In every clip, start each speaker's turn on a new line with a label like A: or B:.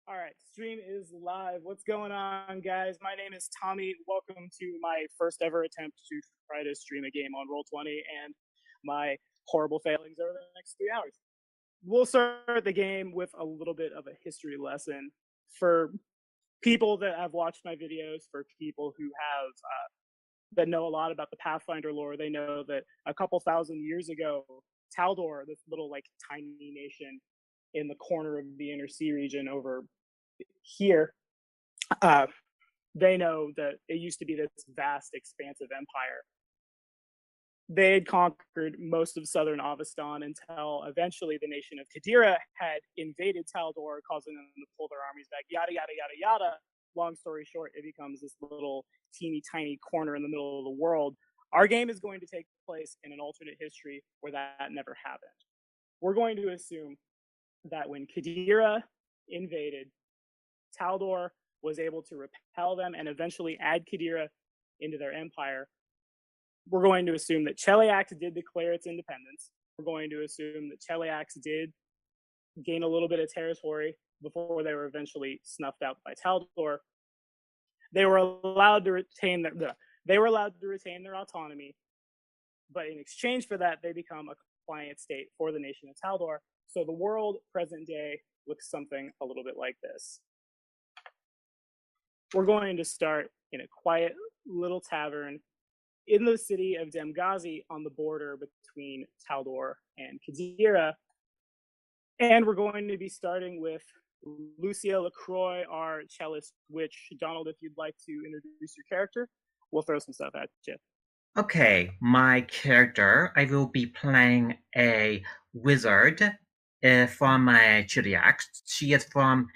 A: All right, stream is live. What's going on, guys? My name is Tommy. Welcome to my first ever attempt to try to stream a game on Roll20 and my horrible failings over the next 3 hours. We'll start the game with a little bit of a history lesson for people that have watched my videos, for people who have that know a lot about the Pathfinder lore. They know that a couple thousand years ago, Taldor, this little like tiny nation in the corner of the inner sea region over here, uh, they know that it used to be this vast, expansive empire. They had conquered most of southern Avistan until eventually the nation of Qadira had invaded Taldor, causing them to pull their armies back, yada, yada, yada, yada. Long story short, it becomes this little teeny tiny corner in the middle of the world. Our game is going to take place in an alternate history where that never happened. We're going to assume that when Qadira invaded, Taldor was able to repel them and eventually add Qadira into their empire. We're going to assume that Cheliax did declare its independence. We're going to assume that Cheliax did gain a little bit of territory before they were eventually snuffed out by Taldor. They were allowed to retain their autonomy, but in exchange for that, they become a compliant state for the nation of Taldor. So the world present day looks something a little bit like this. We're going to start in a quiet little tavern in the city of Demgazi on the border between Taldor and Qadira. And we're going to be starting with Lucia LaCroix, our cellist witch. Donald, if you'd like to introduce your character, we'll throw some stuff at you.
B: Okay, my character, I will be playing a wizard from Cheliax. She is from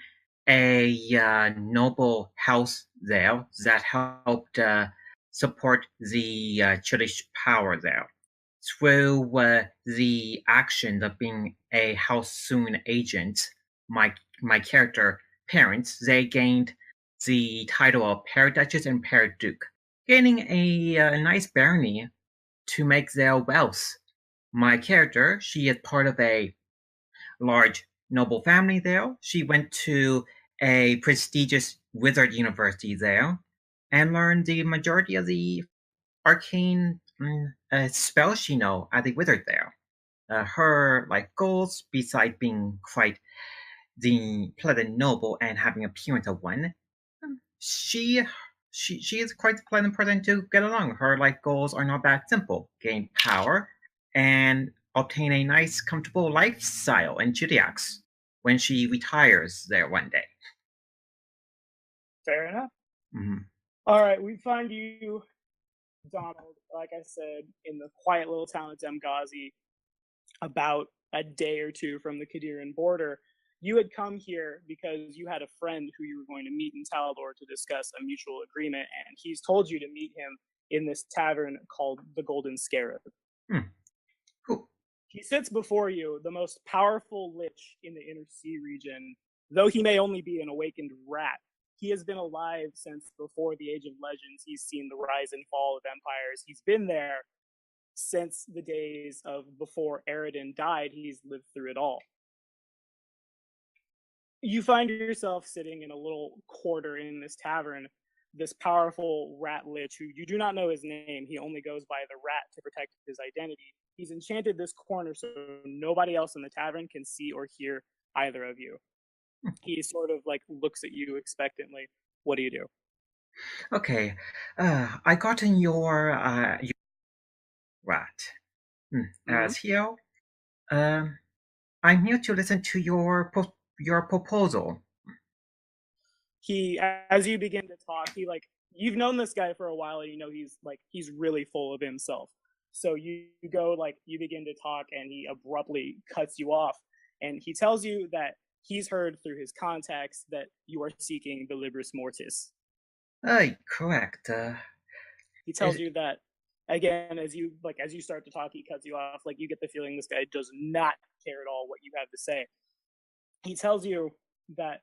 B: a noble house there that helped support the Chelish power there. Through the action of being a House Soon agent, my character parents, they gained the title of Paraduchess and Paraduke, gaining a nice barony to make their wealth. My character, she is part of a large noble family there. She went to a prestigious wizard university there and learned the majority of the arcane spells she know as a wizard there. Her goals, besides being quite the pleasant noble and having appearance of one, she she is quite the pleasant person to get along. Her goals are not that simple: gain power and obtain a nice, comfortable lifestyle in Cheliax when she retires there one day.
A: Fair enough.
B: Mm-hmm.
A: All right, we find you, Donald, like I said, in the quiet little town of Demgazi, about a day or two from the Qadiran border. You had come here because you had a friend who you were going to meet in Taldor to discuss a mutual agreement, and he's told you to meet him in this tavern called the Golden Scarab.
B: Cool.
A: He sits before you, the most powerful lich in the Inner Sea region. Though he may only be an awakened rat, he has been alive since before the Age of Legends. He's seen the rise and fall of empires. He's been there since the days of before Aridin died. He's lived through it all. You find yourself sitting in a little quarter in this tavern. This powerful rat lich, who you do not know his name, he only goes by the rat to protect his identity. He's enchanted this corner so nobody else in the tavern can see or hear either of you. He sort of looks at you expectantly. What do you do?
B: Okay, I got in your rat. As here, I'm here to listen to your proposal.
A: He, as you begin to talk, you've known this guy for a while, and you know he's really full of himself. So you go you begin to talk, and he abruptly cuts you off, and he tells you that he's heard through his contacts that you are seeking the Libris Mortis.
B: Correct.
A: He tells you that again as you start to talk. He cuts you off. You get the feeling this guy does not care at all what you have to say. He tells you that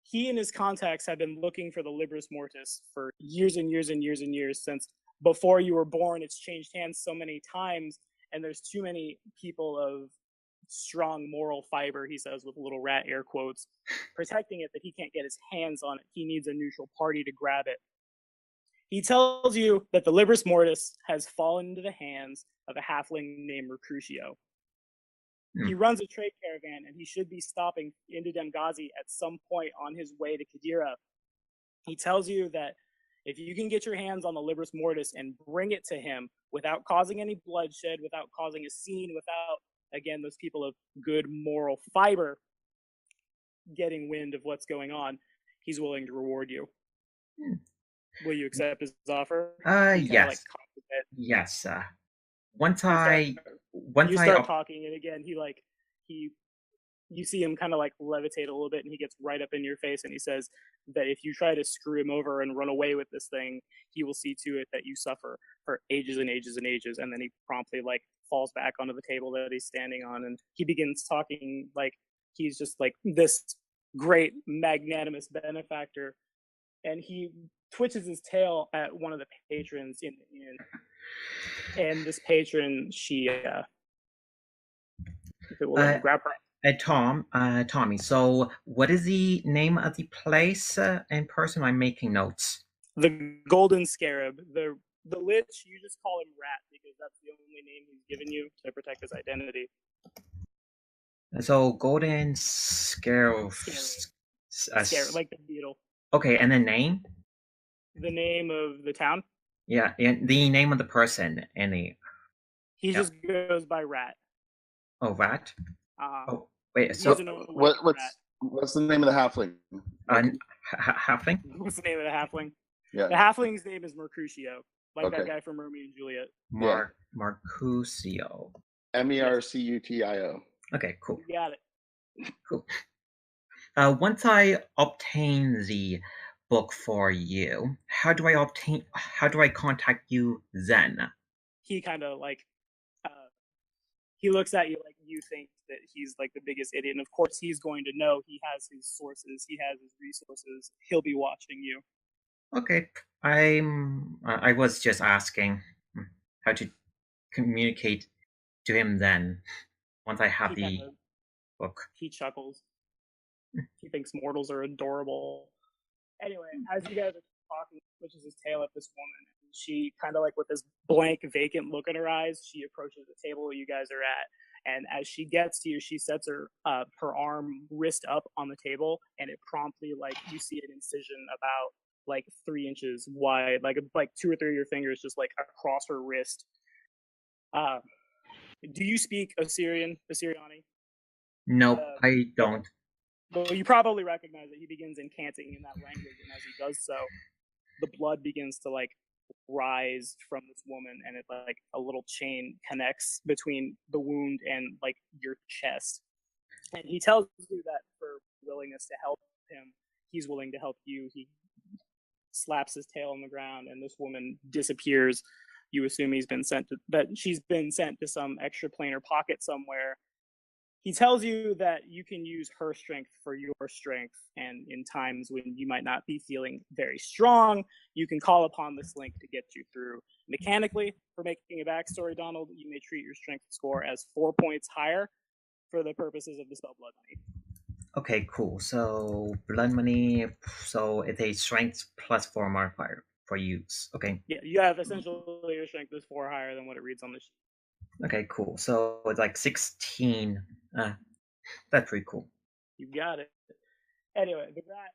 A: he and his contacts have been looking for the Libris Mortis for years and years and years and years. Since before you were born, it's changed hands so many times, and there's too many people of strong moral fiber, he says with little rat air quotes, protecting it that he can't get his hands on it. He needs a neutral party to grab it. He tells you that the Libris Mortis has fallen into the hands of a halfling named Mercutio. He runs a trade caravan, and he should be stopping into Demgazi at some point on his way to Qadira. He tells you that if you can get your hands on the Libris Mortis and bring it to him without causing any bloodshed, without causing a scene, without, again, those people of good moral fiber getting wind of what's going on, he's willing to reward you. Will you accept his offer?
B: Yes. Yes. Once I
A: start talking, and again, you see him kind of like levitate a little bit, and he gets right up in your face, and he says that if you try to screw him over and run away with this thing, he will see to it that you suffer for ages and ages and ages. And then he promptly like falls back onto the table that he's standing on, and he begins talking like he's just like this great magnanimous benefactor. And he twitches his tail at one of the patrons in the inn. And this patron, she if it will let me grab her.
B: Tommy, so what is the name of the place in person? I'm making notes.
A: The Golden Scarab. The Lich, you just call him Rat because that's the only name he's given you to protect his identity.
B: So Golden Scarab.
A: Scarab, like the beetle.
B: Okay, and the name?
A: The name of the town?
B: Yeah, and the name of the person.
A: He just goes by Rat.
B: Oh, Rat?
C: Oh, wait. So what's the name of the halfling?
B: Halfling?
A: What's the name of the halfling?
C: Yeah.
A: The halfling's name is Mercutio, like that guy from Romeo and Juliet.
B: Mercutio.
C: Mercutio.
B: Okay, cool.
A: You got it.
B: Cool. Once I obtain the book for you, how do I contact you then?
A: He kind of like he looks at you like you think that he's like the biggest idiot, and of course he's going to know. He has his sources, he has his resources, he'll be watching you.
B: Okay, I was just asking how to communicate to him then once I have the book.
A: He chuckles. He thinks mortals are adorable. Anyway, as you guys are talking, switches his tail at this woman, and she kind of like with this blank, vacant look in her eyes, she approaches the table you guys are at. And as she gets to you, she sets her arm wrist up on the table, and it promptly like you see an incision about like 3 inches wide, like 2 or 3 of your fingers just like across her wrist. Do you speak Assyriani?
B: Nope, I don't.
A: Well, you probably recognize that he begins incanting in that language, and as he does so, the blood begins to like rise from this woman, and it like a little chain connects between the wound and like your chest. And he tells you that for willingness to help him, he's willing to help you. He slaps his tail on the ground, and this woman disappears. You assume she's been sent to some extraplanar pocket somewhere. He tells you that you can use her strength for your strength, and in times when you might not be feeling very strong, you can call upon this link to get you through. Mechanically, for making a backstory, Donald, you may treat your strength score as 4 points higher for the purposes of the spell Blood Money.
B: Okay, cool. So Blood Money, so it's a strength plus 4 modifier for use. Okay.
A: Yeah, you have essentially your strength is 4 higher than what it reads on the sheet.
B: Okay, cool. So it's like 16. That's pretty cool.
A: You got it. Anyway, the rat,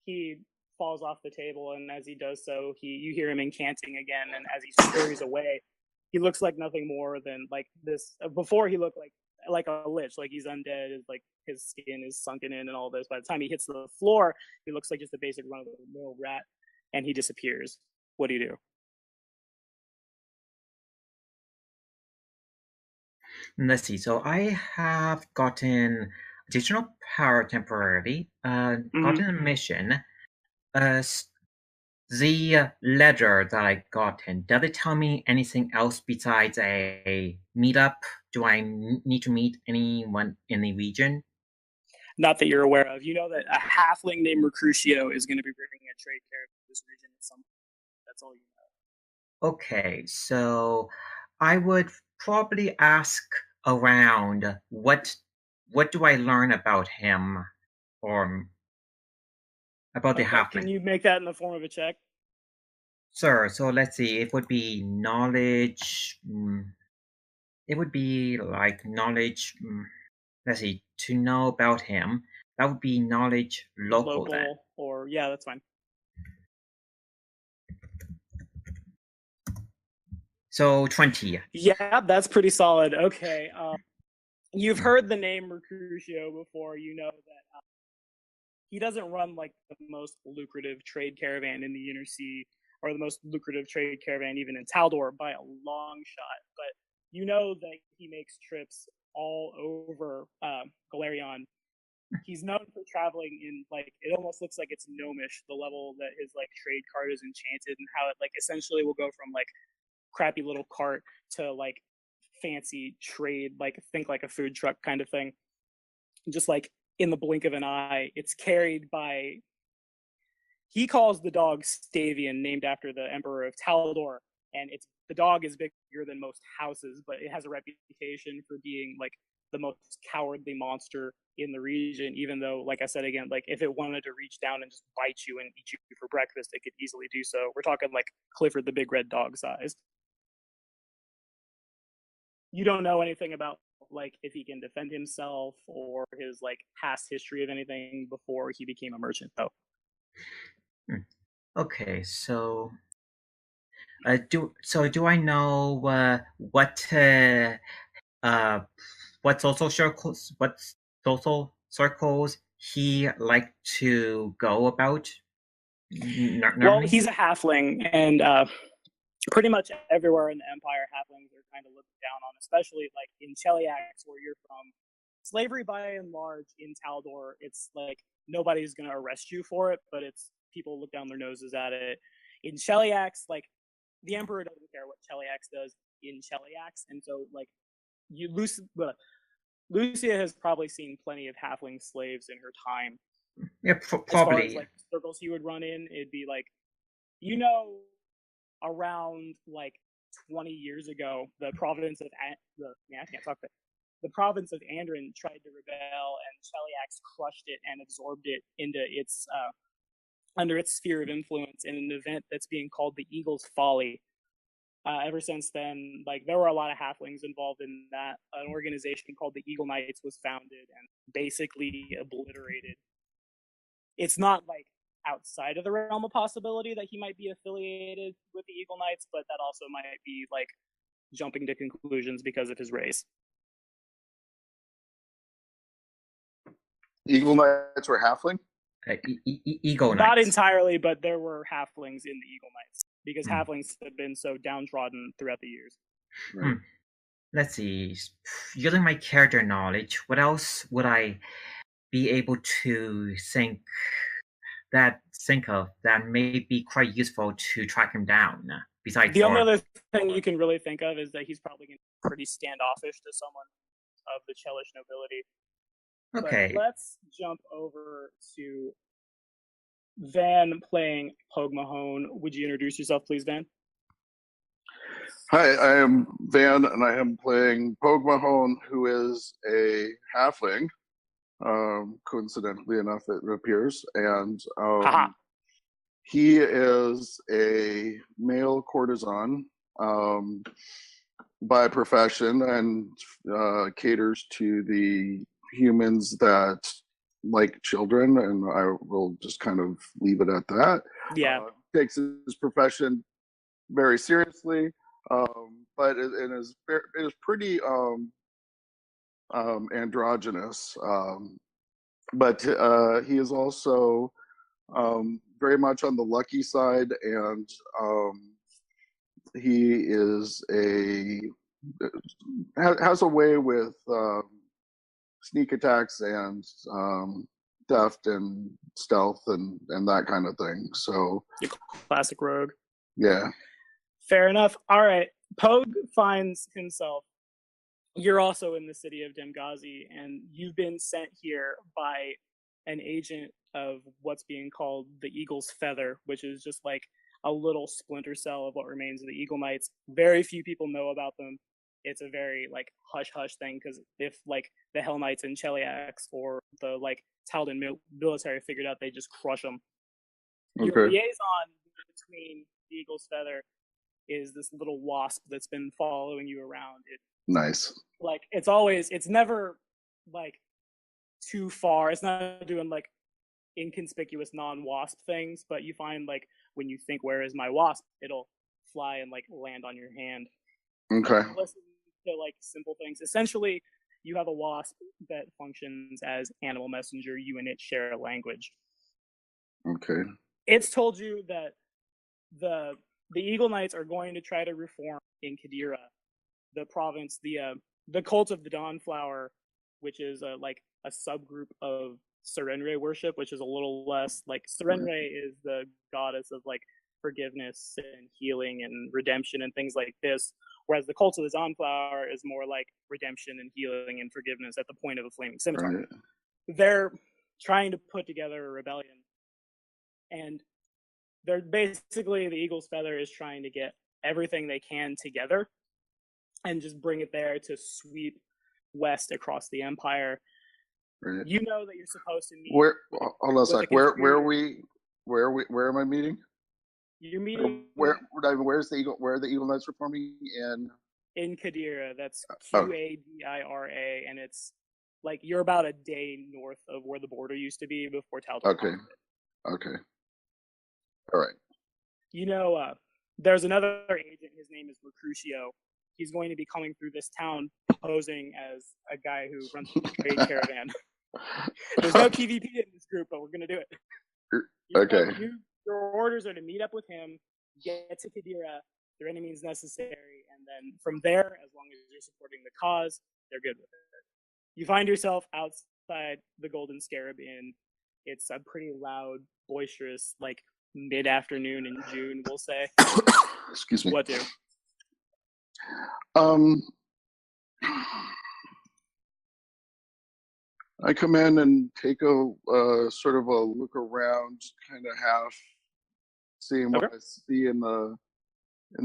A: he falls off the table, and as he does so, you hear him incanting again, and as he scurries away, he looks like nothing more than like this. Before he looked like a lich, like he's undead, like his skin is sunken in and all this. By the time he hits the floor, he looks like just a basic run-of-the-mill rat, and he disappears. What do you do?
B: Let's see. So I have gotten additional power temporarily. Gotten a mission. The letter that I gotten, does it tell me anything else besides a meetup? Do I need to meet anyone in the region?
A: Not that you're aware of. You know that a halfling named Mercutio is going to be bringing a trade caravan to this region at some point. That's all you know.
B: Okay, so I would probably ask around what do I learn about him or about the halfling?
A: Can you make that in the form of a check?
B: Sure. So let's see. It would be knowledge. It would be like knowledge. Let's see. To know about him, that would be knowledge local then.
A: Or yeah, that's fine.
B: So 20.
A: Yeah, that's pretty solid. Okay. You've heard the name Mercutio before. You know that he doesn't run like the most lucrative trade caravan in the Inner Sea, or the most lucrative trade caravan even in Taldor by a long shot. But you know that he makes trips all over Galerion. He's known for traveling in like, it almost looks like it's gnomish, the level that his like trade cart is enchanted, and how it like essentially will go from like crappy little cart to like fancy trade, like think like a food truck kind of thing. Just like in the blink of an eye, it's carried by, he calls the dog Stavian, named after the Emperor of Taldor, and it's, the dog is bigger than most houses, but it has a reputation for being like the most cowardly monster in the region, even though, like I said again, like if it wanted to reach down and just bite you and eat you for breakfast, it could easily do so. We're talking like Clifford the Big Red Dog size. You don't know anything about like if he can defend himself or his like past history of anything before he became a merchant, though.
B: Okay, so do I know what social circles he like to go about?
A: Well, he's a halfling, and pretty much everywhere in the Empire, halflings are kind of looked down on, especially like in Cheliax, where you're from. Slavery, by and large, in Taldor, it's like nobody's going to arrest you for it, but it's people look down their noses at it. In Cheliax, like the Emperor doesn't care what Cheliax does in Cheliax, and so like Lucia has probably seen plenty of halfling slaves in her time.
B: Yeah, probably.
A: As far as like circles he would run in, it'd be like, you know, around like 20 years ago, the province of the province of Andrin tried to rebel, and Cheliax crushed it and absorbed it into its under its sphere of influence in an event that's being called the Eagle's Folly. Ever since then, like there were a lot of halflings involved in that. An organization called the Eagle Knights was founded and basically obliterated. It's not like outside of the realm of possibility that he might be affiliated with the Eagle Knights, but that also might be like jumping to conclusions because of his race.
C: Eagle Knights were halfling?
B: Eagle Knights.
A: Not entirely, but there were halflings in the Eagle Knights because halflings have been so downtrodden throughout the years.
B: Right. Let's see. Using my character knowledge, what else would I be able to think of that may be quite useful to track him down? Besides,
A: the only other thing you can really think of is that he's probably going to be pretty standoffish to someone of the Chelish nobility. Okay. But let's jump over to Van playing Pogue Mahone. Would you introduce yourself, please, Van?
C: Hi, I am Van, and I am playing Pogue Mahone, who is a halfling. Coincidentally enough, it appears, and he is a male courtesan by profession, and caters to the humans that like children, and I will just kind of leave it at that.
A: Yeah.
C: Takes his profession very seriously, but it is pretty androgynous. But he is also very much on the lucky side, and he is has a way with sneak attacks and theft and stealth and that kind of thing. So
A: classic rogue.
C: Yeah.
A: Fair enough. All right. Pogue finds himself. You're also in the city of Demgazi, and you've been sent here by an agent of what's being called the Eagle's Feather, which is just like a little splinter cell of what remains of the Eagle Knights. Very few people know about them. it's a very like hush hush thing, because if like the Hell Knights and Cheliax or the like Taldor military figured out, they just crush them. Your
C: Okay.
A: liaison between the Eagle's Feather is this little wasp that's been following you around.
C: Nice.
A: Like it's never like too far. It's not doing like inconspicuous non-wasp things, but you find like when you think, where is my wasp, it'll fly and like land on your hand.
C: Okay.
A: Listen to like simple things. Essentially, you have a wasp that functions as animal messenger. You and it share a language.
C: Okay.
A: It's told you that the Eagle Knights are going to try to reform in Qadira, the province, the cult of the Dawnflower, which is like a subgroup of Serenre worship, which is a little less like Serenre is the goddess of like forgiveness and healing and redemption and things like this, whereas the cult of the Dawnflower is more like redemption and healing and forgiveness at the point of a flaming scimitar.
C: Right.
A: They're trying to put together a rebellion, and they're basically, the Eagle's Feather is trying to get everything they can together and just bring it there to sweep west across the empire.
C: Right.
A: You know that you're supposed to meet.
C: Where? Hold on a sec. Where are we? Where am I meeting?
A: You're meeting.
C: Where's the Eagle? Where are the Eagle Knights reforming
A: in Qadira? That's Qadira, and it's like you're about a day north of where the border used to be before Taldor.
C: Okay. Okay. All right.
A: You know, there's another agent. His name is Mercutio. He's going to be coming through this town posing as a guy who runs a trade caravan. There's no PvP in this group, but we're going to do it.
C: Okay.
A: Your orders are to meet up with him, get to Qadira through any means necessary, and then from there, as long as you're supporting the cause, they're good with it. You find yourself outside the Golden Scarab Inn. It's a pretty loud, boisterous, like mid-afternoon in June, we'll say.
C: Excuse me.
A: What do?
C: I come in and take a sort of a look around, kind of half seeing what I see in the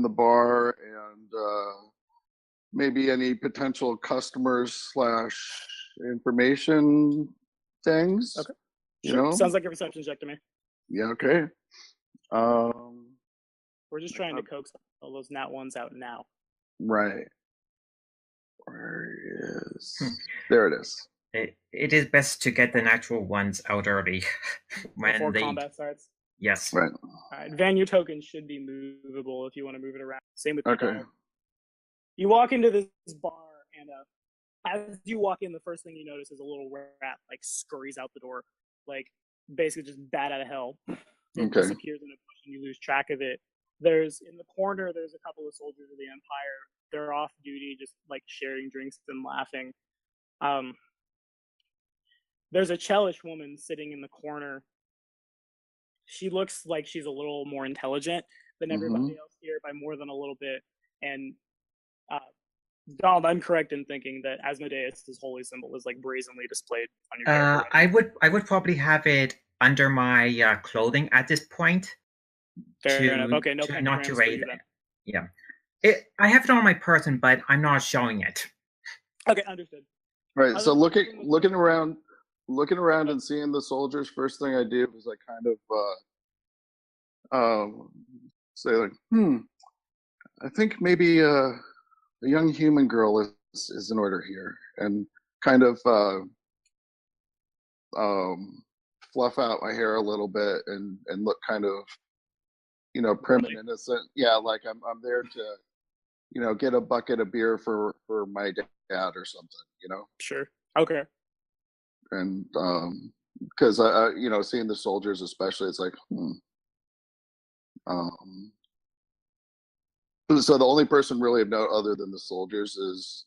C: bar, and maybe any potential customers / information things.
A: Okay.
C: You
A: Sure.
C: know?
A: Sounds like a perception check to me.
C: Yeah. Okay.
A: We're just trying to coax all those nat ones out now.
C: Right. Where is? There it is.
B: It is best to get the natural ones out early
A: before combat starts.
B: Yes.
C: Right.
A: All right. Van, your token should be movable if you want to move it around. Same with the bar. You walk into this bar, and as you walk in, the first thing you notice is a little rat like scurries out the door, like basically just bat out of hell. It disappears in a bush, and you lose track of it. There's in the corner. There's a couple of soldiers of the Empire. They're off duty, just like sharing drinks and laughing. There's a Chelish woman sitting in the corner. She looks like she's a little more intelligent than everybody else here by more than a little bit. And Donald, I'm correct in thinking that Asmodeus' holy symbol is like brazenly displayed on your character.
B: I would probably have it under my clothing at this point.
A: Fair enough. Okay, no
B: not to raid.
A: Yeah.
B: I have it on my person, but I'm not showing it.
A: Okay, understood.
C: Right. So looking around and seeing the soldiers, first thing I do is I kind of say like, I think maybe a young human girl is in order here, and kind of fluff out my hair a little bit and look kind of, prim and innocent. Yeah, like I'm there to, get a bucket of beer for my dad or something,
A: Sure. Okay.
C: And because I seeing the soldiers especially, it's like, so the only person really of note other than the soldiers is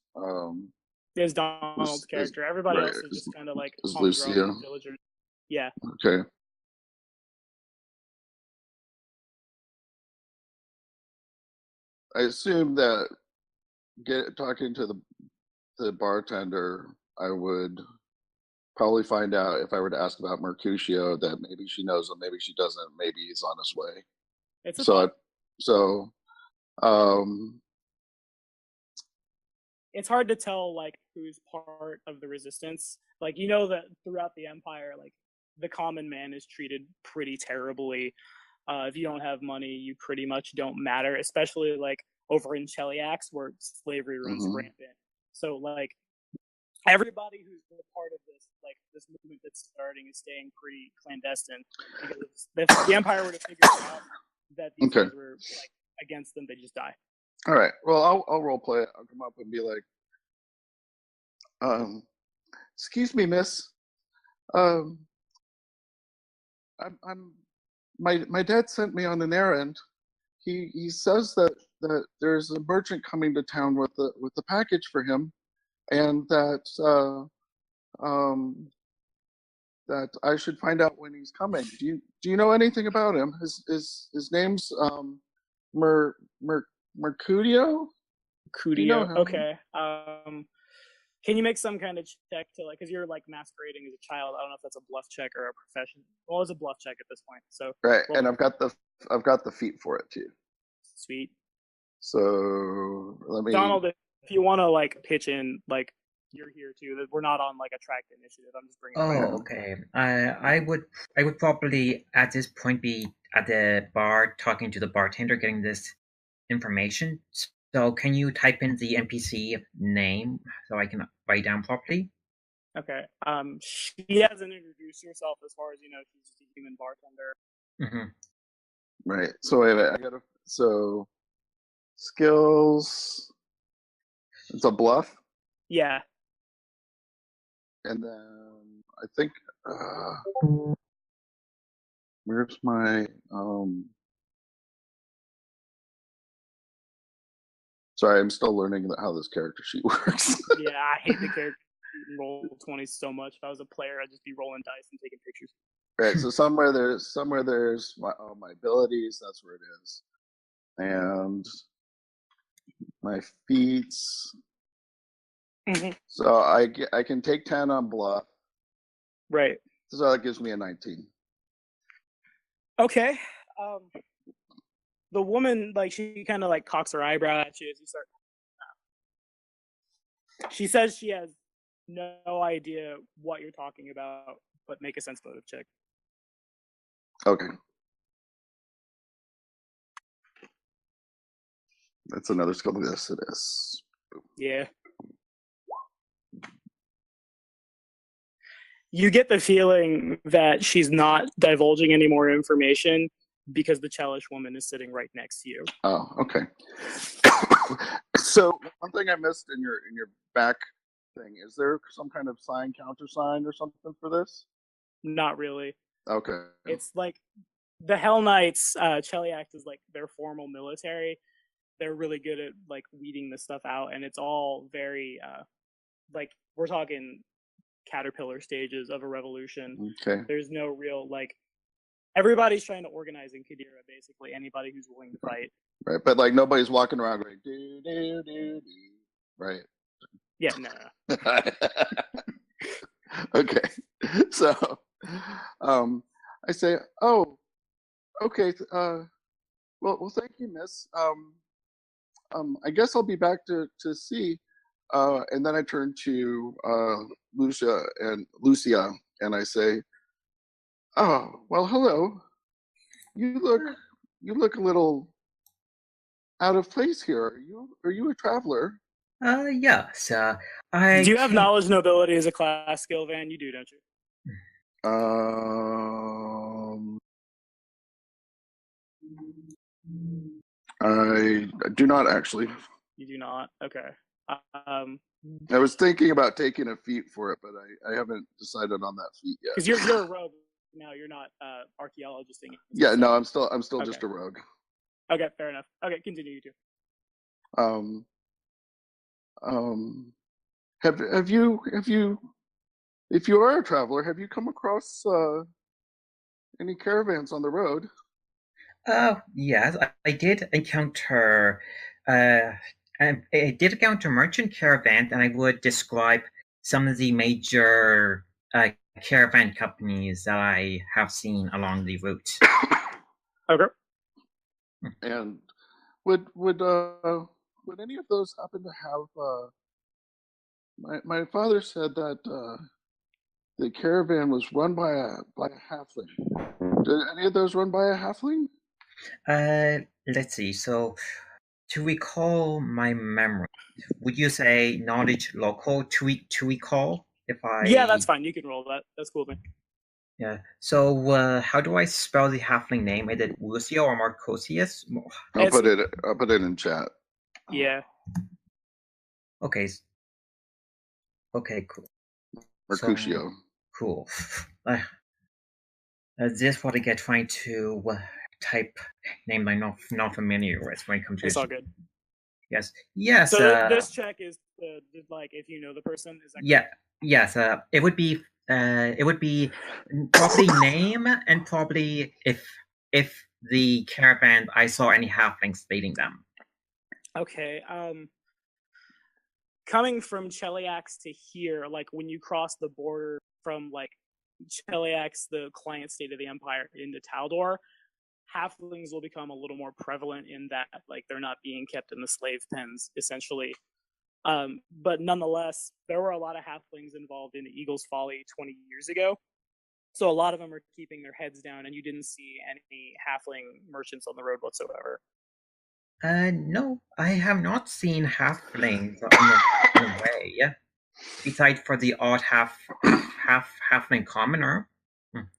A: Donald's character. Everybody else is just kind of like
C: Lucia.
A: Villagers. Yeah.
C: Okay. I assume that talking to the bartender, I would probably find out, if I were to ask about Mercutio, that maybe she knows him, maybe she doesn't, maybe he's on his way.
A: it's hard to tell like who's part of the resistance. Like you know that throughout the empire, like the common man is treated pretty terribly. If you don't have money, you pretty much don't matter, especially like over in Cheliax where slavery runs rampant. So like everybody who's a part of this movement that's starting is staying pretty clandestine because if the Empire were to figure out that these guys were like against them, they just die.
C: All right. Well, I'll role play it. I'll come up and be like, excuse me, miss. I'm my dad sent me on an errand. He says that there's a merchant coming to town with the package for him, and that that I should find out when he's coming. Do you know anything about him? His name's Mercudio.
A: Mercudio. You know him? Okay. Can you make some kind of check to like, because you're like masquerading as a child? I don't know if that's a bluff check or a profession. Well, it's a bluff check at this point. So
C: right, and I've got the feat for it too.
A: Sweet.
C: So let me.
A: Donald, if you want to like pitch in, like you're here too. That we're not on like a tracked initiative. I'm just bringing.
B: Oh, okay. I would probably at this point be at the bar talking to the bartender, getting this information. So can you type in the NPC name so I can write down properly?
A: Okay. She hasn't introduced herself as far as you know. She's just a human bartender.
C: Right. So wait, I gotta. So skills. It's a bluff.
A: Yeah.
C: And then I think. Where's my Sorry, I'm still learning how this character sheet works.
A: Yeah, I hate the character sheet in Roll20 so much. If I was a player, I'd just be rolling dice and taking pictures.
C: Right, so somewhere there's my abilities. That's where it is, and my feats. So I can take 10 on bluff.
A: Right.
C: So that gives me a 19.
A: Okay. The woman, like, she kind of like cocks her eyebrow at you as you start. She says she has no idea what you're talking about, but make a sense motive check.
C: Okay. That's another skill. Yes, it is.
A: Yeah. You get the feeling that she's not divulging any more information because the Chelish woman is sitting right next to you.
C: Oh, okay. So one thing I missed in your back thing, is there some kind of sign, countersign or something for this?
A: Not really.
C: Okay.
A: It's like the Hell Knights, Cheliax is like their formal military. They're really good at like weeding this stuff out, and it's all very like we're talking caterpillar stages of a revolution.
C: Okay.
A: There's no real like everybody's trying to organize in Qadira, basically. Anybody who's willing to fight.
C: Right, but like nobody's walking around going do do do do. Right.
A: Yeah, no.
C: Okay. So I say, oh, okay, well thank you, miss. I guess I'll be back to see. And then I turn to Lucia and I say, oh, well, hello. You look a little out of place here. Are you a traveler?
B: Yes.
A: Do you have knowledge nobility as a class skill, Van? You do, don't you?
C: I do not actually.
A: You do not? Okay.
C: I was thinking about taking a feat for it, but I haven't decided on that feat yet.
A: Because you're a rogue now. You're not archaeologizing.
C: Yeah, no, I'm still
A: okay.
C: just a rogue.
A: Okay, fair enough. Okay, continue, you two.
C: Have you, if you are a traveler, have you come across any caravans on the road?
B: Yes, I did encounter merchant caravans, and I would describe some of the major caravan companies that I have seen along the route.
A: Okay.
C: And would any of those happen to have my father said that the caravan was run by a halfling. Did any of those run by a halfling?
B: Let's see. So, to recall my memory, would you say knowledge local to recall? If I
A: Yeah, that's fine. You can roll that. That's cool, man.
B: Yeah. So, how do I spell the halfling name? Is it Lucio or Marcosius?
C: I'll put it in chat.
A: Yeah.
B: Okay. Okay. Cool.
C: Mercutio.
B: So, cool. This is what I get trying to type name I'm not familiar with when it comes to.
A: It's all good.
B: Yes. Yes.
A: So this check is like if you know the person. Is that
B: yeah. Correct? Yes. It would be probably name and probably if the caravan I saw any halflings leading them.
A: Okay. Coming from Cheliax to here, like when you cross the border from like Cheliax, the client state of the Empire, into Taldor, halflings will become a little more prevalent in that, like they're not being kept in the slave pens, essentially. But nonetheless, there were a lot of halflings involved in Eagle's Folly 20 years ago. So a lot of them are keeping their heads down, and you didn't see any halfling merchants on the road whatsoever.
B: No, I have not seen halflings in a way. Besides for the odd halfling commoner,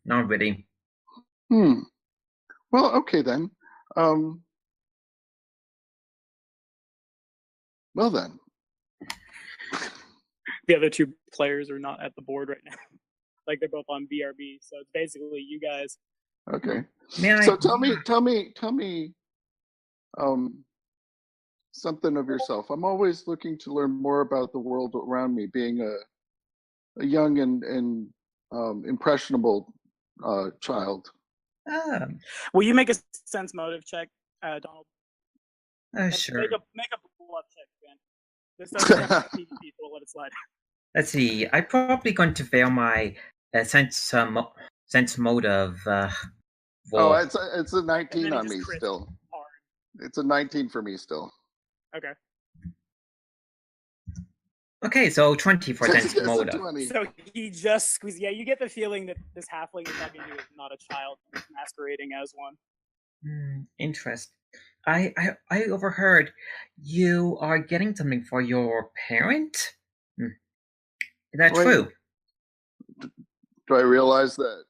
B: not really.
C: Well, okay then. Well then.
A: The other two players are not at the board right now. Like they're both on BRB, so it's basically you guys.
C: Okay. So tell me, something of yourself. I'm always looking to learn more about the world around me, being a young and impressionable child.
A: Will you make a sense motive check, Donald?
B: Sure.
A: Make a bluff check, man. This doesn't have people. Let it slide.
B: Let's see. I'm probably going to fail my sense motive.
C: Oh, it's a 19 on me still.
A: Hard.
C: It's a 19 for me still.
A: Okay.
B: Okay, so 20 for sense motive.
A: So he just squeezed. Yeah, you get the feeling that this halfling you're talking to is not a child, he's masquerading as one.
B: Interesting. I overheard you are getting something for your parent. Is that true?
C: Do I realize that?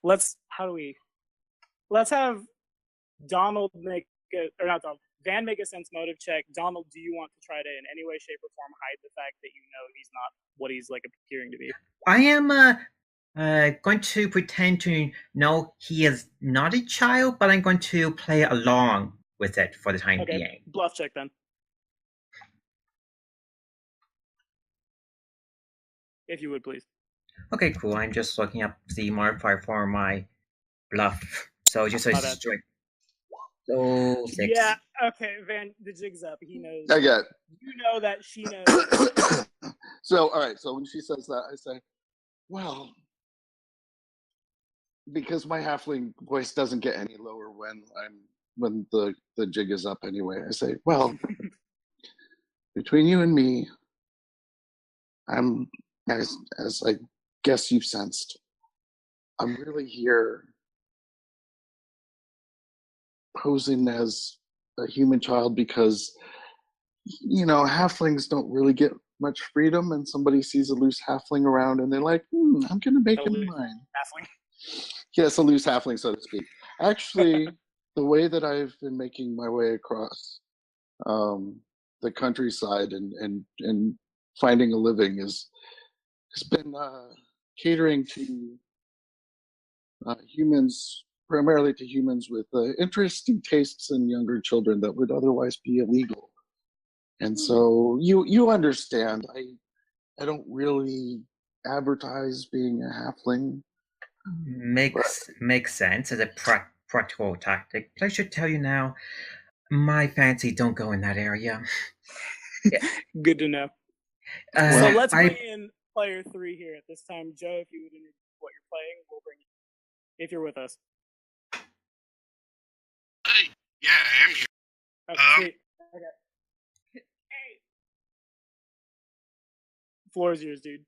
A: Let's have Donald make or not Donald. Van make a sense motive check. Donald, do you want to try to in any way, shape, or form hide the fact that you know he's not what he's like appearing to be?
B: I am going to pretend to know he is not a child, but I'm going to play along with it for the time being.
A: Bluff check then. If you would, please.
B: Okay, cool. I'm just looking up the modifier for my bluff. So just a straight. So 6.
A: Yeah, okay, Van, the jig's up. He knows.
C: I get.
A: You know that she knows.
C: So, all right. So when she says that, I say, well, because my halfling voice doesn't get any lower when the jig is up anyway. I say, well, between you and me, I'm as I guess you've sensed, I'm really here posing as a human child because halflings don't really get much freedom, and somebody sees a loose halfling around and they're like, I'm gonna make him mine.
A: Halfling.
C: Yes, a loose halfling, so to speak. Actually, the way that I've been making my way across the countryside and finding a living has been catering to humans, primarily to humans with interesting tastes in younger children that would otherwise be illegal. And so you understand, I don't really advertise being a halfling.
B: Makes sense as a practical tactic. But I should tell you now, my fancy don't go in that area.
A: Good to know. So let's bring in player 3 here at this time. Joe, if you would introduce what you're playing, we'll bring you if you're with us.
D: Yeah, I am here.
A: Okay, sweet. Okay. Hey, Floor is yours, dude.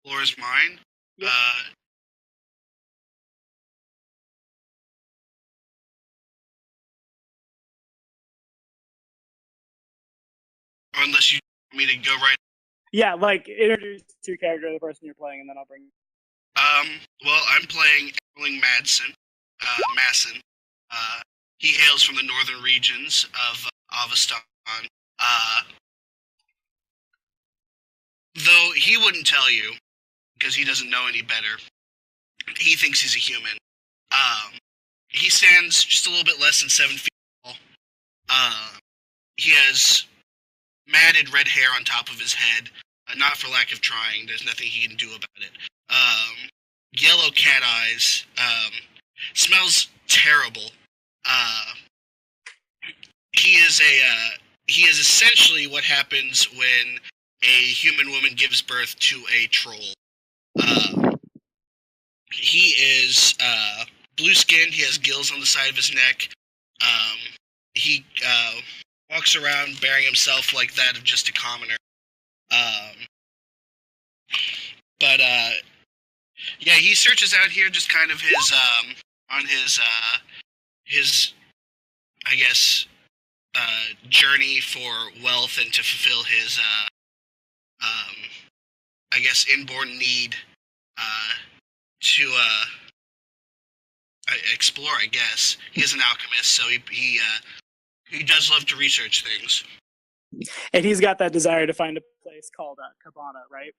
D: Floor is mine.
A: Yep.
D: Unless you want me to go right.
A: Yeah, like introduce your character to the person you're playing, and then I'll bring.
D: Well, I'm playing Erling Masson. He hails from the northern regions of Avistan. Though he wouldn't tell you, because he doesn't know any better. He thinks he's a human. He stands just a little bit less than 7 feet tall. He has matted red hair on top of his head, not for lack of trying. There's nothing he can do about it. Yellow cat eyes. Smells terrible. He is essentially what happens when a human woman gives birth to a troll. He is blue-skinned. He has gills on the side of his neck. He walks around bearing himself like that of just a commoner. Yeah, he searches out here just kind of his on his I guess journey for wealth and to fulfill his I guess inborn need to explore. I guess he is an alchemist, so he does love to research things.
A: And he's got that desire to find a place called Cabana, right?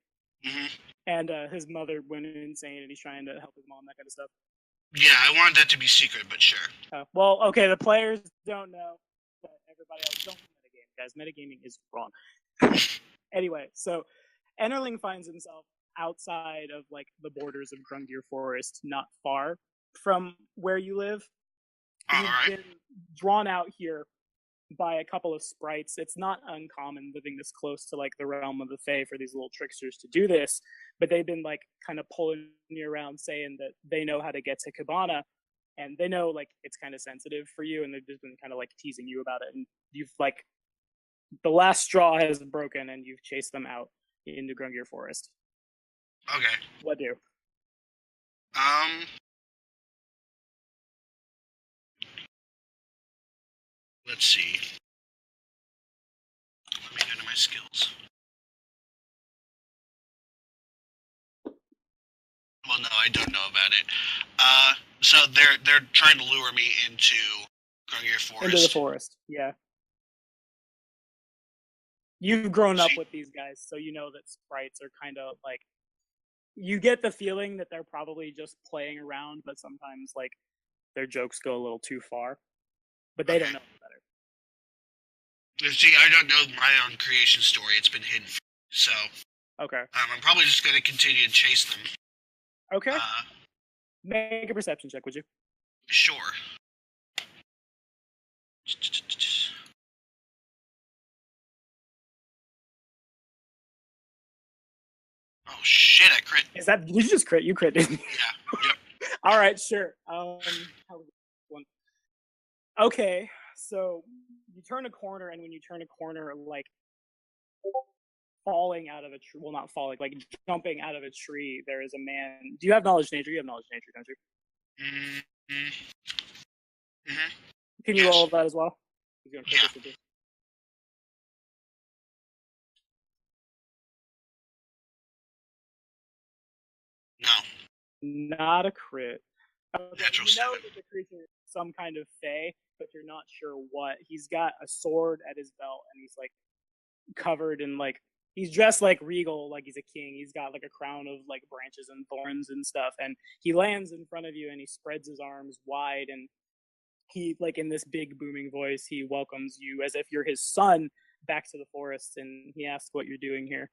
D: Mm-hmm.
A: And his mother went insane, and he's trying to help his mom, that kind of stuff.
D: Yeah, I wanted that to be secret, but sure.
A: Well, okay, the players don't know, but everybody else don't metagame, guys. Metagaming is wrong. Anyway, so Ennerling finds himself outside of like the borders of Grungir Forest, not far from where you live. He's been drawn out here by a couple of sprites. It's not uncommon living this close to like the realm of the Fae for these little tricksters to do this, but they've been like kind of pulling you around saying that they know how to get to Cabana, and they know like it's kind of sensitive for you, and they've just been kind of like teasing you about it, and you've like the last straw has broken, and you've chased them out into Grungir Forest.
D: Okay.
A: What do?
D: Let's see. Let me go to my skills. Well, no, I don't know about it. So they're trying to lure me into Grungir Forest.
A: Into the forest, yeah. You've grown up with these guys, so you know that sprites are kind of like, you get the feeling that they're probably just playing around, but sometimes like their jokes go a little too far. But they don't know better.
D: See, I don't know my own creation story. It's been hidden, so
A: okay.
D: I'm probably just going to continue to chase them.
A: Okay. Make a perception check, would you?
D: Sure. Oh shit! I crit.
A: Is that? Did you just crit? You crit, didn't you?
D: Yeah. Yep.
A: All right. Sure. Okay. So you turn a corner, and when you turn a corner, like falling out of a tree, well, not falling, like jumping out of a tree, there is a man. Do you have knowledge nature? You have knowledge nature, don't you?
D: Mm-hmm. Mm-hmm.
A: Can you roll that as well?
D: Yeah. No.
A: Not a crit.
D: Okay,
A: you know that the creature is some kind of fae, but you're not sure what. He's got a sword at his belt, and he's like covered in like, he's dressed like regal, like he's a king. He's got like a crown of like branches and thorns and stuff, and he lands in front of you, and he spreads his arms wide, and he, like, in this big booming voice, he welcomes you as if you're his son back to the forest, and he asks what you're doing here.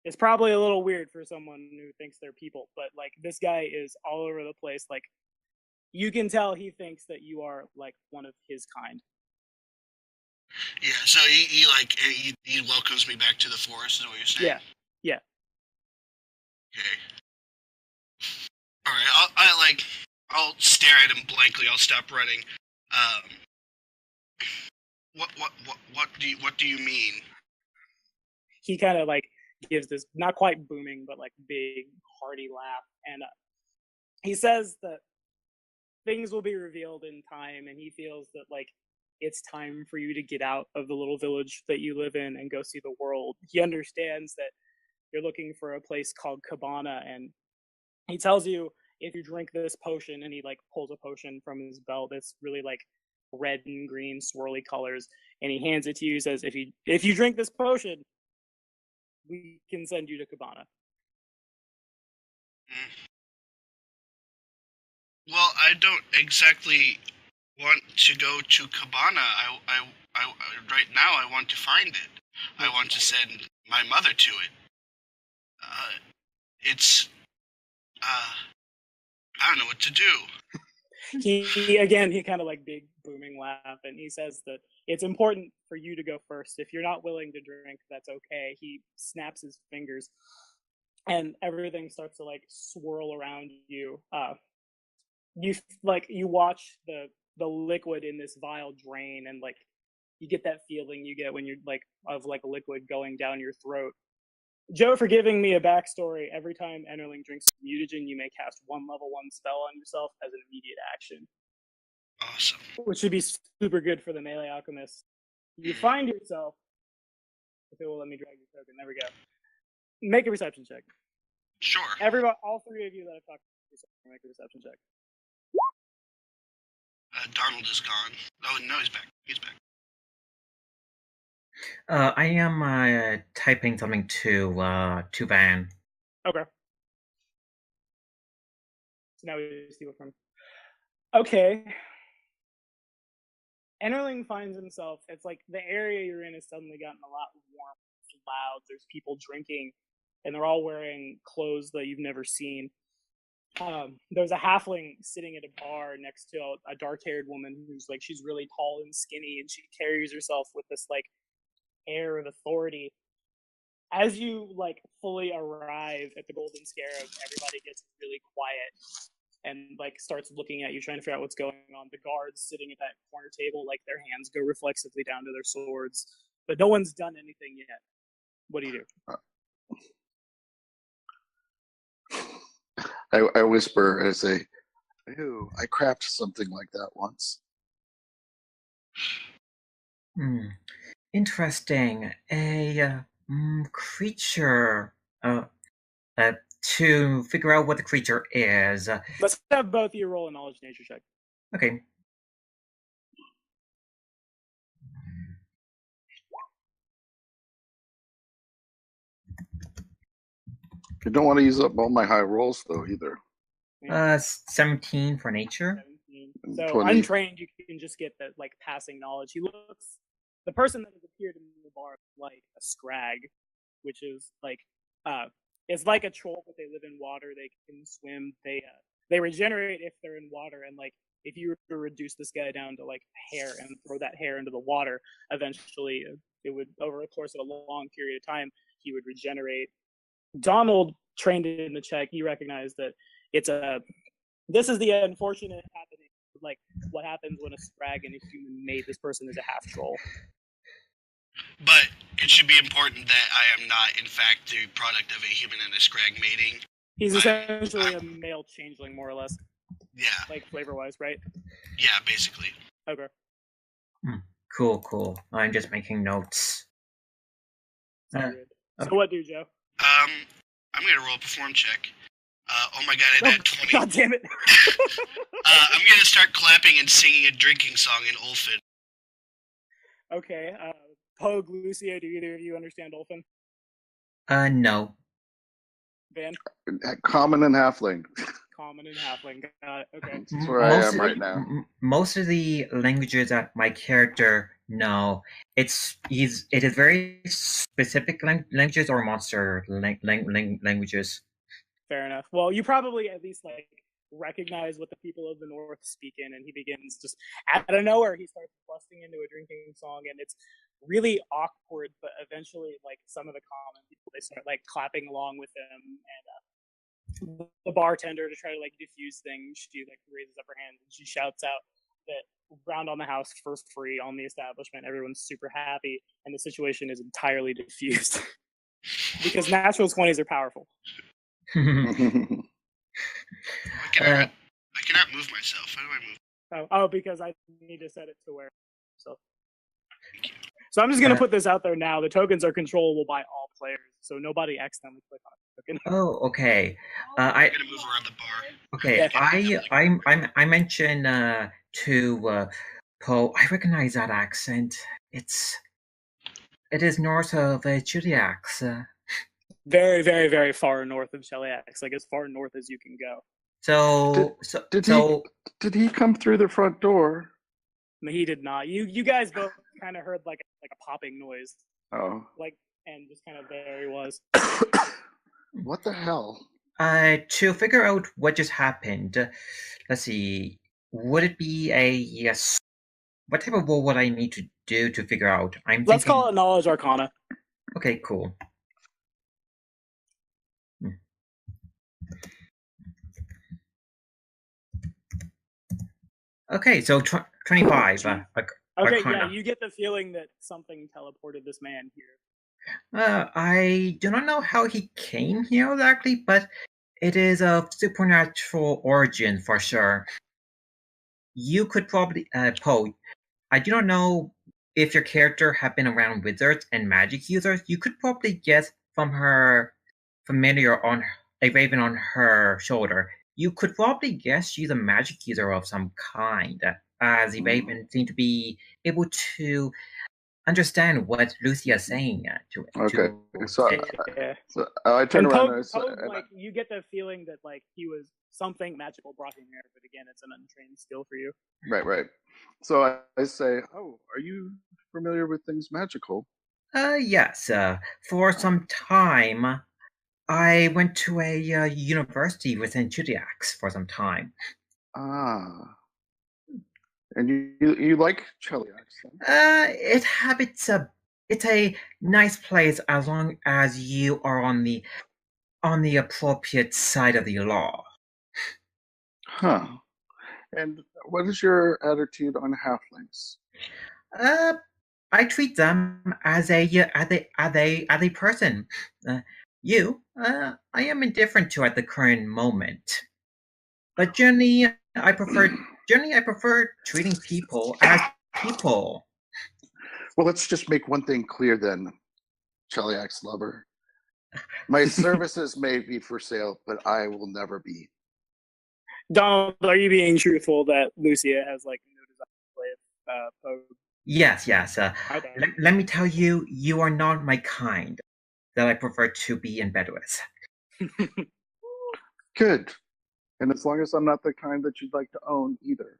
A: It's probably a little weird for someone who thinks they're people, but like this guy is all over the place. Like you can tell he thinks that you are like one of his kind.
D: Yeah, so he welcomes me back to the forest, is what you're saying?
A: Yeah.
D: Okay. All right, I'll stare at him blankly. I'll stop running. What do you mean?
A: he kind of like gives this not quite booming but like big hearty laugh, and he says that things will be revealed in time, and he feels that like it's time for you to get out of the little village that you live in and go see the world. He understands that you're looking for a place called Cabana, and he tells you if you drink this potion, and he like pulls a potion from his belt that's really like red and green swirly colors, and he hands it to you. Says if you drink this potion, we can send you to Cabana.
D: Well, I don't exactly want to go to Cabana. I right now I want to find it. I want to send my mother to it. It's I don't know what to do.
A: He kind of like big booming laugh, and he says that it's important for you to go first. If you're not willing to drink, that's okay. He snaps his fingers, and everything starts to like swirl around you. You watch the liquid in this vial drain, and like you get that feeling you get when you're like of like liquid going down your throat. Joe, for giving me a backstory, every time Enderling drinks mutagen, you may cast 1 level 1 spell on yourself as an immediate action.
D: Awesome.
A: Which should be super good for the melee alchemist. You find yourself, if it will let me drag your token, there we go. Make a perception check.
D: Sure.
A: Everybody, all 3 of you that I've talked to, make a perception check.
D: Donald is gone. Oh, no, he's back. He's back.
B: I am typing something to Van.
A: Okay. So now we see what from. Okay. Enderling finds himself. It's like the area you're in has suddenly gotten a lot warm. It's loud. There's people drinking, and they're all wearing clothes that you've never seen. There's a halfling sitting at a bar next to a dark-haired woman who's like, she's really tall and skinny, and she carries herself with this like air of authority. As you like fully arrive at the Golden Scarab, everybody gets really quiet and like starts looking at you, trying to figure out what's going on. The guards sitting at that corner table, like their hands go reflexively down to their swords, but no one's done anything yet. What do you do?
C: I whisper, I say, "Ew, I crafted something like that once."
B: Interesting. A creature. To figure out what the creature is.
A: Let's have both of you roll a knowledge nature check.
B: Okay.
C: I don't want to use up all my high rolls though either.
B: 17 for nature.
A: 17. So 20. Untrained, you can just get the like passing knowledge. He looks, the person that has appeared in the bar like a scrag, which is like it's like a troll, but they live in water. They can swim. They regenerate if they're in water, and like if you were to reduce this guy down to like hair and throw that hair into the water, eventually it would, over the course of a long period of time, he would regenerate. Donald, trained in the check, he recognized that this is the unfortunate happening, like what happens when a scrag and a human made this person as a half troll.
D: But it should be important that I am not, in fact, the product of a human and a scrag mating.
A: He's essentially a male changeling, more or less.
D: Yeah.
A: Like flavor-wise, right?
D: Yeah, basically.
A: Okay.
B: Cool. I'm just making notes.
A: So what do, Joe?
D: I'm gonna roll a perform check. Oh my god, I had 20.
A: God damn it.
D: I'm gonna start clapping and singing a drinking song in Ulfin.
A: Okay, Pogue, Lucio, do either of you understand Ulfin?
B: No.
A: Van?
C: Common and halfling.
A: Common and halfling, got it, okay.
C: That's where I am right now.
B: Most of the languages that my character know, it is very specific languages or monster languages.
A: Fair enough. Well, you probably at least like recognize what the people of the North speak in, and he begins just out of nowhere, he starts busting into a drinking song, and it's really awkward, but eventually like some of the common people, they start like clapping along with him, and the bartender, to try to like diffuse things, she like raises up her hand and she shouts out that round on the house for free on the establishment. Everyone's super happy, and the situation is entirely diffused. Because natural 20s are powerful.
D: I cannot move myself. How do I move?
A: Oh, because I need to set it to where. So I'm just going to put this out there now. The tokens are controllable by all players, so nobody accidentally click on a token.
B: Oh, okay.
D: I'm gonna move around the bar.
B: Okay,
A: Yeah.
B: I mentioned to Poe. I recognize that accent. It is north of Cheliax.
A: Very, very, very far north of Cheliax, like as far north as you can go.
C: Did he come through the front door?
A: He did not. You guys both kind of heard like a popping noise.
C: Oh.
A: And just kind of there he was.
C: What the hell?
B: To figure out what just happened, let's see. Would it be a yes? What type of roll would I need to do to figure out?
A: Let's call it Knowledge Arcana.
B: Okay, cool. Okay, so 25.
A: Okay,
B: Arcana.
A: yeah, you get the feeling that something teleported this man here.
B: I do not know how he came here exactly, but it is of supernatural origin for sure. You could probably, Poe, I do not know if your character had been around wizards and magic users. You could probably guess from her familiar on a raven on her shoulder. You could probably guess she's a magic user of some kind, as the raven seemed to be able to understand what Lucia is saying to it.
C: Okay, so I turn
A: and
C: around
A: you get the feeling that he was something magical brought him here, but again, it's an untrained skill for you.
C: Right. So I say, "Oh, are you familiar with things magical?"
B: Yes. For some time, I went to a university within Cheliax for some time.
C: Ah. And you like Cheliax?
B: It's a nice place as long as you are on the appropriate side of the law.
C: Huh. And what is your attitude on halflings?
B: I treat them as a person. I am indifferent to at the current moment. But generally, I prefer treating people as people.
C: Well, let's just make one thing clear then, Cheliax lover. My services may be for sale, but I will never be.
A: Donald, are you being truthful that Lucia has no desire to play Poe?
B: Yes. Let me tell you, you are not my kind that I prefer to be in bed with.
C: Good. And as long as I'm not the kind that you'd like to own either.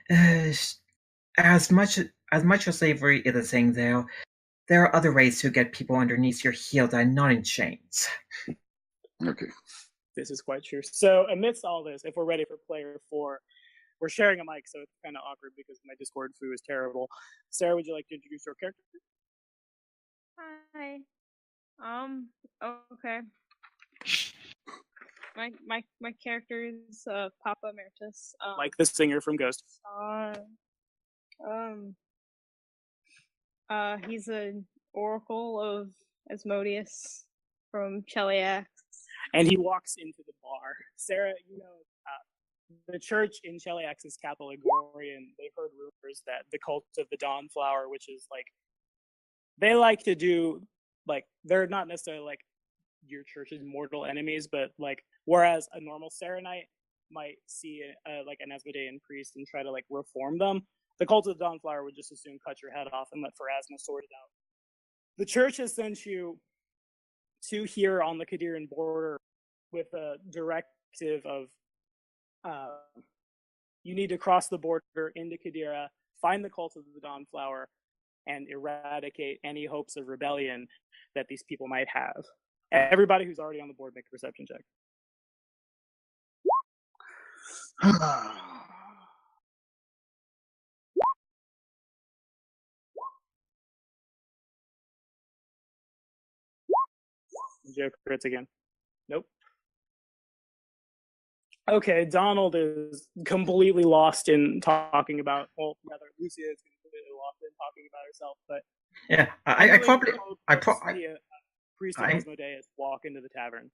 B: As much as slavery is a thing, there are other ways to get people underneath your heel that are not in chains.
C: Okay.
A: This is quite true. So amidst all this, if we're ready for player 4, we're sharing a mic, so it's kind of awkward because my Discord foo is terrible. Sarah, would you like to introduce your character?
E: Hi. Okay. My character is Papa Emeritus.
A: Like the singer from Ghost.
E: He's an oracle of Asmodeus from Cheliax.
A: And he walks into the bar. Sarah, the church in Cheliax's capital, Gorian, they heard rumors that the cult of the Dawnflower, which is they like to do, they're not necessarily your church's mortal enemies, but whereas a normal Serenite might see an Asmodean priest and try to reform them, the cult of the Dawnflower would just as soon cut your head off and let Pharasma sort it out. The church has sent you to here on the Qadiran border with a directive of you need to cross the border into Qadira, find the cult of the Dawnflower, and eradicate any hopes of rebellion that these people might have. Everybody who's already on the board, make a perception check. Joe crits again. Nope. Okay, Donald is completely lost in talking about, Lucia is completely lost in talking about herself, but
B: yeah,
A: priest of Asmodeus walk into the tavern.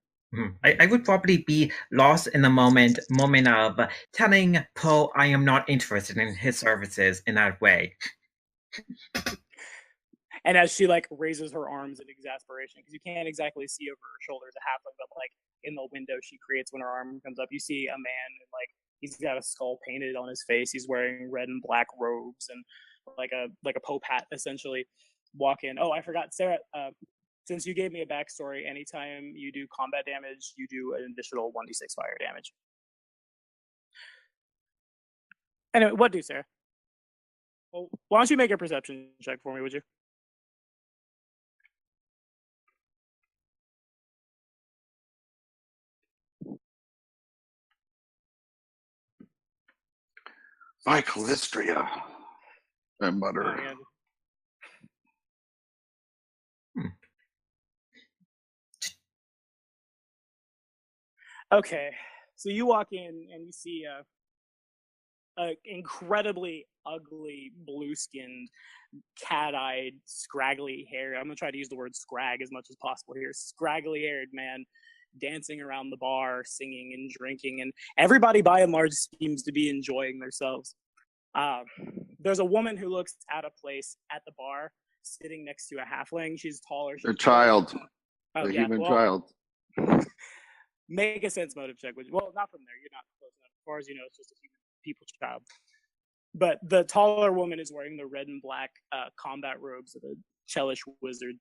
B: I would probably be lost in the moment of telling Poe I am not interested in his services in that way.
A: And as she like raises her arms in exasperation, because you can't exactly see over her shoulders a halfling, but like in the window she creates when her arm comes up, you see a man and like he's got a skull painted on his face. He's wearing red and black robes and like a Pope hat essentially. Walk in. Oh, I forgot, Sarah. Since you gave me a backstory, anytime you do combat damage, you do an additional 1d6 fire damage. Anyway, what do, Sarah? Well, why don't you make a perception check for me, would you?
C: By Callistria, I mutter.
A: Oh, yeah. Okay, so you walk in and you see a incredibly ugly, blue-skinned, cat-eyed, scraggly hair. I'm gonna try to use the word scrag as much as possible here. Scraggly-haired man dancing around the bar, singing and drinking, and everybody by and large seems to be enjoying themselves. There's a woman who looks out of place at the bar, sitting next to a halfling. She's taller.
C: A child.
A: Oh,
C: a
A: yeah.
C: human child.
A: Make a sense motive check. Well, not from there. You're not close enough. As far as you know, it's just a human people child. But the taller woman is wearing the red and black combat robes of a Chelish wizard.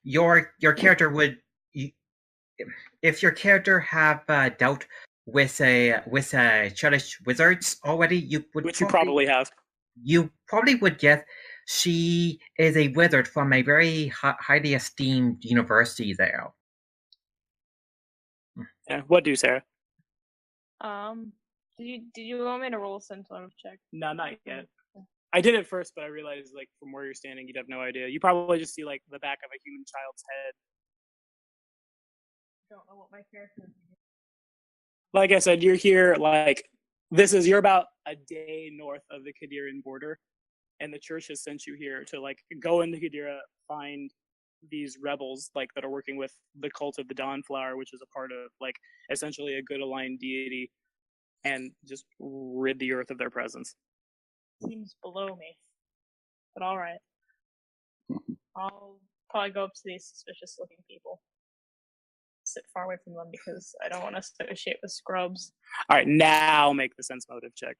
B: Your character would, if your character have dealt with a Chelish wizards already, you would,
A: which you probably have.
B: You probably would guess she is a wizard from a very highly esteemed university there.
A: Yeah. What do, Sarah?
E: Did you want me to roll a sense motive check?
A: No, not yet. I did it first, but I realized like from where you're standing, you'd have no idea. You probably just see like the back of a human child's head.
E: I don't know what my character is.
A: Like I said, you're here. Like you're about a day north of the Qadiran border, and the church has sent you here to like go into Qadira, find these rebels like that are working with the cult of the Dawnflower, which is a part of like essentially a good aligned deity, and just rid the earth of their presence.
E: Seems below me, but all right. I'll probably go up to these suspicious-looking people. Sit far away from them because I don't want to associate with scrubs.
A: All right, now make the sense motive check.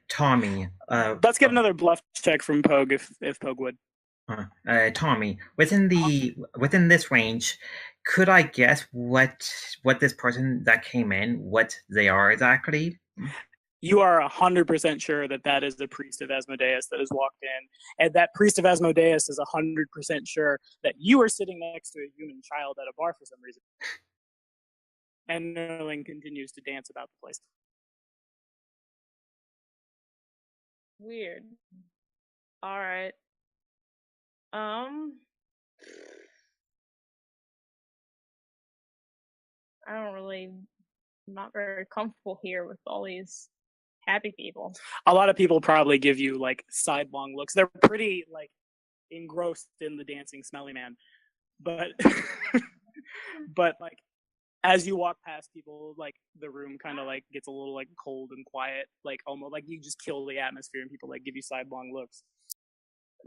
B: Tommy.
A: Let's get another bluff check from Pogue if Pogue would.
B: Tommy, within this range, could I guess what this person that came in, what they are exactly?
A: You are 100% sure that is the priest of Asmodeus that has walked in, and that priest of Asmodeus is 100% sure that you are sitting next to a human child at a bar for some reason. And Nerling continues to dance about the place.
E: Weird. All right. I'm not very comfortable here with all these happy people.
A: A lot of people probably give you like sidelong looks. They're pretty like engrossed in the dancing smelly man, but but like as you walk past people, like the room kind of like gets a little like cold and quiet, like almost like you just kill the atmosphere and people like give you sidelong looks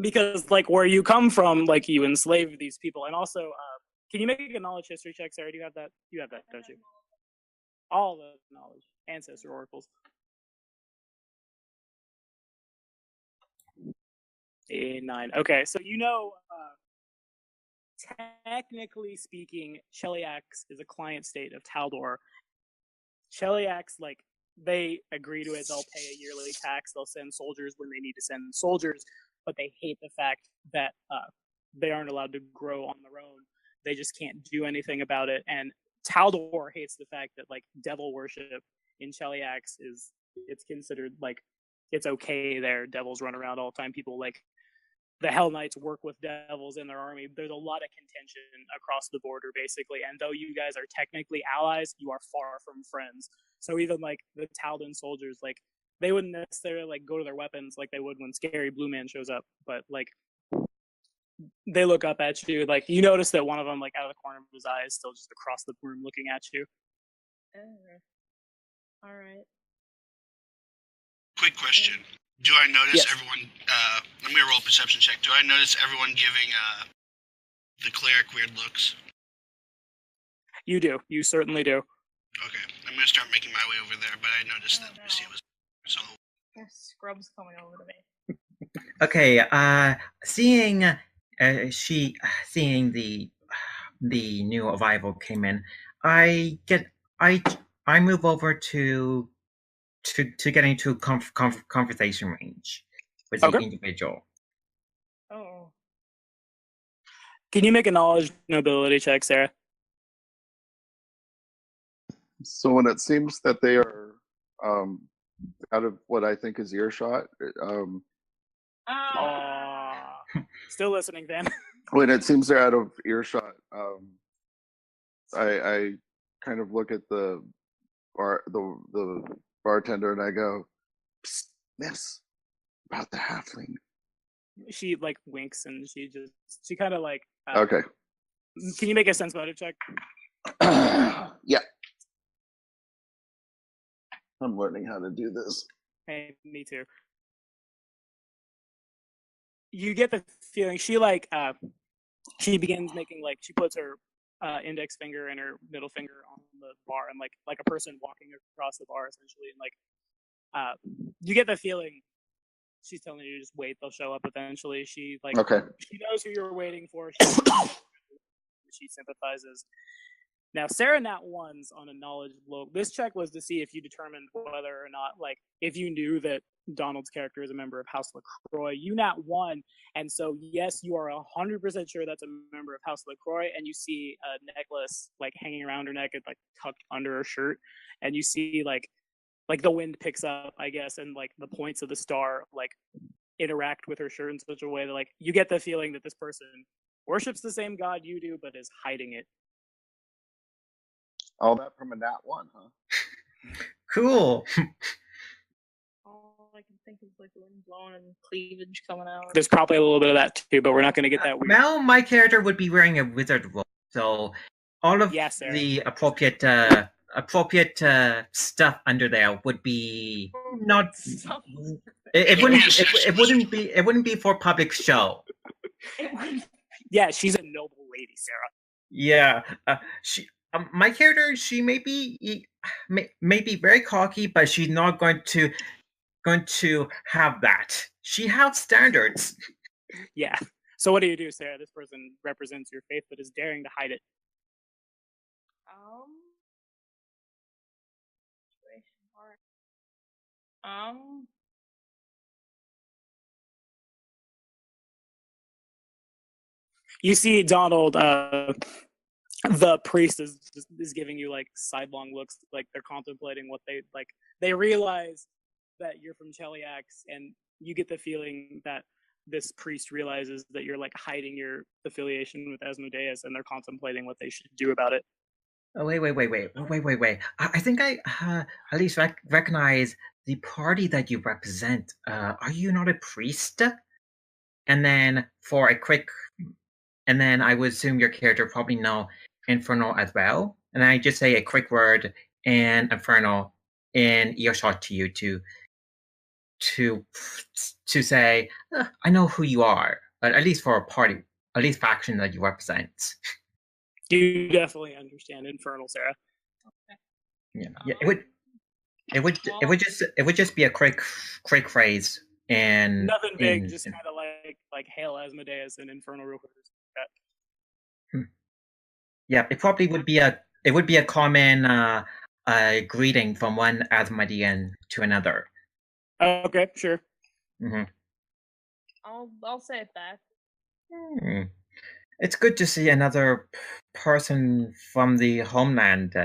A: because like where you come from, like you enslaved these people. And also can you make a knowledge history check, Sarah? Do you have that? You have that, don't you? All the knowledge, ancestor oracles. A9. Okay, so you know, technically speaking, Cheliax is a client state of Taldor. Cheliax, like, they agree to it. They'll pay a yearly tax. They'll send soldiers when they need to send soldiers, but they hate the fact that they aren't allowed to grow on their own. They just can't do anything about it. And Taldor hates the fact that, like, devil worship in Cheliax it's considered, like, it's okay there. Devils run around all the time. People, like, the Hell Knights work with devils in their army. There's a lot of contention across the border, basically. And though you guys are technically allies, you are far from friends. So even like the Taldan soldiers, like they wouldn't necessarily like go to their weapons like they would when Scary Blue Man shows up, but like they look up at you. Like you notice that one of them, like out of the corner of his eye, is still just across the room looking at you.
E: All right.
D: Quick question: do I notice
A: Yes.
D: everyone? Let me roll a perception check. Do I notice everyone giving the cleric weird looks?
A: You do. You certainly do.
D: Okay, I'm gonna start making my way over there, but I noticed that Missy was so.
E: There's scrubs coming over to me.
B: Okay, seeing the new arrival came in, I move over to getting to conversation range with the individual.
E: Oh.
A: Can you make a knowledge nobility check, Sarah?
C: So when it seems that they are out of what I think is earshot,
A: Still listening, Van.
C: when it seems they're out of earshot, I kind of look at the bartender and I go, "Psst, miss, about the halfling."
A: She like winks and she kind of like.
C: Okay.
A: Can you make a sense motive check?
C: Yeah. I'm learning how to do this.
A: Hey, me too. You get the feeling she like she begins making like she puts her index finger and her middle finger on the bar and like a person walking across the bar essentially, and like you get the feeling she's telling you to just wait, they'll show up eventually. She like she knows who you're waiting for. She sympathizes. Now, Sarah nat ones on a knowledge blow. This check was to see if you determined whether or not, like, if you knew that Donald's character is a member of House LaCroix. You nat one, and so yes, you are 100% sure that's a member of House LaCroix. And you see a necklace like hanging around her neck and like tucked under her shirt, and you see like the wind picks up, I guess, and like the points of the star like interact with her shirt in such a way that like you get the feeling that this person worships the same god you do, but is hiding it.
C: All that from a nat one, huh?
B: Cool.
E: All I can think is like wind blowing and cleavage coming out.
A: There's probably a little bit of that too, but we're not going to get that weird.
B: Now my character would be wearing a wizard robe, so all of the appropriate stuff under there would be not. It wouldn't be for public show.
A: Yeah, she's a noble lady, Sarah.
B: Yeah, my character, she may be very cocky, but she's not going to have that. She has standards.
A: Yeah. So what do you do, Sarah? This person represents your faith, but is daring to hide it. You see Donald, the priest is giving you like sidelong looks, like they're contemplating what they realize that you're from Cheliax, and you get the feeling that this priest realizes that you're like hiding your affiliation with Asmodeus, and they're contemplating what they should do about it.
B: Oh, wait. I think I at least recognize the party that you represent. Are you not a priest? And then I would assume your character probably know Infernal as well. And I just say a quick word and Infernal in earshot to you to say, I know who you are, at least for a party, at least faction that you represent.
A: You definitely understand Infernal, Sarah.
E: Okay.
B: Yeah. It would just be a quick phrase and
A: nothing big, just kind of like hail Asmodeus and Infernal real quick.
B: Yeah, it probably would be a common greeting from one Asmodean to another.
A: Okay, sure.
B: Mm-hmm.
E: I'll say it back.
B: It's good to see another person from the homeland.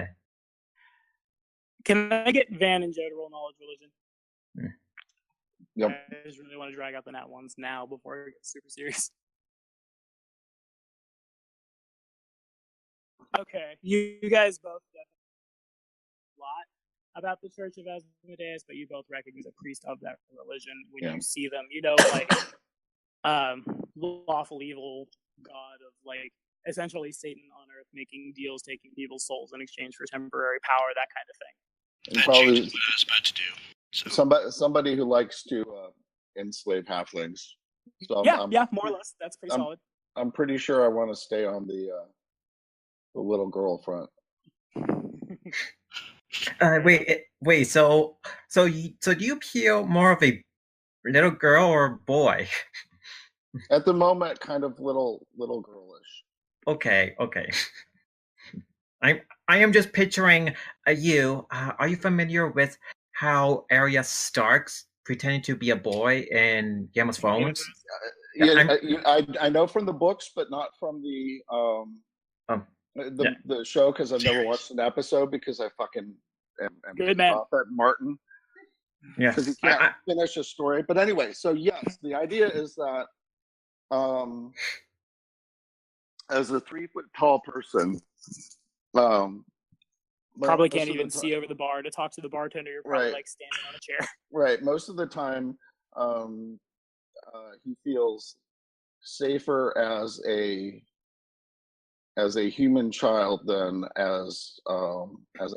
A: Can I get Van and Joe to roll knowledge religion?
C: Yep.
A: I just really want to drag out the nat ones now before it gets super serious. Okay, you guys both definitely a lot. about the Church of Asmodeus, but you both recognize a priest of that religion when
C: Yeah.
A: you see them. You know, like lawful evil god of like essentially Satan on earth, making deals, taking people's souls in exchange for temporary power, that kind of thing.
C: And
D: That
C: probably
D: changes what I was about to do. So.
C: somebody who likes to enslave halflings. So
A: Yeah, more or less. That's pretty solid.
C: I'm pretty sure I want to stay on the little girl front.
B: Wait. So do you feel more of a little girl or boy?
C: At the moment, kind of little girlish.
B: Okay. I am just picturing you. Are you familiar with how Arya Stark's pretending to be a boy in Game of Thrones?
C: I know from the books, but not from the show, because I've never watched an episode because I fucking am
A: good man
C: off at Martin.
B: Yeah,
C: because he can't finish a story. But anyway, so yes, the idea is that as a 3-foot tall person,
A: probably can't even see over the bar to talk to the bartender. You're probably like standing on a chair.
C: Right. Most of the time, he feels safer as a human child than as a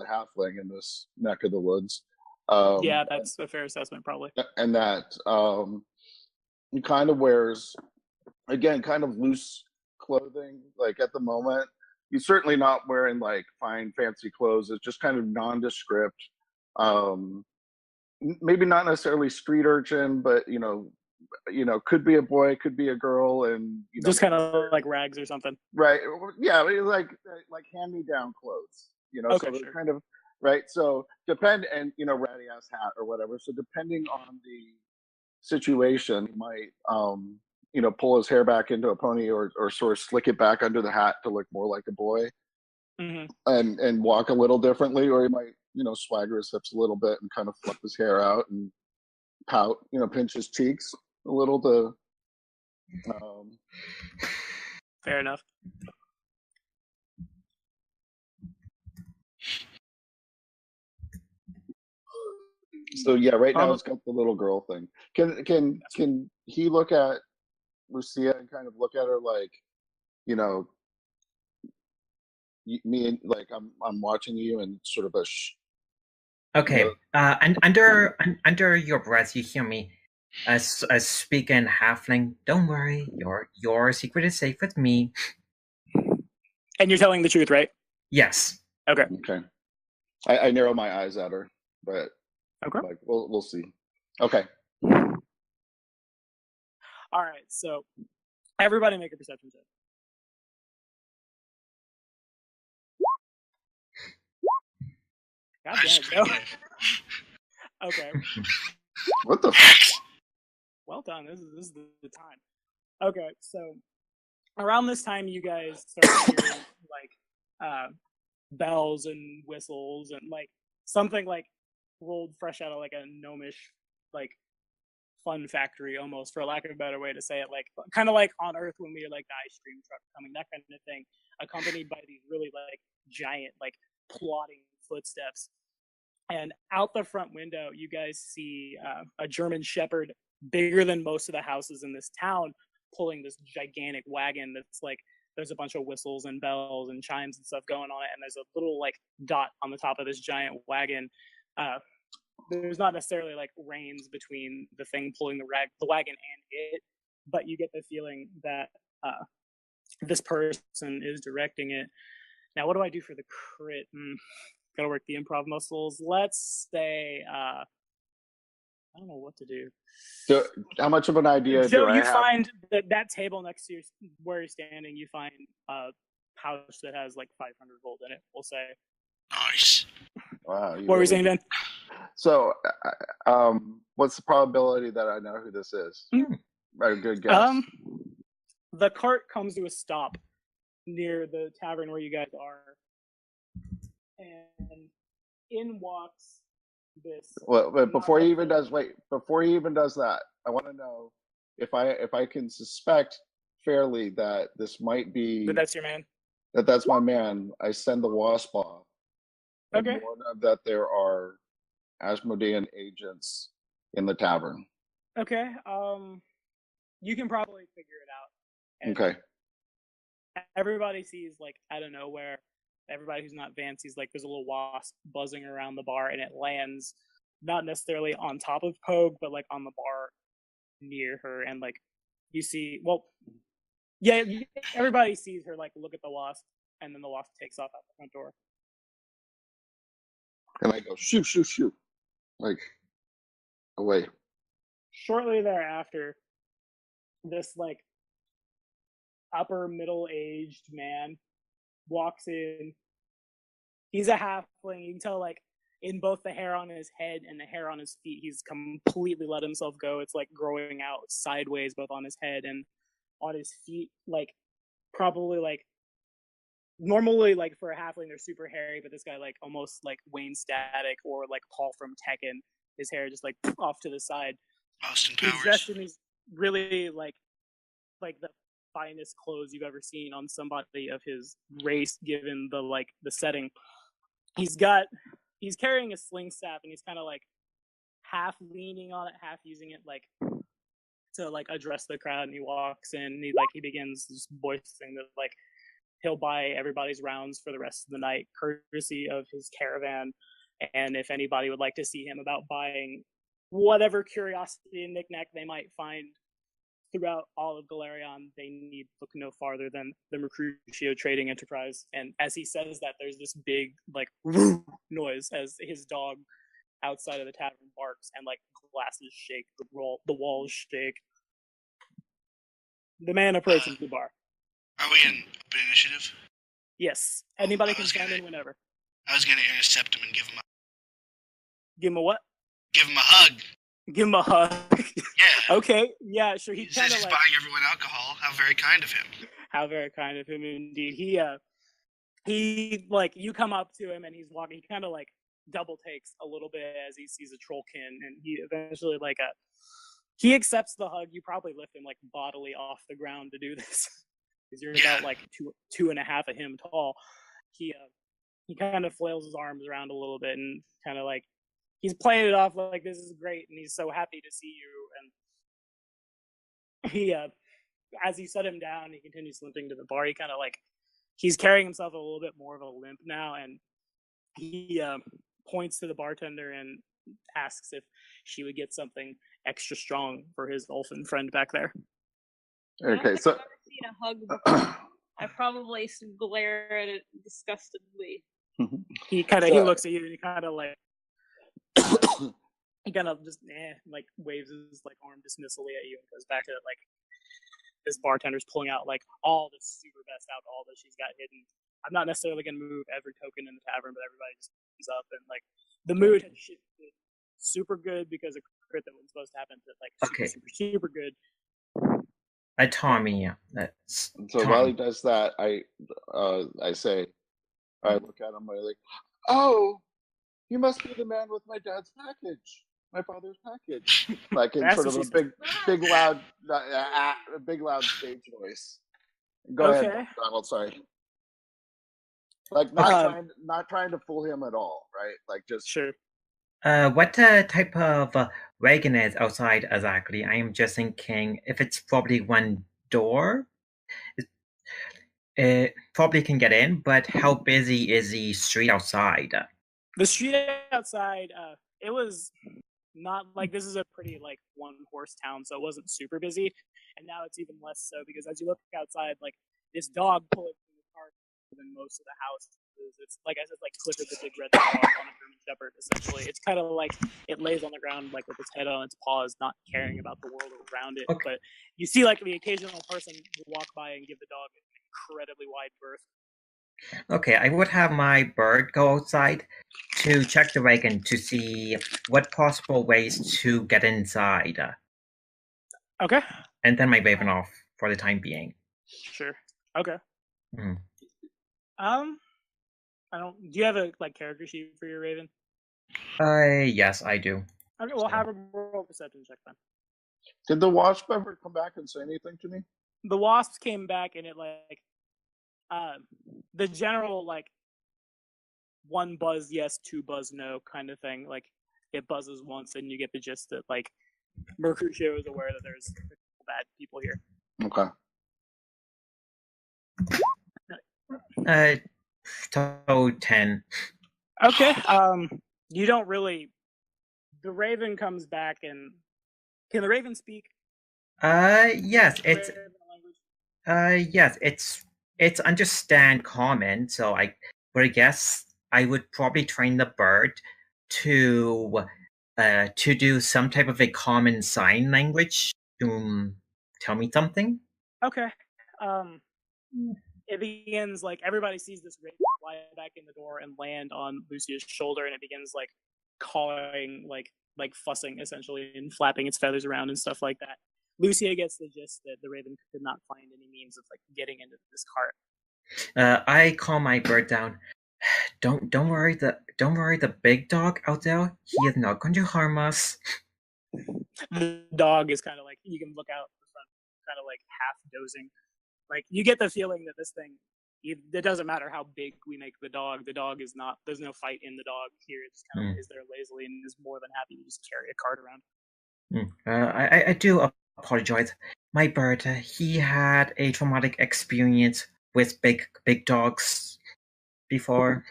C: halfling in this neck of the woods.
A: Yeah, that's a fair assessment, probably.
C: And that he kind of wears, again, kind of loose clothing. Like at the moment, he's certainly not wearing like fine, fancy clothes. It's just kind of nondescript. Maybe not necessarily street urchin, but could be a boy, could be a girl, and
A: just kind of like rags or something.
C: Right. Yeah, like hand-me-down clothes.
A: Okay,
C: so they're
A: sure.
C: kind of right. So ratty ass hat or whatever. So depending on the situation, he might pull his hair back into a pony or sort of slick it back under the hat to look more like a boy, and walk a little differently, or he might swagger his hips a little bit and kind of flip his hair out and pout, pinch his cheeks a little to.
A: Fair enough.
C: So yeah, right now it's got the little girl thing. Can he look at Lucia and kind of look at her like, me and like I'm watching you and sort of a.
B: Okay. And under your breath, you hear me speak in halfling. Don't worry, your secret is safe with me.
A: And you're telling the truth, right?
B: Yes.
A: Okay.
C: I narrow my eyes at her, but like we'll see. Okay.
A: All right. So everybody make a perception check. God damn it, no. Okay.
C: What the?
A: Well done. This is the time. Okay, so around this time, you guys start hearing like bells and whistles and like something like rolled fresh out of like a gnomish like fun factory almost, for lack of a better way to say it, like kind of like on Earth when we hear like the ice cream truck coming, that kind of thing, accompanied by these really like giant like plodding footsteps. And out the front window, you guys see a German Shepherd, bigger than most of the houses in this town, pulling this gigantic wagon that's like, there's a bunch of whistles and bells and chimes and stuff going on it, and there's a little like dot on the top of this giant wagon. There's not necessarily like reins between the thing pulling the wagon and it, but you get the feeling that this person is directing it. Now, what do I do for the crit? Gotta work the improv muscles. Let's say I don't know what to do.
C: So how much of an idea do I have?
A: Find that table next to where you're standing, you find a pouch that has like 500 gold in it, we'll say.
D: Nice.
C: Wow.
A: What were you saying, Dan?
C: So what's the probability that I know who this is? A good guess.
A: The cart comes to a stop near the tavern where you guys are, and in walks this.
C: Well, but before he even does that, I want to know if I can suspect fairly that this might be.
A: But that's your man.
C: That's my man. I send the wasp off.
A: Okay.
C: That there are Asmodean agents in the tavern.
A: Okay. You can probably figure it out. And
C: Okay.
A: everybody sees, like, out of nowhere, everybody who's not Vance sees, like, there's a little wasp buzzing around the bar, and it lands not necessarily on top of Pogue, but, like, on the bar near her, and, like, you see, well, yeah, everybody sees her, like, look at the wasp, and then the wasp takes off out the front door.
C: And I go, shoot, shoot, shoot. Like, away.
A: Shortly thereafter, this, like, upper middle-aged man walks in. He's a halfling. You can tell, like, in both the hair on his head and the hair on his feet, he's completely let himself go. It's, like, growing out sideways, both on his head and on his feet. Like, probably, like, normally, like, for a halfling, they're super hairy, but this guy, like, almost like Wayne Static or, like, Paul from Tekken. His hair just, like, off to the side.
D: Austin
A: He's
D: Powers.
A: dressed in these really, like the finest clothes you've ever seen on somebody of his race, given the, like, the setting. He's carrying a sling staff, and he's kind of, like, half leaning on it, half using it, like, to, like, address the crowd. And he walks in, and he begins just voicing that, like, he'll buy everybody's rounds for the rest of the night, courtesy of his caravan. And if anybody would like to see him about buying whatever curiosity and knickknack they might find throughout all of Galarion, they need look no farther than the Mercutio Trading Enterprise. And as he says that, there's this big, like, woo noise as his dog outside of the tavern barks, and, like, glasses shake, the walls shake. The man approaches the bar.
D: Are we in open initiative?
A: Yes. Anybody can stand in whenever.
D: I was gonna intercept him and give him
A: a what?
D: Give him a hug.
A: Give him a hug.
D: Yeah.
A: Okay. Yeah. Sure. He
D: says
A: kind of
D: he's
A: like
D: buying everyone alcohol. How very kind of him.
A: How very kind of him, indeed. He like, you come up to him and he's walking. He kind of like double takes a little bit as he sees a trollkin, and he eventually he accepts the hug. You probably lift him, like, bodily off the ground to do this because you're about, like, 2.5 of him tall. He kind of flails his arms around a little bit and kind of like, he's playing it off like this is great and he's so happy to see you. And he as you set him down, he continues limping to the bar. He kind of like, he's carrying himself a little bit more of a limp now, and he points to the bartender and asks if she would get something extra strong for his elfin friend back there.
C: Okay, so
E: I've never seen a hug before. I probably glare at it disgustedly.
A: He he looks at you and he kind of like he kind of just like waves his, like, arm dismissively at you and goes back to, like, this bartender's pulling out, like, all the super best alcohol that she's got hidden. I'm not necessarily gonna move every token in the tavern, but everybody just comes up, and, like, the mood had shifted super good because a crit that was supposed to happen to, like, super good.
B: Tommy.
C: So while he does that, I say, I look at him, I like, oh, you must be the man with my dad's package, my father's package, like, in sort of a big loud stage voice. Go ahead, Donald. Sorry. Like, not trying to fool him at all, right? Like, just
A: sure.
B: What type of wagon is outside exactly? I am just thinking if it's probably one door, it probably can get in, but how busy is the street outside?
A: The street outside, it was not like, this is a pretty, like, one horse town, so it wasn't super busy, and now it's even less so because as you look outside, like, this dog pulling from the car than most of the houses. It's like I said, like Clifford the big red dog on a German Shepherd. Essentially, it's kind of like it lays on the ground, like, with its head on its paws, not caring about the world around it.
B: Okay.
A: But you see, like, the occasional person walk by and give the dog an incredibly wide berth.
B: Okay, I would have my bird go outside to check the wagon to see what possible ways to get inside.
A: Okay.
B: And then my Raven off for the time being.
A: Sure. Okay.
B: Hmm.
A: I don't. Do you have a, like, character sheet for your Raven?
B: Yes, I do.
A: Okay, we'll have a roll perception check then.
C: Did the wasp ever come back and say anything to me?
A: The wasps came back, and it, like, the general, like, one buzz yes, two buzz no kind of thing. Like, it buzzes once, and you get the gist that like Mercutio is aware that there's bad people here.
C: Okay.
B: Total 10.
A: Okay. You don't really. The Raven comes back, and can the Raven speak?
B: Yes, it's
A: Raven language?
B: yes, it's understand common, so I guess I would probably train the bird to do some type of a common sign language to tell me something.
A: Okay. It begins like everybody sees this Raven fly back in the door and land on Lucia's shoulder, and it begins like cawing, like fussing essentially, and flapping its feathers around and stuff like that. Lucia gets the gist that the Raven could not find any means of like getting into this cart.
B: I calm my bird down. Don't worry the big dog out there. He is not going to harm us.
A: The dog is kind of like, you can look out the front, kind of like half dozing. Like you get the feeling that this thing, it doesn't matter how big we make the dog is not. There's no fight in the dog here. It just kind of lays there lazily and is more than happy to just carry a cart around.
B: I do apologize. My bird, he had a traumatic experience with big dogs before.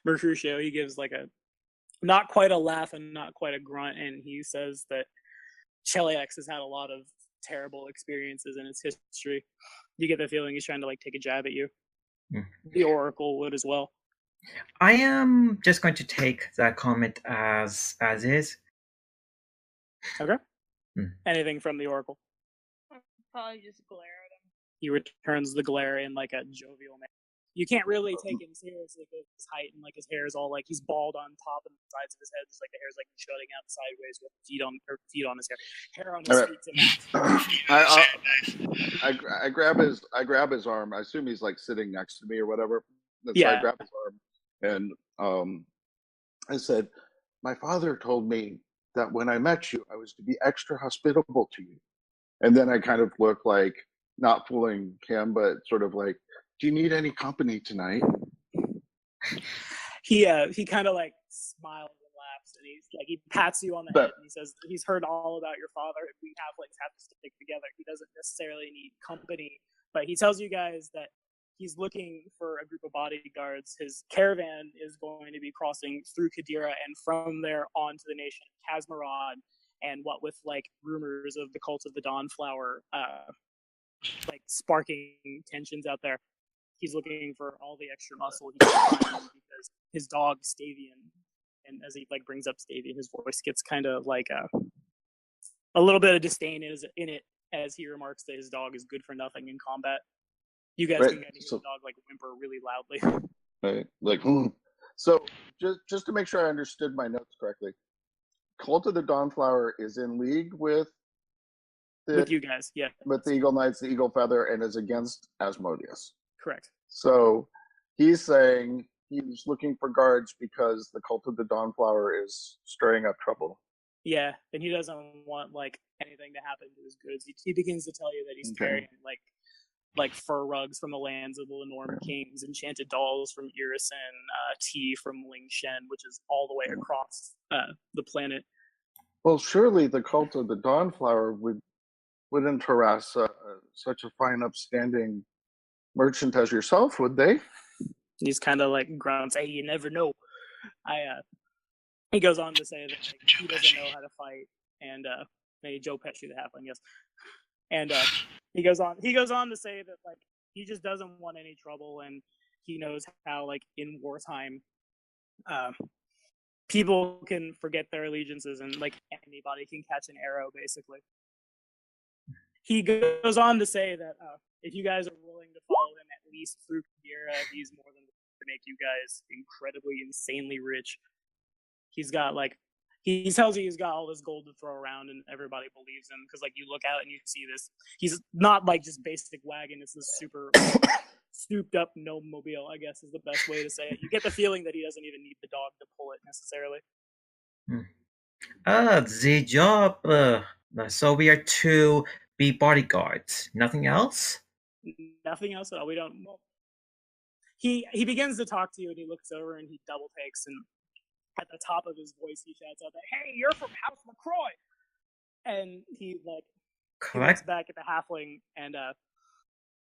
A: Mercutio, he gives like a not quite a laugh and not quite a grunt, and he says that Cheliax has had a lot of terrible experiences in its history. You get the feeling he's trying to like take a jab at you. The Oracle would as well.
B: I am just going to take that comment as is.
A: Okay. Anything from the Oracle?
E: Probably just glare at him.
A: He returns the glare in like a jovial manner. You can't really take him seriously because his height and like his hair is all like he's bald on top and the sides of his head. Just like the hair's like jutting out sideways with feet on his hair on his feet.
C: I grab his arm. I assume he's like sitting next to me or whatever. And
A: yeah.
C: So I grab his arm and I said, "My father told me that when I met you, I was to be extra hospitable to you." And then I kind of look like not fooling him, but sort of like, "Do you need any company tonight?"
A: He kind of like smiles and laughs, and he pats you on the head, and he says he's heard all about your father. We halflings have to stick together. He doesn't necessarily need company, but he tells you guys that he's looking for a group of bodyguards. His caravan is going to be crossing through Qadira and from there on to the nation of Kazmarad, and what with like rumors of the cult of the Dawnflower like sparking tensions out there. He's looking for all the extra muscle he can find because his dog Stavian, and as he like brings up Stavian, his voice gets kind of like a little bit of disdain in it as he remarks that his dog is good for nothing in combat. You guys can hear the dog like whimper really loudly.
C: Right, like So just to make sure I understood my notes correctly, Cult of the Dawnflower is in league with
A: you guys, yeah,
C: with the Eagle Knights, the Eagle Feather, and is against Asmodeus.
A: Correct.
C: So he's saying he's looking for guards because the Cult of the Dawnflower is stirring up trouble.
A: Yeah, and he doesn't want like anything to happen to his goods. He begins to tell you that he's carrying like fur rugs from the lands of the Lenormand kings, enchanted dolls from Irison, tea from Ling Shen, which is all the way across the planet.
C: Well, surely the Cult of the Dawnflower wouldn't harass such a fine, upstanding merchant as yourself, would they?
A: He's kind of like grunts, "Hey, you never know." He goes on to say that like, he doesn't know how to fight, and maybe Joe Pesci the halfling, yes. And he goes on to say that like he just doesn't want any trouble, and he knows how like in wartime, people can forget their allegiances, and like anybody can catch an arrow, basically. He goes on to say that if you guys are willing to follow him at least through Qadira, he's more than willing to make you guys incredibly, insanely rich. He's got like, he tells you he's got all this gold to throw around, and everybody believes him because like you look out and you see this. He's not like just basic wagon. It's this super souped up gnome-mobile, I guess is the best way to say it. You get the feeling that he doesn't even need the dog to pull it necessarily.
B: The job. So we are to be bodyguards. Nothing else?
A: Nothing else at all. We don't. Well, he begins to talk to you, and he looks over and he double takes, and at the top of his voice, he shouts out that, "Hey, you're from House McCroy!" And he like he looks back at the halfling, and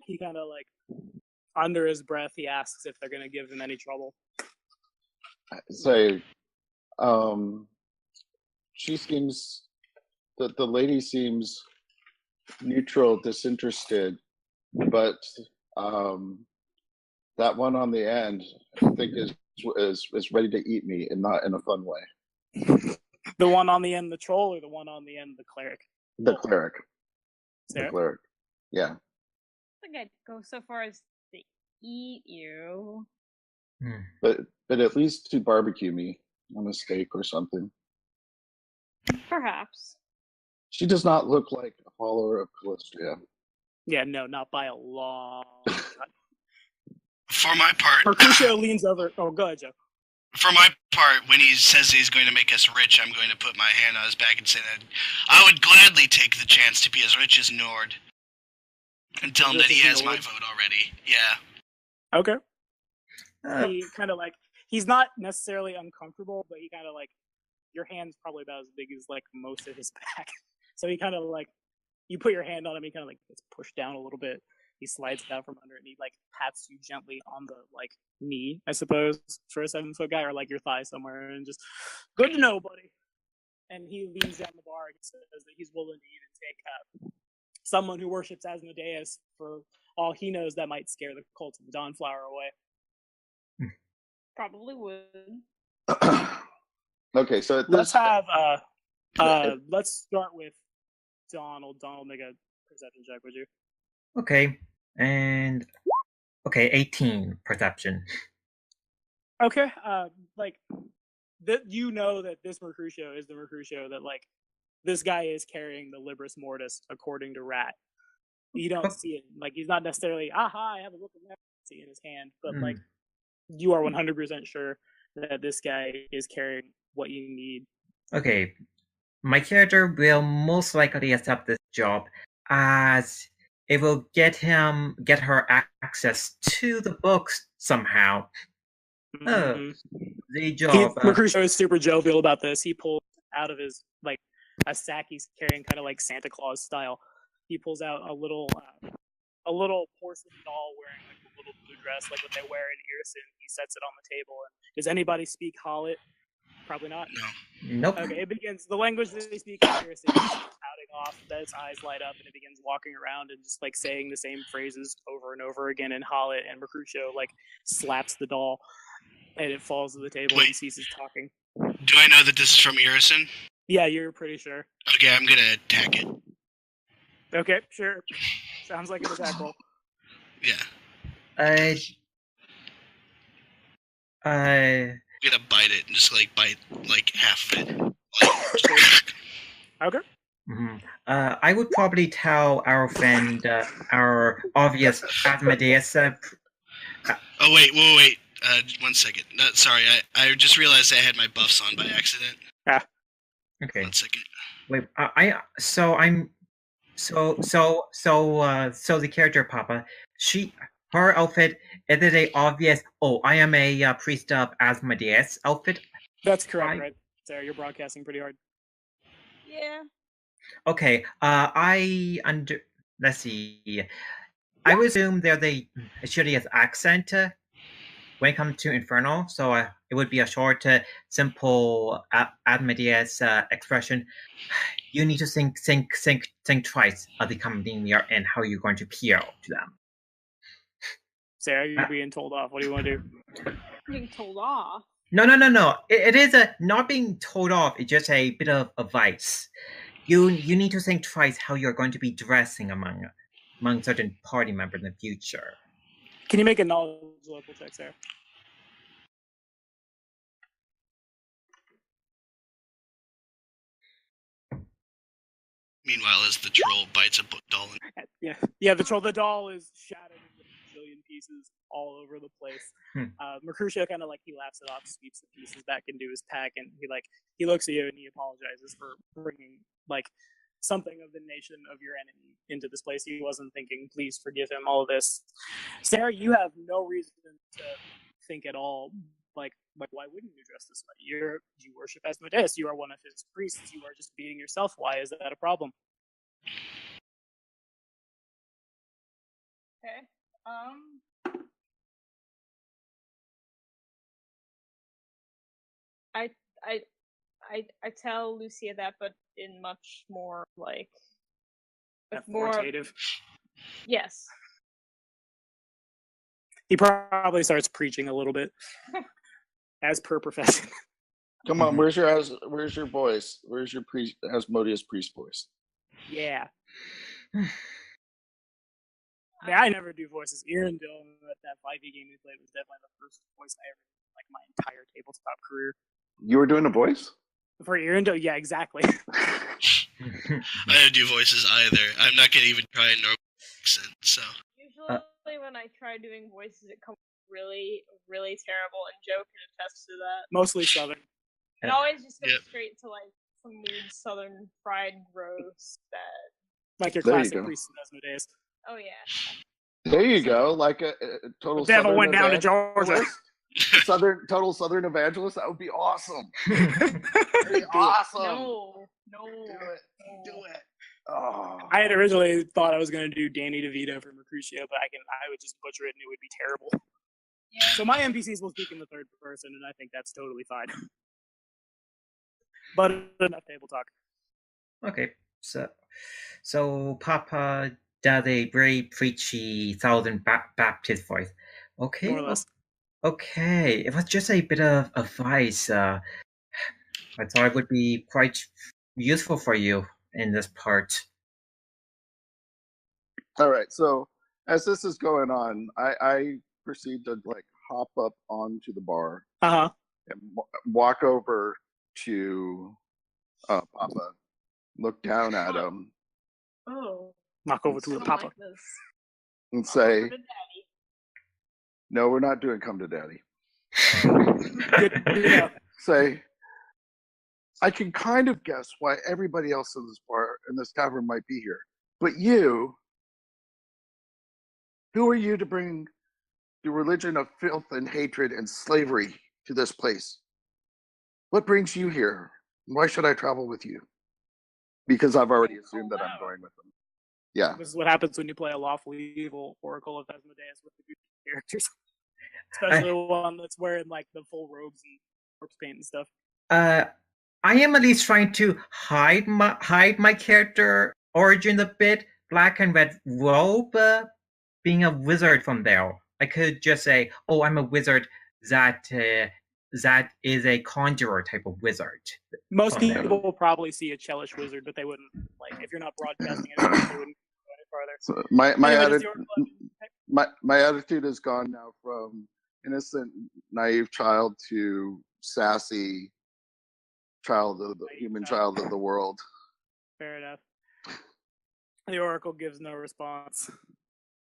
A: he kind of like under his breath, he asks if they're gonna give him any trouble.
C: Say, she seems the lady seems neutral, disinterested, but that one on the end, I think is ready to eat me, and not in a fun way.
A: The one on the end, the troll, or the one on the end, the cleric?
C: The cleric.
A: Sarah?
C: The cleric. Yeah.
E: I think I'd go so far as to eat you.
C: But at least to barbecue me on a steak or something.
E: Perhaps.
C: She does not look like a follower of Calistria.
A: Yeah, no, not by a long shot.
D: For my part,
A: Mercutio leans over. Oh, go ahead, Joe.
D: For my part, when he says he's going to make us rich, I'm going to put my hand on his back and say that I would gladly take the chance to be as rich as Nord. And tell him that he has my vote already. Yeah.
A: Okay. He kind of like, he's not necessarily uncomfortable, but he kind of like, your hand's probably about as big as like most of his back. So he kind of like, you put your hand on him, he kind of like gets pushed down a little bit. He slides down from under it, and he like pats you gently on the like knee, I suppose, for a 7-foot guy, or like your thigh somewhere, and just, good to know, buddy. And he leans down the bar and says that he's willing to even take someone who worships Asmodeus. For all he knows, that might scare the cult of the Dawnflower away.
E: Probably would.
C: Okay, so
A: let's have let's start with Donald. Donald, make a perception check, would you?
B: Okay, and 18 perception.
A: Okay, like you know that this Mercutio is the Mercutio that like this guy is carrying the Libris Mortis according to Rat. You don't see it, like he's not necessarily I have a book of Legacy in his hand, but like you are 100% sure that this guy is carrying what you need.
B: Okay, my character will most likely accept this job as it will get her access to the books somehow. The job.
A: Mercutio is super jovial about this. He pulls out of his like a sack he's carrying, kind of like Santa Claus style. He pulls out a little porcelain doll wearing like a little blue dress, like what they wear in Irison. He sets it on the table. And does anybody speak Hallett? Probably not.
D: No.
B: Nope.
A: Okay, it begins. The language that they speak in Irison is pouting off. Then its eyes light up, and it begins walking around and just like saying the same phrases over and over again in Hallett. And Mercutio like slaps the doll, and it falls to the table and ceases talking.
D: Do I know that this is from Irison?
A: Yeah, you're pretty sure.
D: Okay, I'm gonna attack it.
A: Okay, sure. Sounds like an attack roll.
D: Yeah.
B: I'm
D: gonna bite it and just like bite like half of it.
A: Okay.
B: Mm-hmm. I would probably tell our friend, our obvious Asmodeus.
D: Oh wait. 1 second. No, sorry, I just realized I had my buffs on by accident.
B: Okay.
D: 1 second.
B: Wait, so the character Papa, her outfit, is it a obvious, I am a priest of Asmodeus outfit?
A: That's correct, right? Sarah, you're broadcasting pretty hard.
E: Yeah.
B: Okay, let's see. I would assume there's a Cheliax accent when it comes to Infernal, so it would be a short, simple Asmodeus expression. You need to think twice of the company you're in, how you're going to appeal to them.
A: Sarah, you're being told off. What do you want to do?
E: Being told off?
B: No. It is not being told off. It's just a bit of advice. You need to think twice how you're going to be dressing among certain party members in the future.
A: Can you make a knowledge local check, Sarah?
D: Meanwhile, as the troll bites a doll.
A: Yeah. The doll is shattered into a million pieces all over the place. Mercutio kind of like he laughs it off, sweeps the pieces back into his pack, and he looks at you and he apologizes for bringing like something of the nation of your enemy into this place. He wasn't thinking. Please forgive him all of this. Sarah, you have no reason to think at all like why wouldn't you dress this way? You worship Asmodeus. You are one of his priests. You are just being yourself. Why is that a problem?
E: Okay. I tell Lucia that, but in much more like
A: authoritative.
E: Yes.
A: He probably starts preaching a little bit, as per profession.
C: Come on, where's your voice? Where's your Asmodeus priest voice?
A: Yeah. I never do voices. Irondale, that 5e game we played, was definitely the first voice I ever did, like my entire tabletop career.
C: You were doing a voice?
A: For Irondale, yeah, exactly.
D: I don't do voices either. I'm not gonna even try a normal accent. So
E: usually, when I try doing voices, it comes really, really terrible, and Joe can attest to that.
A: Mostly Southern.
E: It always just goes straight to like some weird Southern fried gross that.
A: Like your classic priest in Asmodeus.
E: Oh yeah.
C: There you go, like a total.
A: The devil went down to Georgia.
C: Total Southern evangelist. That would be awesome. Awesome.
E: No.
C: Do it. Oh.
A: I had originally thought I was going to do Danny DeVito for Mercutio, but I would just butcher it and it would be terrible. Yeah. So my NPCs will speak in the third person, and I think that's totally fine. But enough table talk.
B: Okay, so Papa does a very preachy Southern Baptist voice. Okay.
A: More or less.
B: Okay, it was just a bit of advice. I thought it would be quite useful for you in this part.
C: All right, so as this is going on, I proceed to like hop up onto the bar and walk over to Papa, look down at him.
E: Oh.
A: Knock over to Papa.
E: Like this.
C: And say, no, we're not doing come to daddy. Say, I can kind of guess why everybody else in this bar, in this tavern might be here. But you, who are you to bring the religion of filth and hatred and slavery to this place? What brings you here? Why should I travel with you? Because I've already assumed that I'm going with them. Yeah.
A: This is what happens when you play a lawfully evil Oracle of Asmodeus with the good characters. Especially one that's wearing like the full robes and corpse paint and stuff.
B: I am at least trying to hide my character origin a bit. Black and red robe, being a wizard from there. I could just say, oh, I'm a wizard that is a conjurer type of wizard.
A: Most people will probably see a Cheliax wizard, but they wouldn't, like, if you're not broadcasting it, they wouldn't go any farther.
C: So my attitude has gone now from innocent, naive child to sassy child of the human child of the world.
A: Fair enough. The Oracle gives no response.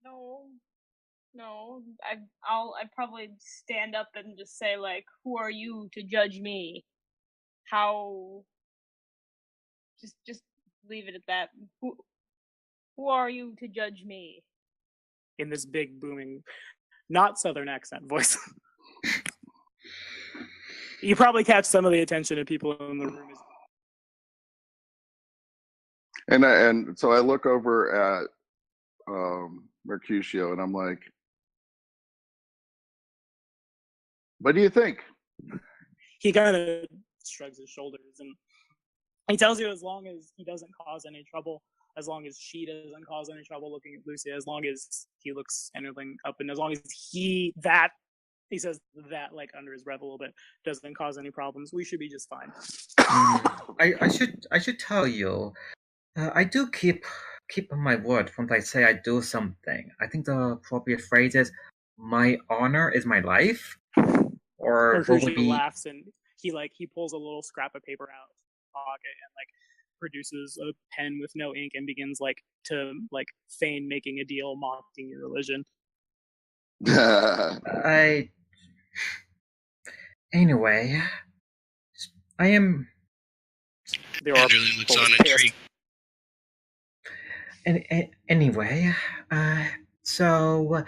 E: No. I'd probably stand up and just say like, "Who are you to judge me? How?" Just leave it at that. Who are you to judge me?
A: In this big booming, not Southern accent voice. You probably catch some of the attention of people in the room.
C: And so I look over at Mercutio and I'm like, what do you think?
A: He kind of shrugs his shoulders and he tells you as long as he doesn't cause any trouble, as long as she doesn't cause any trouble looking at Lucia, as long as he looks anything up, and as long as he says that like under his breath a little bit, doesn't cause any problems, we should be just fine.
B: I should tell you, I do keep my word when I say I do something. I think the appropriate phrase is, "My honor is my life." Or what would be?
A: Laughs and he pulls a little scrap of paper out of his pocket and like produces a pen with no ink and begins to feign making a deal, mocking your religion.
B: Anyway, I am.
D: Andrew looks on intrigued.
B: Anyway, so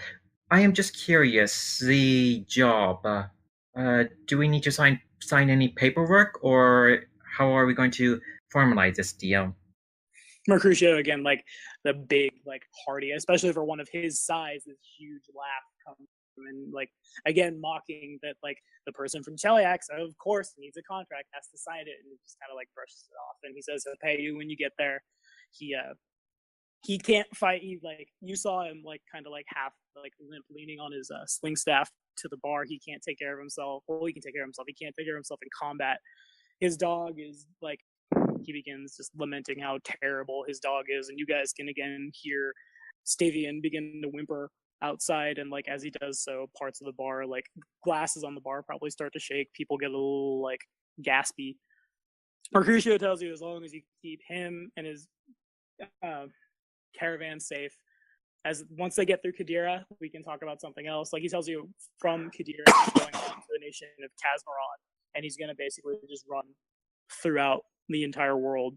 B: I am just curious. The job Do we need to sign any paperwork, or how are we going to formalize this deal?
A: Mercutio again, like the big, like hearty, especially for one of his size, this huge laugh comes from him, and like again mocking that like the person from Cheliax, of course, needs a contract, has to sign it, and he just kind of like brushes it off, and he says he'll pay you when you get there. He can't fight. He like you saw him like kind of like half like limp, leaning on his sling staff to the bar. He can't take care of himself. Well, he can take care of himself. He can't take care of himself in combat. His dog is like he begins just lamenting how terrible his dog is, and you guys can again hear Stavian begin to whimper outside, and like as he does so, parts of the bar, like glasses on the bar, probably start to shake. People get a little like gaspy. Mercutio tells you as long as you keep him and his caravan safe, as once they get through Qadira, we can talk about something else. Like he tells you from Qadira, he's going on to the nation of Kazmaron, and he's going to basically just run throughout the entire world.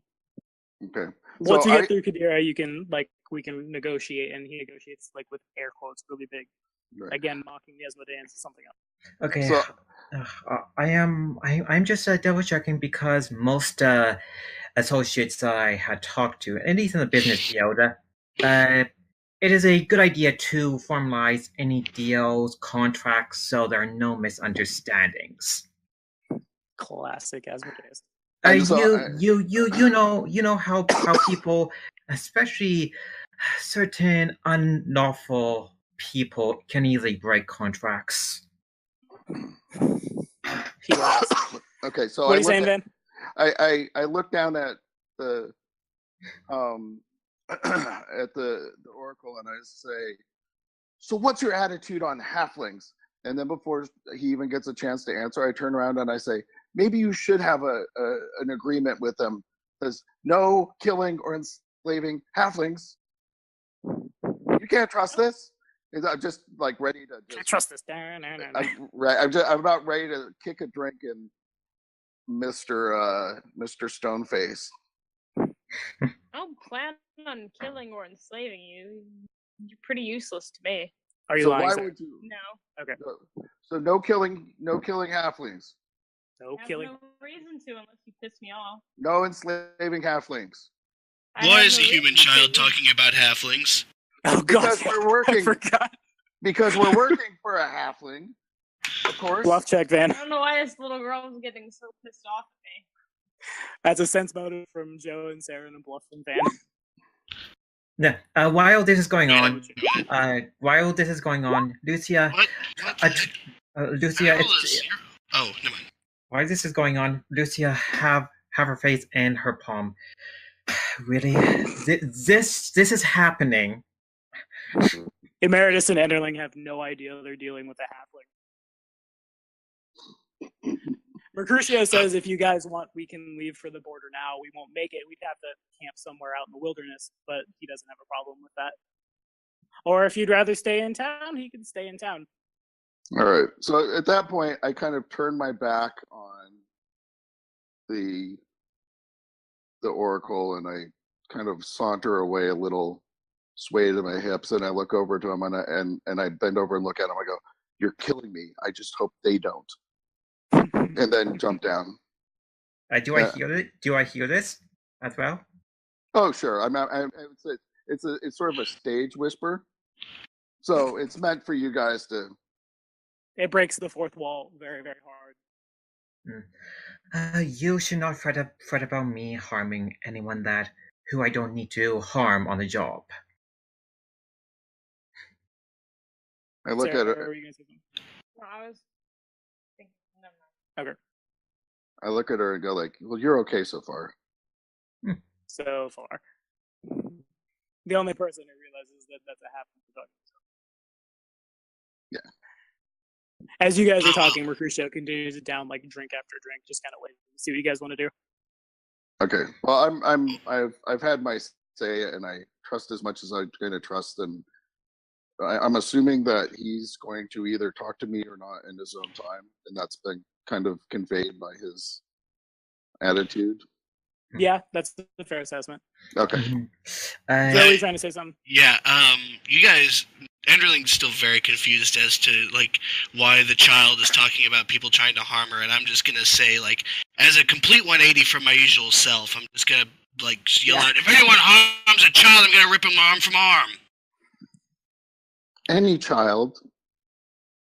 C: Okay.
A: Once you get through Qadira, you can like we can negotiate, and he negotiates like with air quotes really big. Right. Again, mocking the Asmodeans is something else.
B: Okay. So, I'm just double checking because most associates I had talked to, at least in the business field, it is a good idea to formalize any deals, contracts, so there are no misunderstandings.
A: Classic Asmodeus.
B: You know how people, especially certain unlawful people, can easily break contracts.
C: Okay, so
A: what are you saying, Van?
C: I look down at the at the oracle and I say, so what's your attitude on halflings? And then before he even gets a chance to answer, I turn around and I say, maybe you should have an agreement with them. There's no killing or enslaving halflings. You can't trust this. I'm just like ready to.
A: Can't trust this.
C: I'm about ready to kick a drink in Mr. Stoneface.
E: I don't plan on killing or enslaving you. You're pretty useless to me.
A: Are you lying?
C: Why would you?
E: No.
C: Okay. So no killing halflings.
A: No killing.
E: No reason to unless you piss me off.
C: No enslaving halflings.
D: Why is a human child talking about halflings?
A: Oh God!
C: Because we're working.
A: I forgot.
C: Because we're working for a halfling, of course.
A: Bluff check, Van.
E: I don't know why this little girl is getting so pissed off at me.
A: That's a sense motive from Joe and Sarah and Bluff and Van.
B: Yeah. While this is going on, Lucia. Lucia.
D: Oh, never mind.
B: While this is going on, Lucia, have her face in her palm. Really, this is happening.
A: Emeritus and Enderling have no idea they're dealing with a halfling. Mercutio says if you guys want, we can leave for the border now. We won't make it. We'd have to camp somewhere out in the wilderness, but he doesn't have a problem with that. Or if you'd rather stay in town, he can stay in town.
C: All right. So at that point, I kind of turn my back on the oracle, and I kind of saunter away a little, sway to my hips, and I look over to him, and I bend over and look at him. I go, "You're killing me. I just hope they don't." And then jump down.
B: Do I hear it? Do I hear this as well?
C: Oh, sure. I would say it's sort of a stage whisper, so it's meant for you guys to.
A: It breaks the fourth wall very, very hard.
B: You should not fret about me harming anyone who I don't need to harm on the job.
C: I look at it.
E: I was thinking, never mind.
A: Okay.
C: I look at her and go like, "Well, you're okay so far."
A: So far. The only person who realizes that that's a halfling.
C: Yeah.
A: As you guys are talking, Mercutio continues to down like drink after drink, just kind of waiting to see what you guys want to do.
C: Okay. Well, I've had my say, and I trust as much as I'm going to trust, and I'm assuming that he's going to either talk to me or not in his own time, and that's been kind of conveyed by his attitude.
A: Yeah, that's the fair assessment.
C: Okay.
A: Joe, are you trying to say something?
D: Yeah. You guys, Enderling's still very confused as to like why the child is talking about people trying to harm her, and I'm just gonna say, like, as a complete 180 from my usual self, I'm just gonna like yell out, if anyone harms a child, I'm gonna rip him arm from arm.
C: Any child,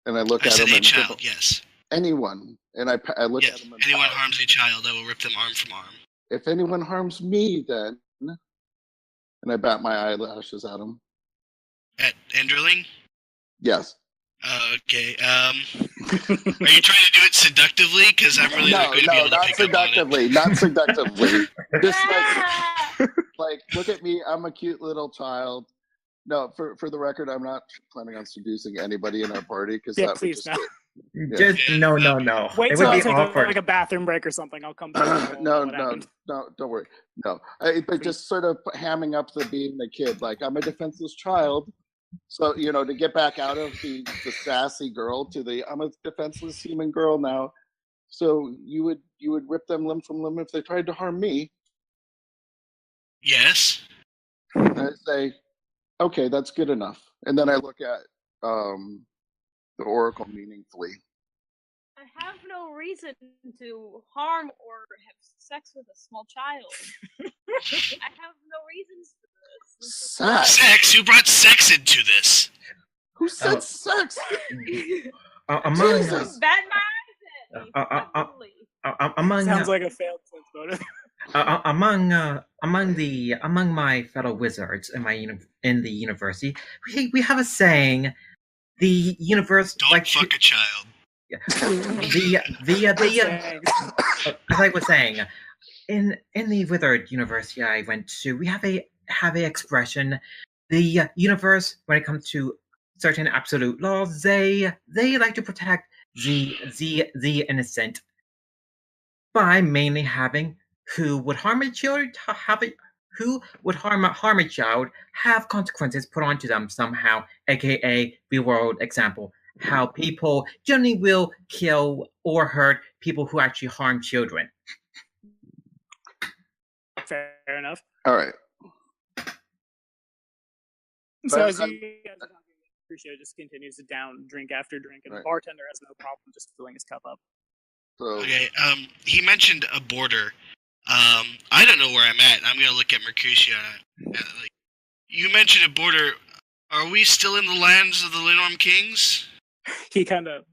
C: and I look
D: I
C: at
D: said
C: him.
D: a child, yes.
C: Anyone, and I look at him.
D: Anyone harms a child, I will rip them arm from arm.
C: If anyone harms me, then, and I bat my eyelashes at him.
D: At Enderling?
C: Yes.
D: Okay. Are you trying to do it seductively? Because I'm really not going to be able to pick up on it.
C: Not seductively. Just like, look at me. I'm a cute little child. No, for the record, I'm not planning on seducing anybody in our party because that would just.
B: Just no.
A: Wait
B: it
A: till
B: would
A: I
B: be
A: take
B: awkward.
A: like a bathroom break or something. I'll come back.
C: No, don't worry. No, but just sort of hamming up the being the kid. Like, I'm a defenseless child. So, to get back out of the sassy girl to the I'm a defenseless human girl now. So you would rip them limb from limb if they tried to harm me.
D: Yes.
C: And I say, okay, that's good enough. And then I look at the Oracle meaningfully.
E: I have no reason to harm or have sex with a small child. I have no reasons for this.
D: Sex? Who brought sex into this?
C: Who said sex?
B: Jesus.
E: Bat my eyes
A: Sounds like a failed sense motive.
B: Among my fellow wizards in the university, we have a saying: the universe
D: don't fuck a child.
B: As I was saying, in the wizard university I went to, we have a expression: the universe, when it comes to certain absolute laws, they like to protect the innocent by mainly having who would harm a child have consequences put onto them somehow, aka real world example, how people generally will kill or hurt people who actually harm children.
A: Fair enough.
C: All right.
A: So as you guys are talking, Crucio just continues to down drink after drink, and the bartender has no problem just filling his cup up.
D: Okay, he mentioned a border. I don't know where I'm at. I'm gonna look at Mercutio. You mentioned a border. Are we still in the lands of the Lenorm Kings?
A: He kind of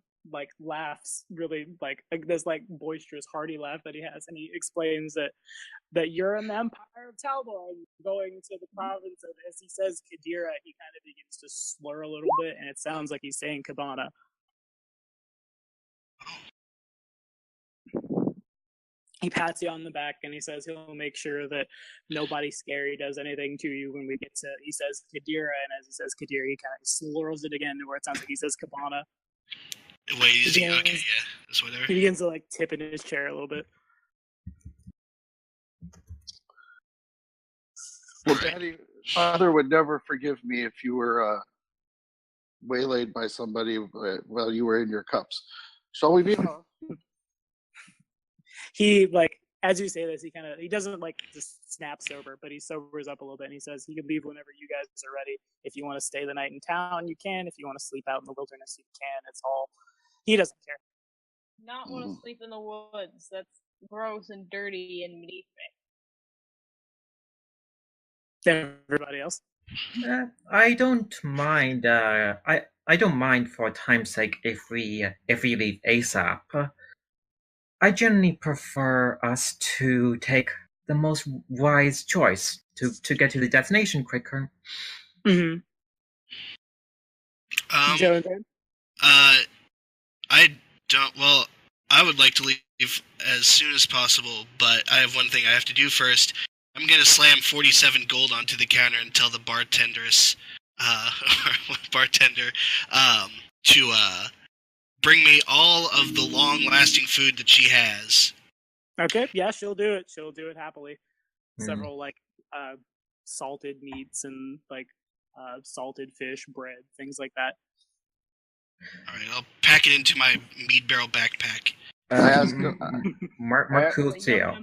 A: laughs really like this boisterous, hearty laugh that he has, and he explains that you're in the Empire of Taldor and going to the province. And as he says Qadira, he kind of begins to slur a little bit, and it sounds like he's saying Cabana. He pats you on the back and he says he'll make sure that nobody scary does anything to you when we get to, he says Qadira, and as he says Qadira, he kind of slurs it again to where it sounds like he says Cabana.
D: Wait, is he? Okay, yeah, that's whatever.
A: He begins to tip in his chair a little bit.
C: Well, Daddy, Father would never forgive me if you were waylaid by somebody while you were in your cups. Shall we be off?
A: He as you say this, he doesn't just snap sober, but he sobers up a little bit and he says he can leave whenever you guys are ready. If you want to stay the night in town, you can. If you want to sleep out in the wilderness, you can. It's all, he doesn't care.
E: Not want to sleep in the woods. That's gross and dirty and beneath me.
A: Everybody else?
B: I don't mind. I don't mind for time's sake if we leave ASAP. I generally prefer us to take the most wise choice to get to the destination quicker.
A: Mm-hmm.
D: I don't. Well, I would like to leave as soon as possible, but I have one thing I have to do first. I'm gonna slam 47 gold onto the counter and tell the bartender, to bring me all of the long-lasting food that she has.
A: Okay, yeah, she'll do it. She'll do it happily. Several salted meats and salted fish, bread, things like that.
D: All right, I'll pack it into my mead barrel backpack.
B: Mercutio,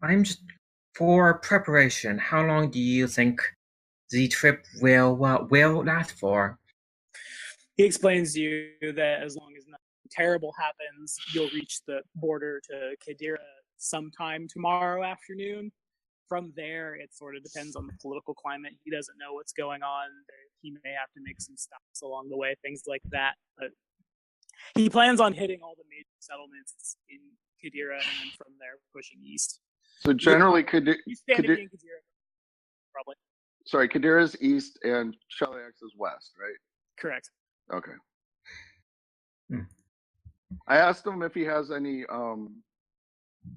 B: I'm just for preparation. How long do you think the trip will last for.
A: He explains to you that as long as nothing terrible happens, you'll reach the border to Qadira sometime tomorrow afternoon. From there, it sort of depends on the political climate. He doesn't know what's going on. He may have to make some stops along the way, things like that. But he plans on hitting all the major settlements in Qadira and then from there pushing east.
C: So generally,
A: He's standing in Qadira, probably.
C: Sorry, Qadira's east and Cheliax is west, right?
A: Correct.
C: Okay. I asked him if he has any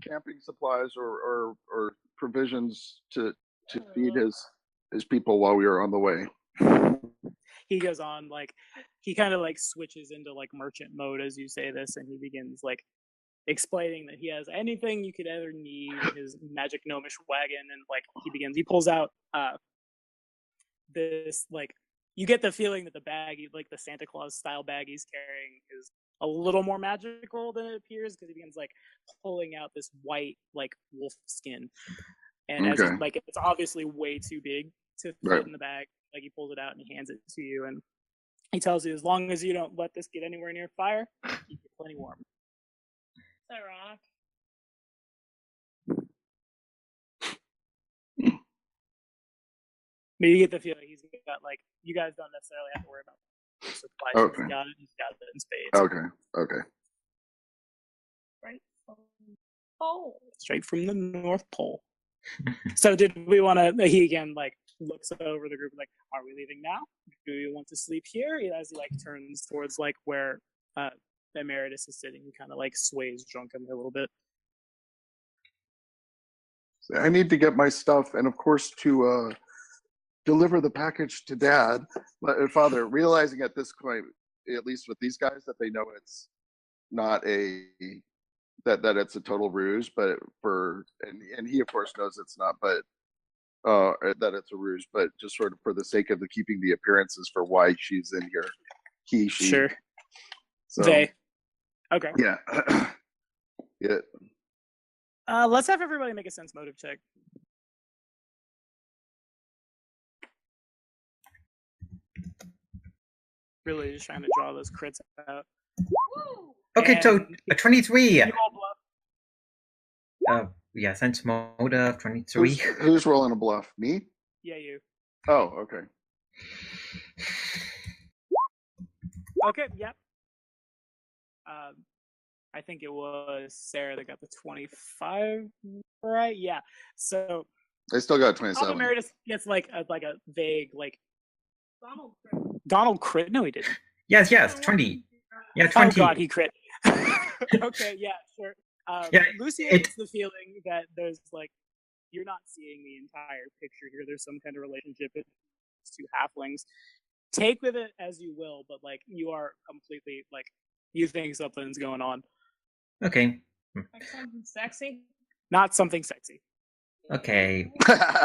C: camping supplies or provisions to feed his people while we were on the way.
A: He goes on, like, he kind of like switches into like merchant mode as you say this, and he begins like explaining that he has anything you could ever need, his magic gnomish wagon, and like he pulls out this, like, you get the feeling that the bag, like the Santa Claus style bag he's carrying, is a little more magical than it appears, because he begins like pulling out this white like wolf skin, and as he's, like, it's obviously way too big to fit in the bag. Like, he pulls it out and he hands it to you, and he tells you, as long as you don't let this get anywhere near fire, keep it plenty warm.
E: It's ironic.
A: But you get the feeling he's got, like, you guys don't necessarily have to worry about supplies.
C: Okay.
A: He's got it in spades.
C: Okay.
E: Right from the pole.
A: Straight from the North Pole. So did we want to, he again, like, looks over the group, like, are we leaving now? Do we want to sleep here? As he, like, turns towards, like, where Emeritus is sitting, he kind of, like, sways drunkenly a little bit.
C: I need to get my stuff, and of course to deliver the package to Dad, Father, realizing at this point, at least with these guys, that they know it's not that it's a total ruse, but and he of course knows it's not, but that it's a ruse, but just sort of for the sake of keeping the appearances for why she's in here. She.
A: Sure.
C: So,
A: they. Okay.
C: Yeah. Yeah.
A: Let's have everybody make a sense motive check. Really just trying to draw those crits out.
B: Okay,
A: and
B: so a 23.
A: You all bluff.
B: Yeah, sense motive 23.
C: Who's rolling a bluff? Me?
A: Yeah, you.
C: Oh, okay.
A: Okay, yep. I think it was Sarah that got the 25 right. Yeah. So
C: I still got 27.
A: Emeritus gets like a vague, like, Donald crit. No, he didn't.
B: Yes, 20. Yeah, 20.
A: Oh God, he crit. Okay, yeah, sure. Lucia gets the feeling that there's, like, you're not seeing the entire picture here. There's some kind of relationship between these two halflings. Take with it as you will, but, like, you are completely, like, you think something's going on.
B: Okay.
E: Like something sexy?
A: Not something sexy.
B: Okay.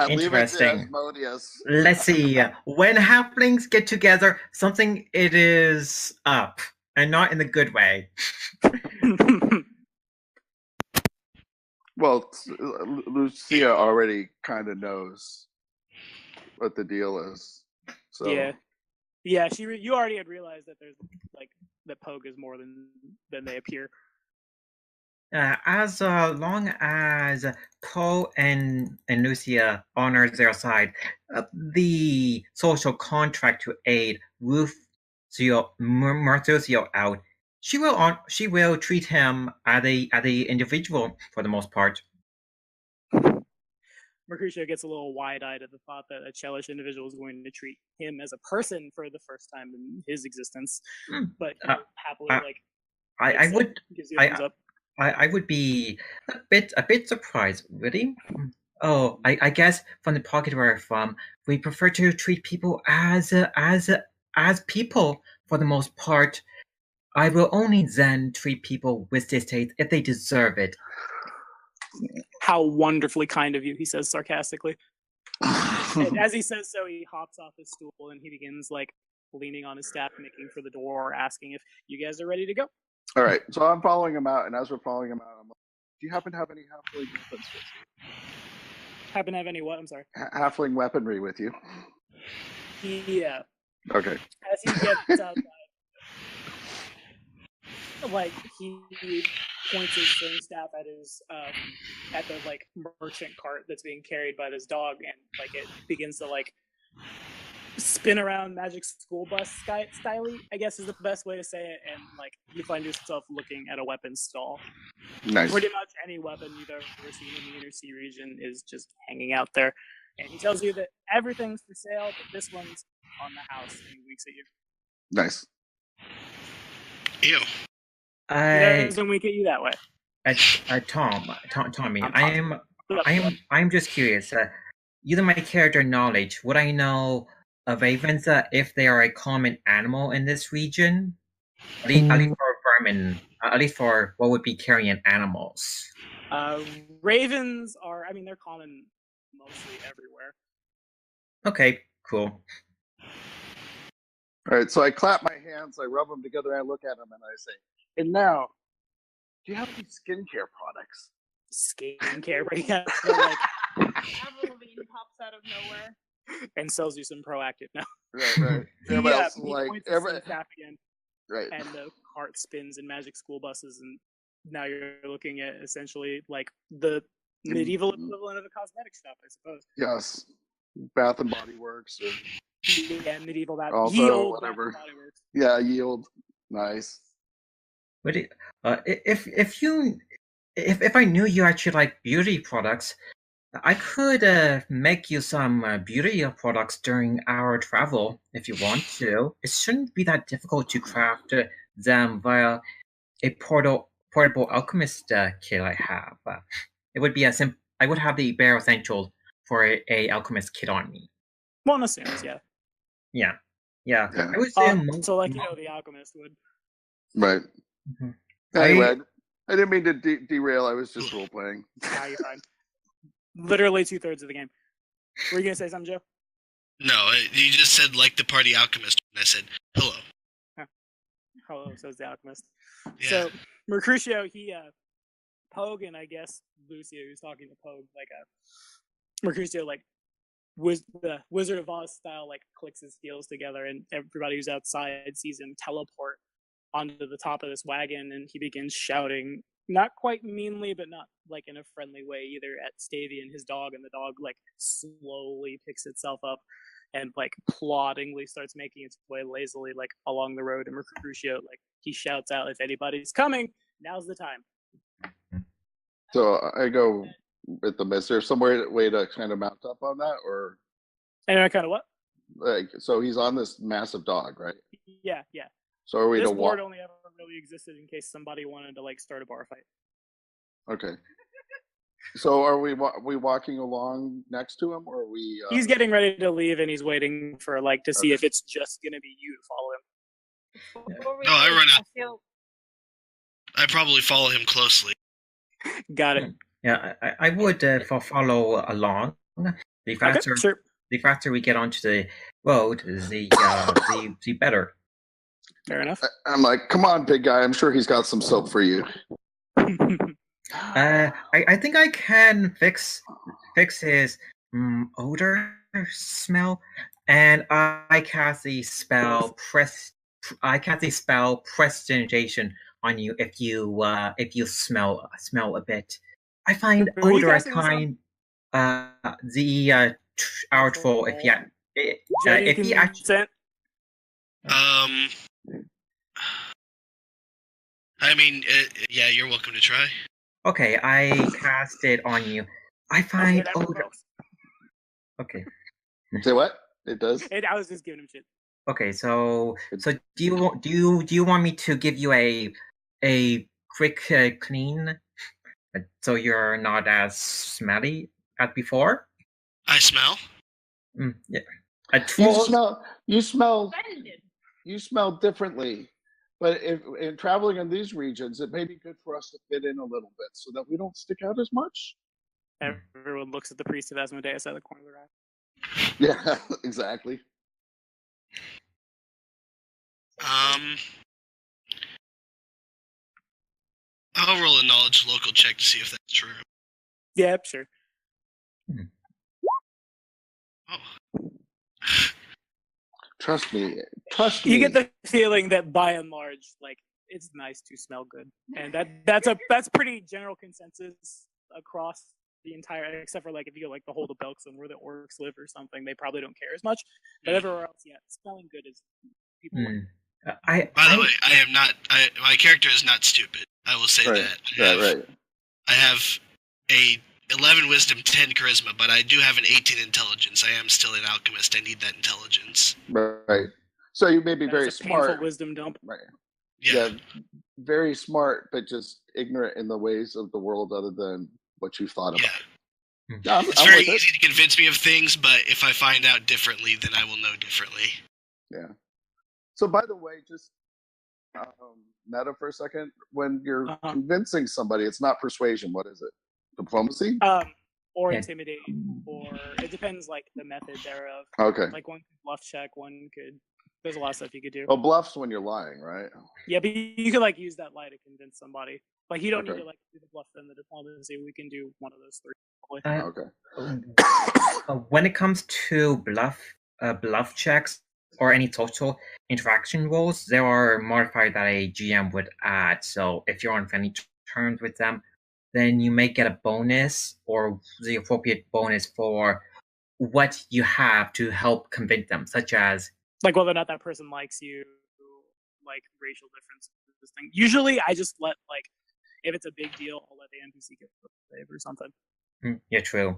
C: Interesting.
B: Let's see. When halflings get together, something it is up, and not in the good way.
C: Well, Lucia already kind of knows what the deal is. So
A: yeah. You already had realized that there's, like, that Pogue is more than they appear.
B: As long as Poe and Lucia honor their side, the social contract to aid Mercutio out, she will treat him as a individual for the most part.
A: Mercutio gets a little wide-eyed at the thought that a Chelish individual is going to treat him as a person for the first time in his existence. But happily, like,
B: I would
A: gives you a thumbs up.
B: I would be a bit surprised, really. Oh, I guess from the pocket where I'm from, we prefer to treat people as people for the most part. I will only then treat people with distaste if they deserve it.
A: How wonderfully kind of you, he says sarcastically. And as he says so, he hops off his stool and he begins, like, leaning on his staff, making for the door, asking if you guys are ready to go.
C: All right, so I'm following him out, and as we're following him out, I'm like, do you happen to have any halfling weapons with you?
A: Happen to have any what? I'm sorry.
C: Halfling weaponry with you?
A: Yeah.
C: Okay.
A: As he gets outside, like he points his throwing staff at his at the like merchant cart that's being carried by this dog, and like it begins to like spin around magic school bus style, I guess is the best way to say it, and like you find yourself looking at a weapons stall.
C: Nice.
A: Pretty much any weapon you've ever seen in the Inner Sea region is just hanging out there. And he tells you that everything's for sale, but this one's on the house, and he winks at you.
C: Nice.
D: Ew.
A: He doesn't wink at you that way.
B: Tommy, I'm just curious. Using my character knowledge, would I know of ravens if they are a common animal in this region? At least for vermin, at least for what would be carrion animals.
A: Ravens are, I mean, they're common mostly everywhere.
B: Okay, cool.
C: All right, so I clap my hands, I rub them together, and I look at them, and I say, and now, do you have any skincare products?
A: Skincare, yeah. Like,
E: Avril Lavigne pops out of nowhere
A: and sells you some Proactive now.
C: Right. Everybody else is
A: he
C: like,
A: points his staff again,
C: right.
A: and the cart spins in magic school buses, and now you're looking at essentially like the medieval equivalent of a cosmetic shop, I suppose.
C: Yes, Bath and Body Works. Or...
A: Yeah, medieval Bath.
C: Also,
A: Yield
C: whatever.
A: Bath and Body Works.
C: Yeah, Yield. Nice.
B: But if I knew you actually like beauty products, I could make you some beauty products during our travel if you want to. It shouldn't be that difficult to craft them via a portable alchemist kit I have. It would be I would have the bare essentials for a alchemist kit on me.
A: One assumes, yeah.
B: Yeah. I would say
A: so, like, the alchemist would.
C: Right.
B: Mm-hmm.
C: Anyway, I didn't mean to derail. I was just role playing.
A: Nah, you're fine. Literally 2/3 of the game. Were you gonna say something, Joe?
D: No, you just said like the party alchemist, and I said hello.
A: Hello, says the alchemist.
D: Yeah.
A: So Mercutio, Pogue, and I guess Lucia, who's talking to Pogue, like Mercutio, like the Wizard of Oz style, like clicks his heels together, and everybody who's outside sees him teleport onto the top of this wagon, and he begins shouting, not quite meanly, but not like in a friendly way either, at Stavy and his dog, and the dog like slowly picks itself up and like ploddingly starts making its way lazily like along the road. And Mercutio, like, he shouts out, if anybody's coming, now's the time.
C: So I go with them. Is there some way to kind of mount up on that, or?
A: And kind of what?
C: Like, so he's on this massive dog, right?
A: Yeah.
C: So are we
A: this
C: to
A: board only ever really existed in case somebody wanted to like start a bar fight.
C: Okay. So are we walking along next to him, or are we?
A: He's getting ready to leave, and he's waiting for like to see if it's just gonna be you to follow him.
D: No, I run out. I probably follow him closely.
A: Got it.
B: Yeah, I would follow along. The faster we get onto the road, the better.
A: Fair enough.
C: I'm like, come on, big guy. I'm sure he's got some soap for you.
B: I think I can fix his odor smell, and I cast the spell prestidigitation on you if you smell a bit. I find odor a kind our troll if he actually.
D: I mean, yeah, you're welcome to try.
B: Okay, I cast it on you. I find odor. Okay.
C: Say what? It does.
A: I was just giving him shit.
B: Okay, so do you want me to give you a quick clean, so you're not as smelly as before?
D: I smell.
B: Yeah.
C: You smell differently. But in traveling in these regions, it may be good for us to fit in a little bit so that we don't stick out as much.
A: Everyone looks at the priest of Asmodeus out of the corner of their eye.
C: Yeah, exactly.
D: I'll roll a knowledge local check to see if that's true.
A: Yeah, sure.
D: Oh,
C: Trust me.
A: You get the feeling that by and large, like, it's nice to smell good, and that's pretty general consensus across the entire. Except for like if you go like the Hold of Belkson where the orcs live or something, they probably don't care as much. But everywhere else, yeah, smelling good is people.
D: By the way, I am not. My character is not stupid. I will say that.
C: Right.
D: I have a 11 wisdom, 10 charisma, but I do have an 18 intelligence. I am still an alchemist. I need that intelligence.
C: Right. So you may be very smart.
A: Painful wisdom dump.
C: Right.
D: Yeah.
C: Very smart, but just ignorant in the ways of the world other than what you thought about.
D: Yeah. It's very easy to convince me of things, but if I find out differently, then I will know differently.
C: Yeah. So, by the way, just meta for a second. When you're convincing somebody, it's not persuasion. What is it? Diplomacy?
A: Or intimidating, or it depends, like, the method thereof.
C: Okay.
A: Like, one could bluff check, one could... There's a lot of stuff you could do.
C: Oh, bluff's when you're lying, right?
A: Yeah, but you could, like, use that lie to convince somebody. Like, you don't need to, like, do the bluff and the diplomacy. We can do one of those three, probably.
C: Okay.
B: When it comes to bluff checks or any social interaction roles, there are modifiers that a GM would add. So if you're on friendly terms with them, then you may get a bonus or the appropriate bonus for what you have to help convince them, such as
A: like whether or not that person likes you, like racial differences. Thing. Usually, I just let, like, if it's a big deal, I'll let the NPC get a save or something.
B: Yeah, true.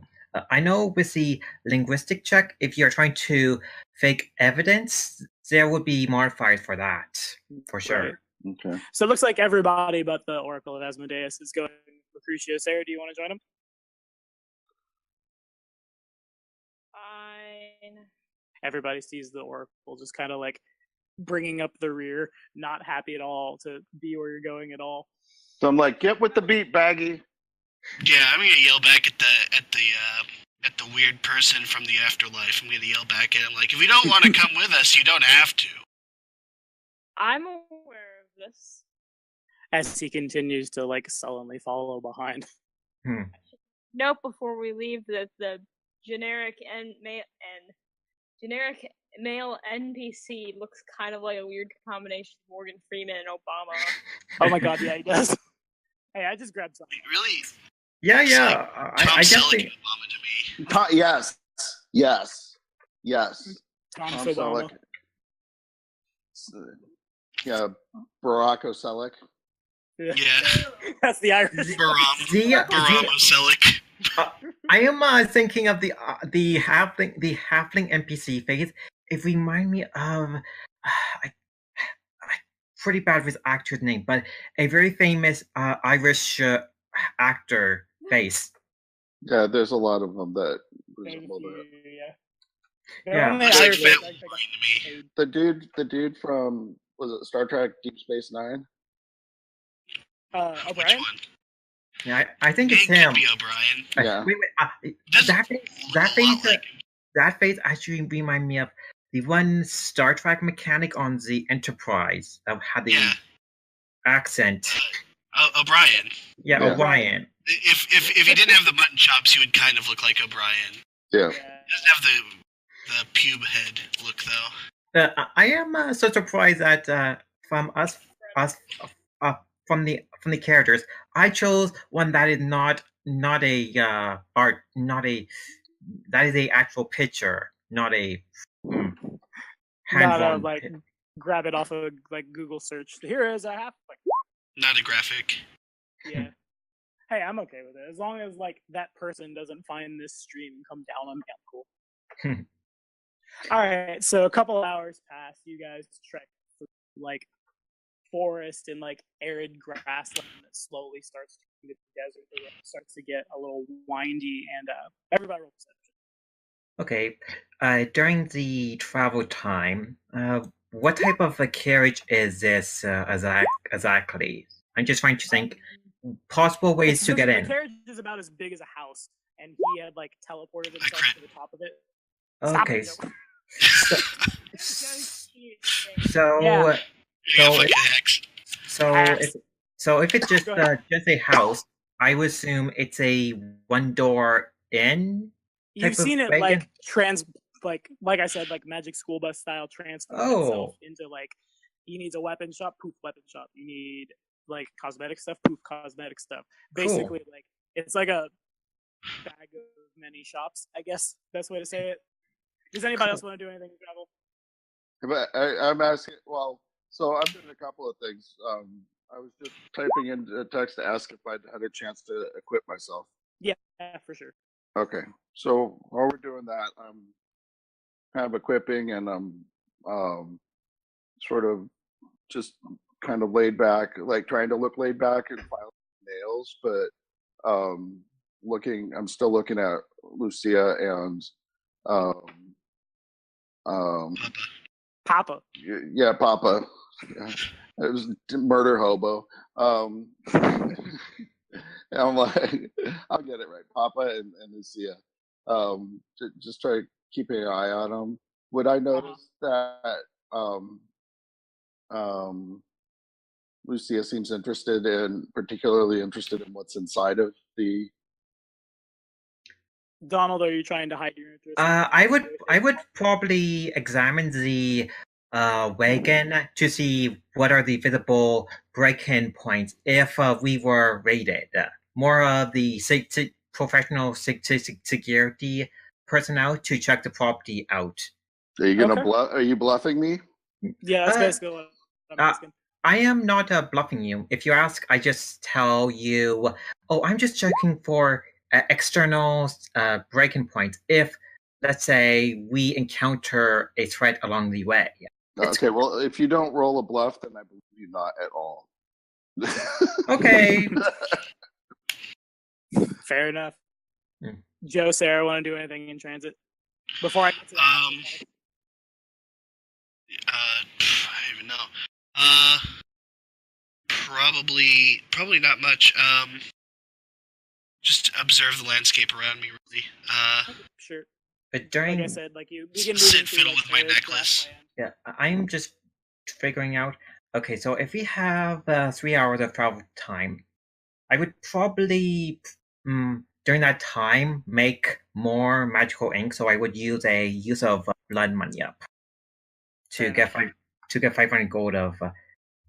B: I know with the linguistic check, if you're trying to fake evidence, there would be modifiers for that, for sure.
C: Right. Okay.
A: So it looks like everybody but the Oracle of Asmodeus is going with Crucio. Sarah, do you want to join him?
E: Fine.
A: Everybody sees the Oracle just kind of like bringing up the rear, not happy at all to be where you're going at all.
C: So I'm like, get with the beat, Baggy.
D: Yeah, I'm gonna yell back at the weird person from the afterlife. I'm gonna yell back at him like, if you don't want to come with us, you don't have to.
E: I'm aware of this.
A: As he continues to like sullenly follow behind.
E: Note before we leave that the generic male NPC looks kind of like a weird combination of Morgan Freeman and Obama.
A: Oh my god, yeah, he does. Hey, I just grabbed something.
D: Really?
B: Yeah.
D: Like
B: I guess
D: Selleck Obama to me.
C: Yes.
A: Tom Obama.
C: Yeah, Barack Selleck.
D: Yeah.
A: That's the Irish.
D: Baramo Selleck.
B: I am thinking of the halfling NPC phase. It reminds me of pretty bad with actor's name, but a very famous Irish actor face.
C: Yeah, there's a lot of them that resemble that.
A: Yeah.
C: The dude from, was it Star Trek Deep Space Nine?
A: O'Brien?
B: Yeah, I think it's him.
D: Could be O'Brien.
C: Yeah.
B: That face actually remind me of the one Star Trek mechanic on the Enterprise that had the accent.
D: O'Brien.
B: Yeah, O'Brien.
D: If he didn't have the mutton chops, he would kind of look like O'Brien.
C: Yeah.
D: He doesn't have the pube head look though.
B: I am so surprised that from the characters, I chose one that is not a art, that is a actual picture, not a
A: hand like grab it off of like Google search. Here is a halfling.
D: Not a graphic.
A: Yeah. Hey, I'm okay with it as long as like that person doesn't find this stream and come down on me. I'm cool. All right, so a couple hours pass. You guys trek through like forest and like arid grassland that slowly starts to turn into desert. The road starts to get a little windy, and everybody roll perception.
B: Okay. During the travel time, what type of a carriage is this exactly? I'm just trying to think possible ways to get in.
A: The carriage is about as big as a house, and he had like teleported himself to the top of it.
B: Okay. So if it's just a house, I would assume it's a one door in.
A: You've seen it like like I said, like Magic School Bus style transform itself into like, he needs a weapon shop, poof, weapon shop. You need like cosmetic stuff, poof, cosmetic stuff. Basically, like it's like a bag of many shops, I guess, best way to say it. Does anybody else want to do anything in travel?
C: But I'm asking, well, so I'm doing a couple of things. I was just typing in a text to ask if I'd had a chance to equip myself.
A: Yeah, for sure.
C: Okay, so while we're doing that, I'm kind of equipping, and I'm sort of just kind of laid back, like trying to look laid back and file nails, but I'm still looking at Lucia and
A: Papa.
C: Yeah, Papa. Yeah. It was murder hobo. I'm like, I'll get it right. Papa and Lucia. Just try keeping an eye on them. Would I notice that Lucia seems particularly interested in what's inside of the...
A: Donald, are you trying to hide your interest?
B: I would probably examine the wagon to see what are the visible break-in points if we were raided. More of the professional security personnel to check the property out.
C: Are you gonna bluff? Are you bluffing me?
A: Yeah, that's basically what I'm asking.
B: I am not bluffing you. If you ask, I just tell you, oh, I'm just checking for external break-in points if, let's say, we encounter a threat along the way.
C: Okay, well, if you don't roll a bluff, then I believe you not at all.
B: Okay.
A: Fair enough. Joe, Sarah, want to do anything in transit before I get to
D: I don't even know. Probably not much. Just observe the landscape around me, really.
A: Sure.
B: But during,
A: like I said, like you begin
D: sit fiddle
A: like
D: with my necklace.
B: Yeah, I'm just figuring out. Okay, so if we have 3 hours of travel time, I would probably during that time make more magical ink. So I would use of blood money up to get 500 gold of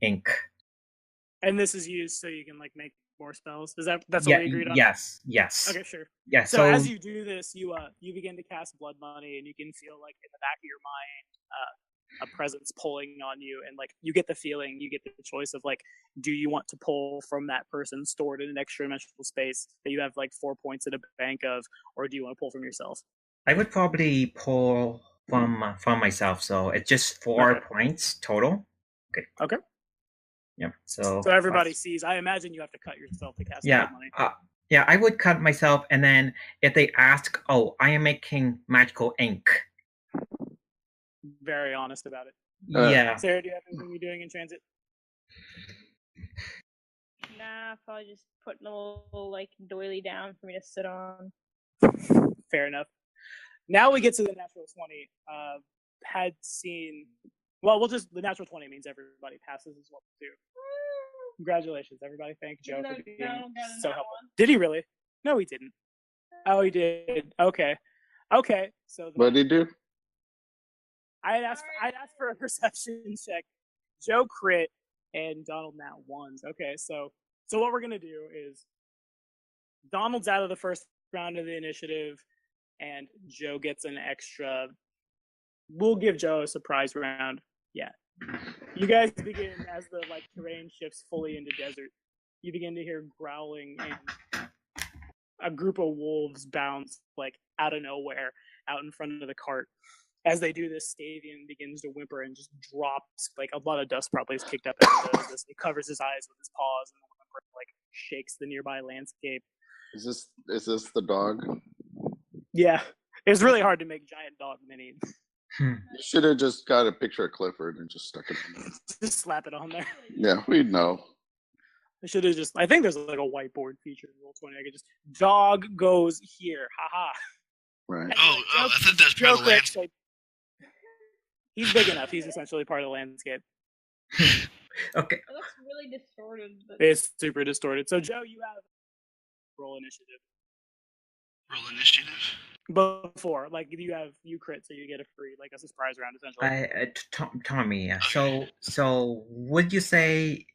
B: ink.
A: And this is used so you can like make more spells. That's what we agreed on?
B: Yes.
A: Okay, sure.
B: Yeah.
A: So as you do this, you begin to cast blood money, and you can feel like in the back of your mind a presence pulling on you, and like you get the feeling, you get the choice of like, do you want to pull from that person stored in an extra dimensional space that you have like 4 points in a bank of, or do you want to pull from yourself?
B: I would probably pull from myself, so it's just 4 points total.
A: Okay.
B: Yeah. So
A: everybody sees. I imagine you have to cut yourself to cast blood money.
B: Yeah, I would cut myself, and then if they ask, oh, I am making magical ink.
A: Very honest about it.
B: Yeah.
A: Sarah, do you have anything you're doing in transit?
E: Nah, probably just putting a little like doily down for me to sit on.
A: Fair enough. Now we get to the natural 20. Had seen. Well, the natural 20 means everybody passes as well too. Congratulations, everybody. Thank Joe for being so helpful. Did he really? No, he didn't. Oh, he did. Okay. So
C: what did he do?
A: I'd ask for a perception check. Joe crit and Donald now ones. Okay, so what we're gonna do is Donald's out of the first round of the initiative, and Joe gets an extra. We'll give Joe a surprise round. Yeah. You guys begin as the like terrain shifts fully into desert. You begin to hear growling, and a group of wolves bounce like out of nowhere out in front of the cart. As they do this, Stavian begins to whimper and just drops. Like a lot of dust probably is kicked up as he does this. He covers his eyes with his paws, and the whimper like shakes the nearby landscape.
C: Is this the dog?
A: Yeah, it was really hard to make giant dog mini.
C: You should have just got a picture of Clifford and just stuck it on there.
A: Just slap it on there.
C: Yeah, we'd know.
A: I should have just. I think there's like a whiteboard feature in Roll20. I could just dog goes here. Haha.
C: Right.
D: Oh, I thought that's part of the landscape.
A: He's big enough. He's essentially part of the landscape.
B: Okay.
E: It looks really distorted. But...
A: It's super distorted. So, Joe, you have roll initiative.
D: Roll initiative.
A: before. Like you crit, so you get a free like a surprise round essentially.
B: Tommy. So would you say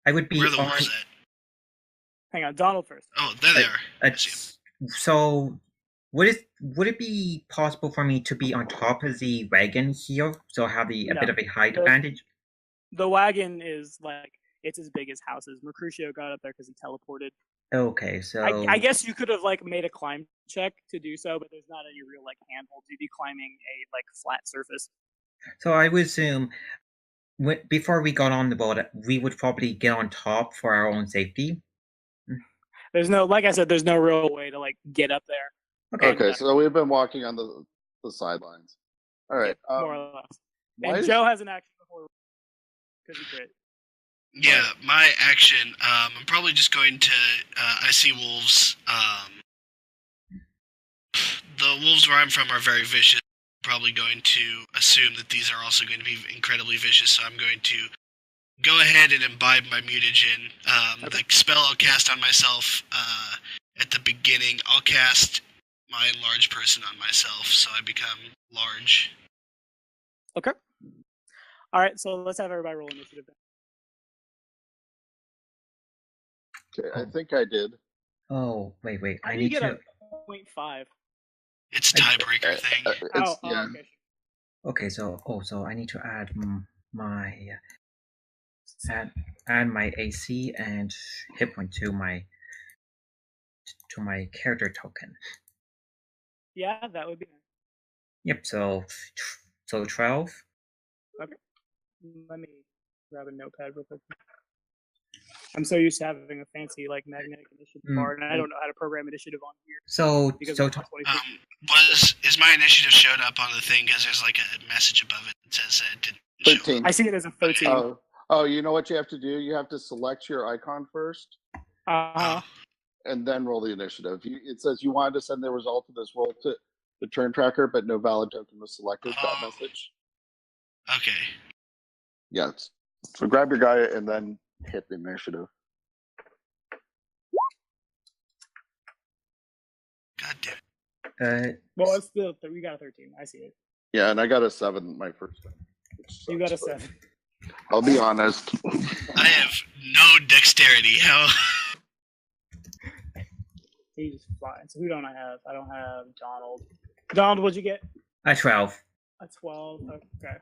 B: I would be
D: Where are the
B: on?
D: wolves at?
A: Hang on, Donald first.
D: Oh, there they are. I see 'em.
B: So would it be possible for me to be on top of the wagon here, so I have a
A: No.
B: bit of a height advantage?
A: The wagon is like it's as big as houses. Mercutio got up there because he teleported.
B: Okay, so
A: I guess you could have like made a climb check to do so, but there's not any real like handhold. You'd be climbing a like flat surface.
B: So I would assume before we got on the boat, we would probably get on top for our own safety.
A: There's no, like I said, there's no real way to like get up there.
C: Okay, so we've been walking on the sidelines. All right,
A: more or less.
C: why
A: And
C: is-
A: Joe has an action before because he crit.
D: Yeah, my action. I'm probably just going to. I see wolves. The wolves where I'm from are very vicious. Probably going to assume that these are also going to be incredibly vicious. So I'm going to go ahead and imbibe my mutagen. The spell I'll cast on myself at the beginning. I'll cast my enlarged person on myself, so I become large.
A: Okay. All right, so let's have everybody roll initiative.
C: Okay, I think I did.
B: Oh, wait.
A: How
B: I
A: do you
B: need
A: get
B: to.
A: a 0.5?
D: It's a tiebreaker thing.
C: Yeah.
A: Okay.
B: Okay, so I need to add my add my AC and hit point to my character token.
A: Yeah, that would be.
B: Yep. So 12.
A: Okay. Let me grab a notepad real quick. I'm so used to having a fancy like magnetic initiative bar, and I don't know how to program initiative on here.
B: So
D: is my initiative showed up on the thing because there's like a message above it that says it didn't show up.
C: 13.
A: I see it as a 13.
C: Oh, you know what you have to do? You have to select your icon first, and then roll the initiative. It says you wanted to send the result of this roll to the turn tracker, but no valid token was selected. That message.
D: Okay.
C: Yes. So grab your guy and then hit the initiative.
D: God damn it.
A: Well, it's still we got a 13. I see it.
C: Yeah, and I got a 7 my first time.
A: You got a 7.
C: I'll be honest.
D: I have no dexterity. How?
A: He's just flying. So who don't I have? I don't have Donald. Donald, what'd you get?
B: A 12.
A: A 12. Okay.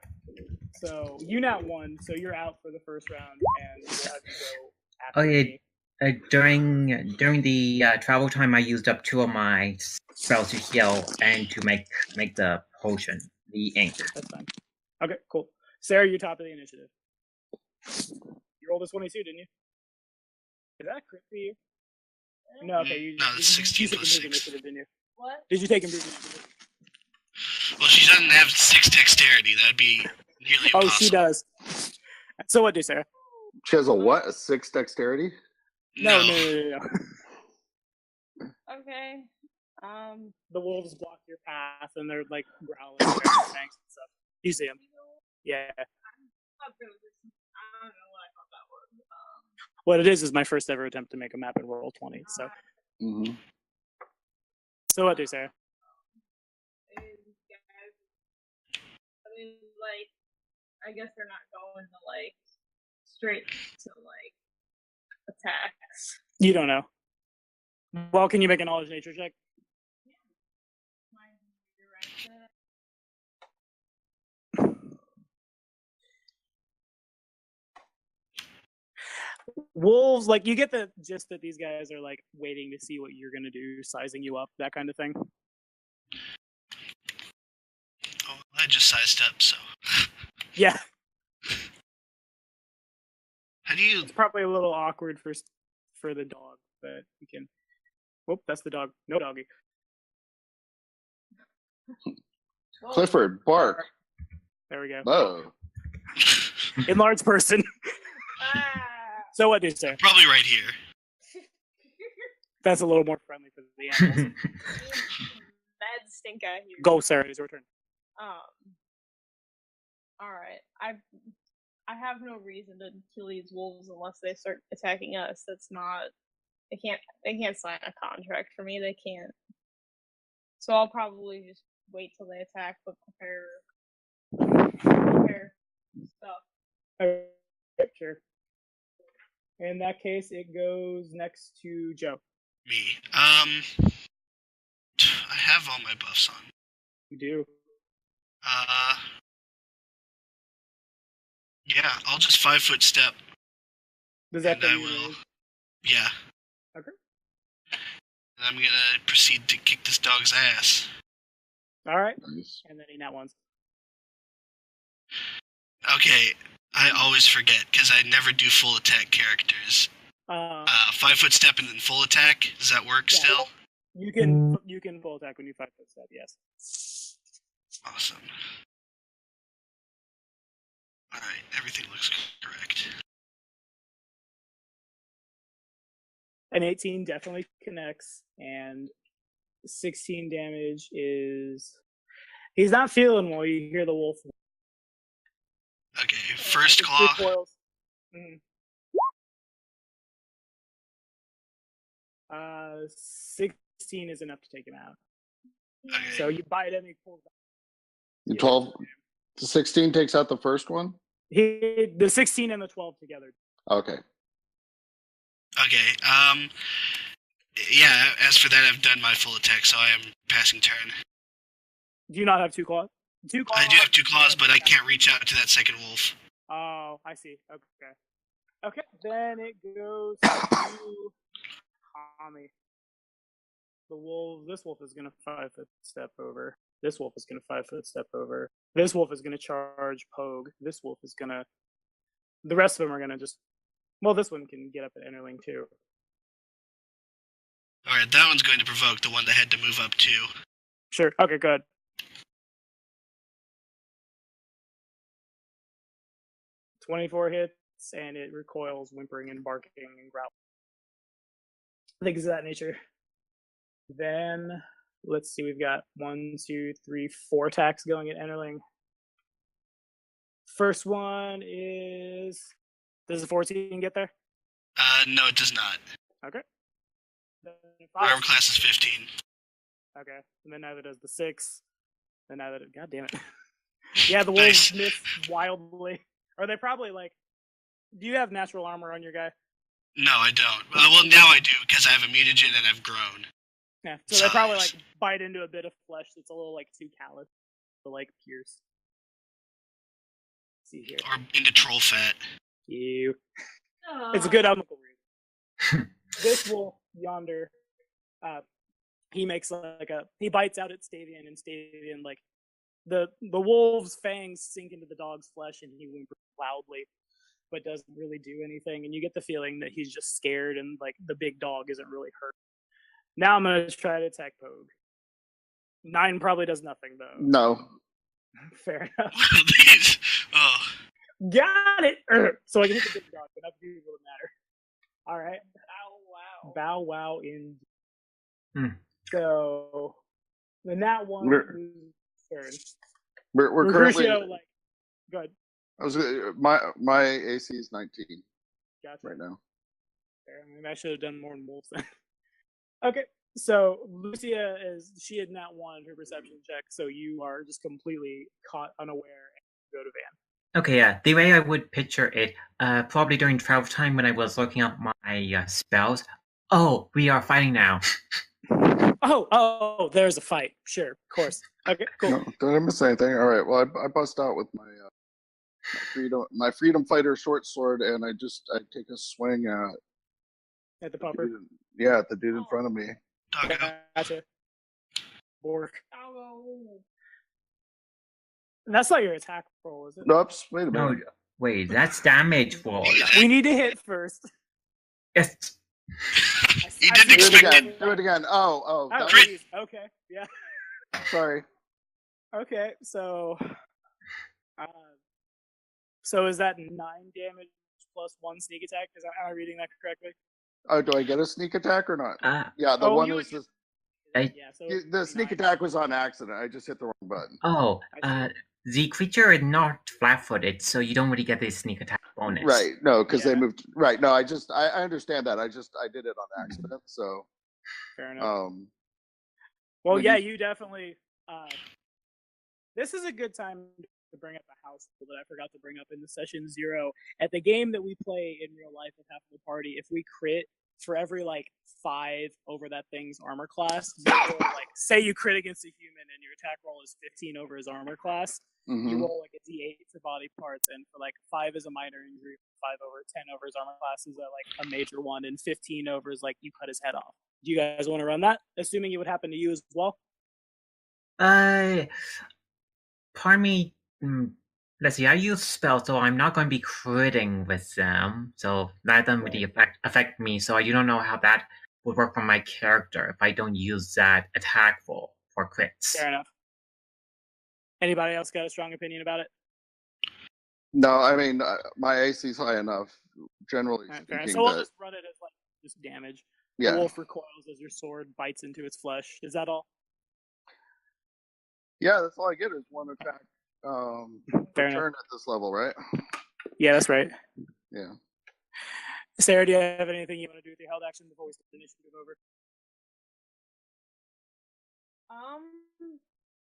A: So you not 1, so you're out for the first round, and we'll have you go after me.
B: During the travel time, I used up 2 of my spells to heal and to make the potion, the ink.
A: That's fine. Okay, cool. Sarah, you're top of the initiative. You rolled a 22, didn't you? Is that a crit for you? No, okay.
D: No, it's 16 plus 6.
A: Initiative, didn't you?
E: What?
A: Did you take improved initiative?
D: Well, she doesn't have 6 dexterity. That'd be nearly impossible.
A: Oh, she does. So what do Sarah?
C: She has a what? A 6 dexterity?
A: No.
E: Okay.
A: The wolves block your path, and they're like growling and tanks and stuff. You see them? Yeah.
E: I don't know what I thought that was.
A: What it is my first ever attempt to make a map in roll 20. So.
C: Mm-hmm.
A: So what do Sarah?
E: I mean, like, I guess they're not going to like straight to like attacks.
A: You don't know. Well, can you make a knowledge nature check? Wolves, like, you get the gist that these guys are like waiting to see what you're gonna do, sizing you up, that kind of thing.
D: Oh, I just sized up, so.
A: Yeah.
D: How do you?
A: It's probably a little awkward for the dog, but we can. Whoop, that's the dog. No doggy.
C: Clifford, bark.
A: There we go.
C: Oh.
A: Enlarged person. So what do you say?
D: Probably right here.
A: That's a little more friendly for the animals.
E: Bad stink out here.
A: Go, Sarah. It's your turn.
E: All right. I have no reason to kill these wolves unless they start attacking us. That's not. They can't sign a contract for me. They can't So I'll probably just wait till they attack, but prepare stuff.
A: Okay, sure. In that case, it goes next to Joe.
D: Me. I have all my buffs on.
A: You do.
D: Yeah, I'll just 5-foot step.
A: Does that
D: And
A: put
D: I
A: you in
D: will.
A: range?
D: Yeah.
A: Okay.
D: And I'm gonna proceed to kick this dog's ass.
A: All right.
C: Nice.
A: And then he nat ones.
D: Okay, I always forget because I never do full attack characters. 5-foot step and then full attack. Does that work
A: Yeah.
D: still?
A: You can full attack when you 5-foot step. Yes.
D: Awesome. All right, everything looks correct.
A: An 18 definitely connects, and 16 damage is. He's not feeling well. You hear the wolf.
D: Okay, first claw.
A: Mm. 16 is enough to take him out.
D: Okay.
A: So you bite him, he pulls back.
C: The 12, the 16 takes out the first one?
A: The 16 and the 12 together.
C: Okay.
D: Okay, yeah, as for that, I've done my full attack, so I am passing turn.
A: Do you not have 2 claws? 2 claws.
D: I do have 2 claws, but I can't reach out to that second wolf.
A: Oh, I see. Okay. Okay, then it goes to Tommy. This wolf is going to 5-foot step over. This wolf is going to 5-foot step over. This wolf is going to charge Pogue. This wolf is going to... The rest of them are going to just... Well, this one can get up at Enterling, too.
D: Alright, that one's going to provoke the one that had to move up, too.
A: Sure. Okay, good. "24 hits, and it recoils, whimpering and barking and growling. Things of that nature. Then, let's see, we've got 1, 2, 3, 4 attacks going at Enterling. First one is... Does the 14 get there?
D: No, it does not.
A: Okay. Then
D: Armor class is 15.
A: Okay. And then neither does the 6. Then neither... God damn it. Yeah, the wolves miss wildly. Or they probably, like... Do you have natural armor on your guy?
D: No, I don't. Well, now I do, because I have a mutagen and I've grown.
A: Yeah, so they probably, like, bite into a bit of flesh that's a little, like, too callous to, like, pierce. Let's see here.
D: Or into troll fat.
A: You. It's a good chemical read. This wolf yonder, he makes like he bites out at Stavian, and Stavian, like, the wolf's fangs sink into the dog's flesh, and he whimpers loudly, but doesn't really do anything. And you get the feeling that he's just scared, and like the big dog isn't really hurt. Now I'm gonna try to attack Pogue. 9 probably does nothing though.
C: No.
A: Fair enough.
D: Oh.
A: Got it. So I can hit the big dog, but not the people that matter. All right. Bow wow in. So then that one is third.
C: We're currently
A: like. Good.
C: I was my AC is 19.
A: Gotcha.
C: Right now.
A: Fair. Maybe I should have done more than wolves then. Okay. So Lucia she had not won her perception check, so you are just completely caught unaware and go to Van.
B: Okay, yeah. The way I would picture it, probably during travel time when I was looking up my spells. Oh, we are fighting now.
A: Oh, there's a fight. Sure, of course. Okay, cool.
C: No, did I miss anything? All right. Well, I bust out with my freedom fighter short sword, and I take a swing
A: at the pupper.
C: At the dude in front of me.
A: Gotcha. Bork. That's not your attack roll, is it?
C: Oops, wait a minute.
B: No, wait, that's damage roll.
A: We need to hit first.
B: Yes.
D: You didn't expect it.
C: Do it again. Oh.
A: Geez. Okay, yeah.
C: Sorry.
A: Okay, so is that 9 damage plus 1 sneak attack? Am I reading that correctly?
C: Oh, do I get a sneak attack or not? Yeah, the one is just... the sneak attack was on accident. I just hit the wrong button.
B: Oh, the creature is not flat-footed, so you don't really get the sneak attack bonus.
C: Right, no, because they moved... Right, no, I understand that. I did it on accident, so...
A: Fair enough. Well, yeah, you definitely. This is a good time to bring up a house rule that I forgot to bring up in the session 0. At the game that we play in real life with half of the party, if we crit for every like 5 over that thing's armor class, you roll, like say you crit against a human and your attack roll is 15 over his armor class, you roll like a d8 for body parts, and for like 5 is a minor injury, 5 over 10 over his armor class is like a major one, and 15 over is like you cut his head off. Do you guys want to run that? Assuming it would happen to you as well.
B: Pardon me. Let's see. I use spells, so I'm not going to be critting with them. So that doesn't really affect me. So I don't know how that would work for my character if I don't use that attack roll for crits.
A: Fair enough. Anybody else got a strong opinion about it?
C: No, I mean my AC is high enough. Generally speaking,
A: so we'll just run it as like just damage.
C: Yeah.
A: The wolf recoils as your sword bites into its flesh. Is that all?
C: Yeah, that's all I get is one attack per turn at this level, right?
A: Yeah, that's right.
C: Yeah.
A: Sarah, do you have anything you want to do with your held action before we start the initiative over?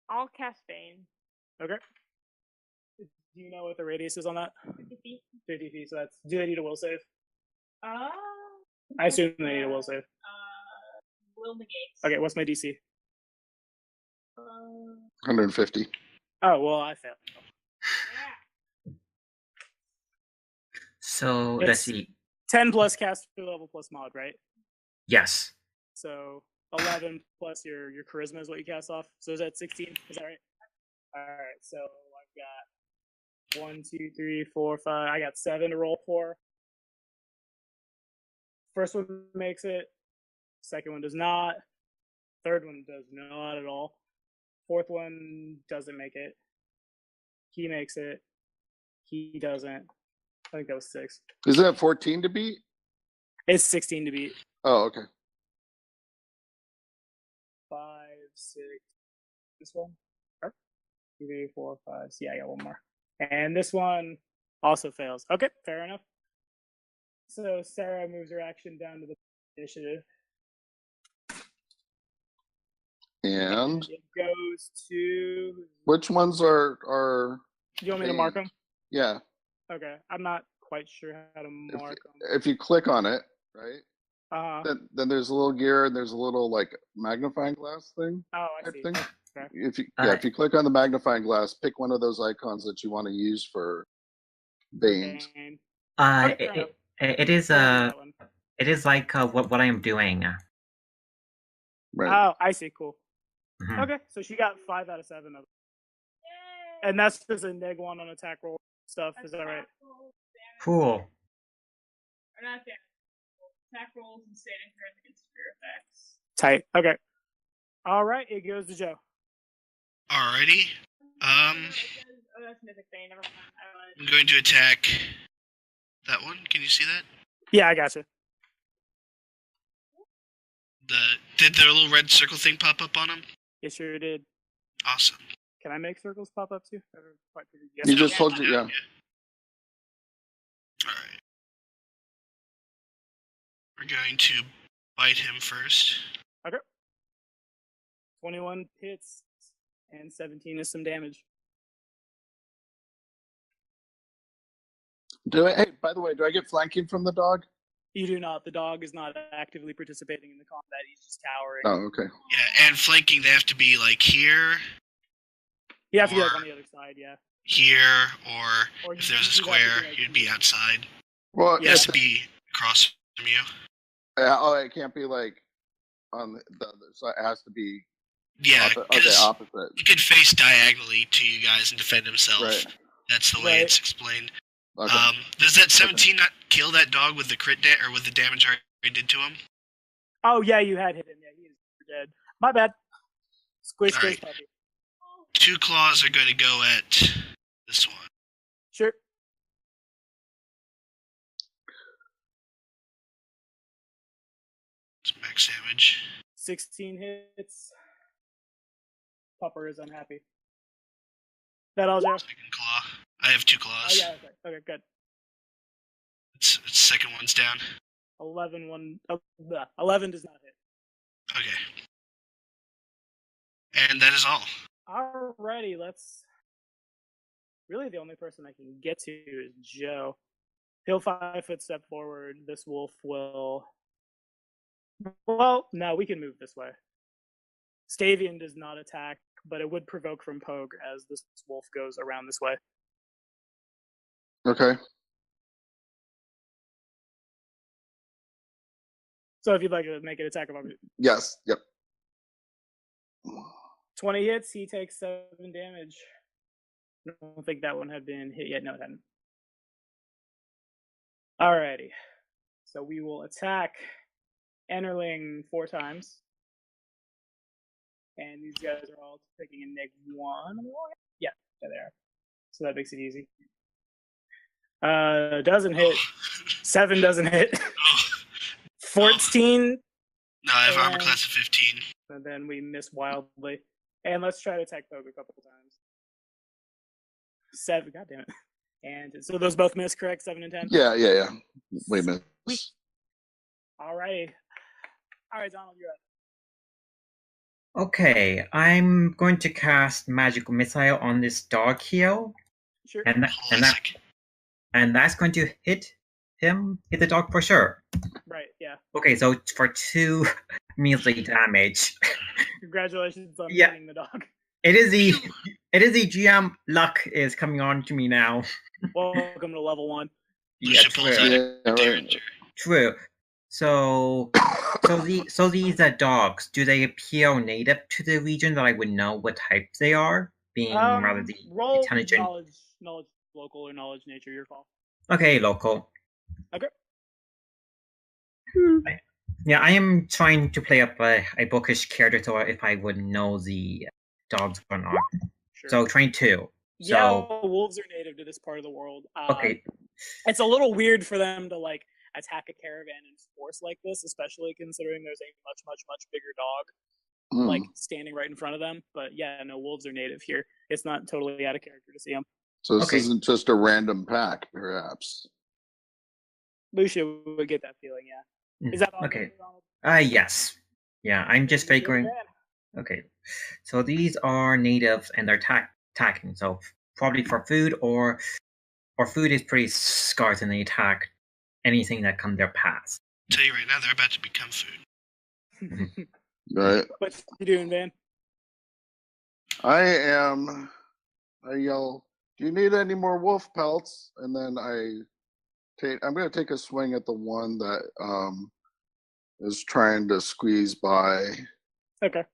E: I'll cast Bane.
A: Okay. Do you know what the radius is on that?
E: 50 feet.
A: 50 feet, so that's... Do they need a will save? I assume they need a will save.
E: Will negate.
A: Okay, what's my DC?
C: 150.
A: Oh, well, I failed.
E: Yeah.
B: So, let's see.
A: 10 plus caster level plus mod, right?
B: Yes.
A: So 11 plus your charisma is what you cast off. So is that 16? Is that right? All right. So I've got 1, 2, 3, 4, 5. I got 7 to roll for. First one makes it. Second one does not. Third one does not at all. Fourth one doesn't make it. He makes it. He doesn't. I think that was 6.
C: Isn't it 14 to beat?
A: It's 16 to beat.
C: Oh, okay.
A: 5, 6. This one? 2, 3, 4, 5. Yeah, I got one more. And this one also fails. Okay, fair enough. So Sarah moves her action down to the initiative.
C: And
A: it goes to...
C: Which ones are...
A: Do you want me to mark them?
C: Yeah.
A: Okay, I'm not quite sure how to mark them.
C: If you click on it, right? Then there's a little gear and there's a little like magnifying glass thing.
A: Oh, I see.
C: Thing.
A: Okay.
C: If you click on the magnifying glass, pick one of those icons that you want to use for veins.
B: It is like what I am doing.
C: Right.
A: Oh, I see. Cool. Mm-hmm. Okay, so she got 5 out of 7 of them. Yay! And that's just a neg 1 on attack roll stuff. Is that right?
B: Cool.
E: Or not damage. Attack rolls and saving throws against fear effects.
A: Tight. Okay. All right, it goes to Joe.
D: Alrighty.
E: That's Mythic Bane. Never mind.
D: I'm going to attack that one. Can you see that?
A: Yeah, I gotcha.
D: Did the little red circle thing pop up on him?
A: It sure did.
D: Awesome.
A: Can I make circles pop up too?
C: You just told you, yeah.
D: Alright. We're going to bite him first.
A: Okay. 21 hits and 17 is some damage.
C: Hey, by the way, do I get flanking from the dog?
A: You do not. The dog is not actively participating in the combat. He's just towering.
C: Oh, okay.
D: Yeah, and flanking, they have to be like here.
A: You have to be like on the other side, yeah.
D: Here, or if there's a square, you'd be outside.
C: Well,
D: it has to be across from you.
C: It can't be like on the other side. It has to be opposite.
D: He could face diagonally to you guys and defend himself.
C: Right.
D: That's the way it's explained.
C: Okay.
D: Does that 17 not kill that dog with the crit or with the damage I did to him?
A: Oh yeah, you had hit him. Yeah, he is dead. My bad. Squish, puppy.
D: 2 claws are going to go at this one.
A: Sure.
D: It's max damage.
A: 16 hits. Pupper is unhappy. That all, Joe?
D: Second claw. I have 2 claws.
A: Oh, yeah, okay, good.
D: Its second one's down.
A: 11 does not hit.
D: Okay. And that is all.
A: Alrighty, let's. Really, the only person I can get to is Joe. He'll 5-foot step forward. This wolf will. Well, no, we can move this way. Stavian does not attack, but it would provoke from Pogue as this wolf goes around this way.
C: Okay.
A: So if you'd like to make an attack of opportunity.
C: Yes. Yep.
A: 20 hits, he takes 7 damage. I don't think that one had been hit yet. No, it hadn't. Alrighty. So we will attack Enterling 4 times. And these guys are all taking a -1. Yeah, there they are. So that makes it easy. Doesn't hit. 7 doesn't hit. 14.
D: No, I have armor class of 15.
A: And then we miss wildly. And let's try to attack Pogue a couple of times. 7, god damn it. And so those both miss, correct? 7 and 10?
C: Yeah. Wait a minute.
A: Alright. Alright, Donald, you're up.
B: Okay, I'm going to cast Magical Missile on this dog here.
A: Sure.
B: And that's going to hit the dog for sure.
A: Right, yeah.
B: Okay, so for 2 measly damage.
A: Congratulations on hitting the dog.
B: It is the GM luck is coming on to me now.
A: Welcome to level 1.
B: Yeah, true. So these are dogs. Do they appear native to the region that I would know what type they are? Being rather the
A: roll
B: intelligent.
A: Knowledge local or knowledge nature, your call.
B: Okay, local.
A: Okay.
B: Yeah, I am trying to play up a bookish character if I would know the dogs or not.
A: Sure.
B: So 22.
A: Yeah, wolves are native to this part of the world.
B: Okay.
A: It's a little weird for them to attack a caravan in force like this, especially considering there's a much bigger dog standing right in front of them. But yeah, no, wolves are native here. It's not totally out of character to see them.
C: So this isn't just a random pack, perhaps.
A: Lucia would get that feeling, yeah. Is that all
B: okay? Yes. Yeah, I'm just figuring. Okay, so these are natives and they're attacking. So probably for food or food is pretty scarce and they attack anything that comes their path.
D: I'll tell you right now, they're about to become food.
C: Right.
A: What you doing, Van?
C: I yell, do you need any more wolf pelts? And then I'm going to take a swing at the one that is trying to squeeze by.
A: Okay.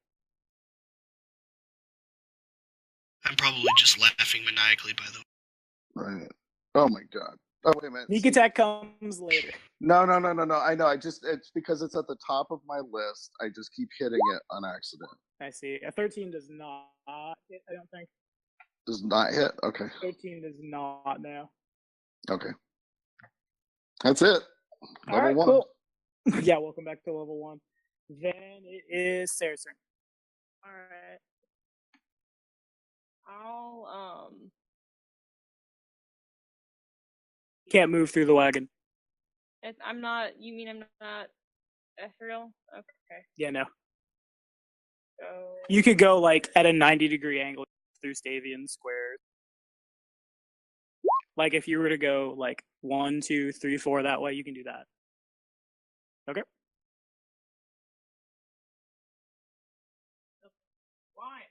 D: I'm probably just laughing maniacally, by the way.
C: Right. Oh my god. Oh, wait a minute.
A: Sneak attack comes later.
C: No. I know. It's because it's at the top of my list. I just keep hitting it on accident.
A: I see. A 13 does not hit, I don't think.
C: Does not hit? Okay.
A: 13 does not now.
C: Okay. That's it. Level 1.
A: Cool. Yeah, welcome back to level 1. Then it is Sarah's turn.
E: Alright. I'll
A: Can't move through the wagon.
E: I'm not. You mean I'm not ethereal? Okay.
A: Yeah, no.
E: So
A: You could go at a 90-degree angle through Stavian squares. Like if you were to go 1, 2, 3, 4 that way, you can do that. Okay.
E: Why?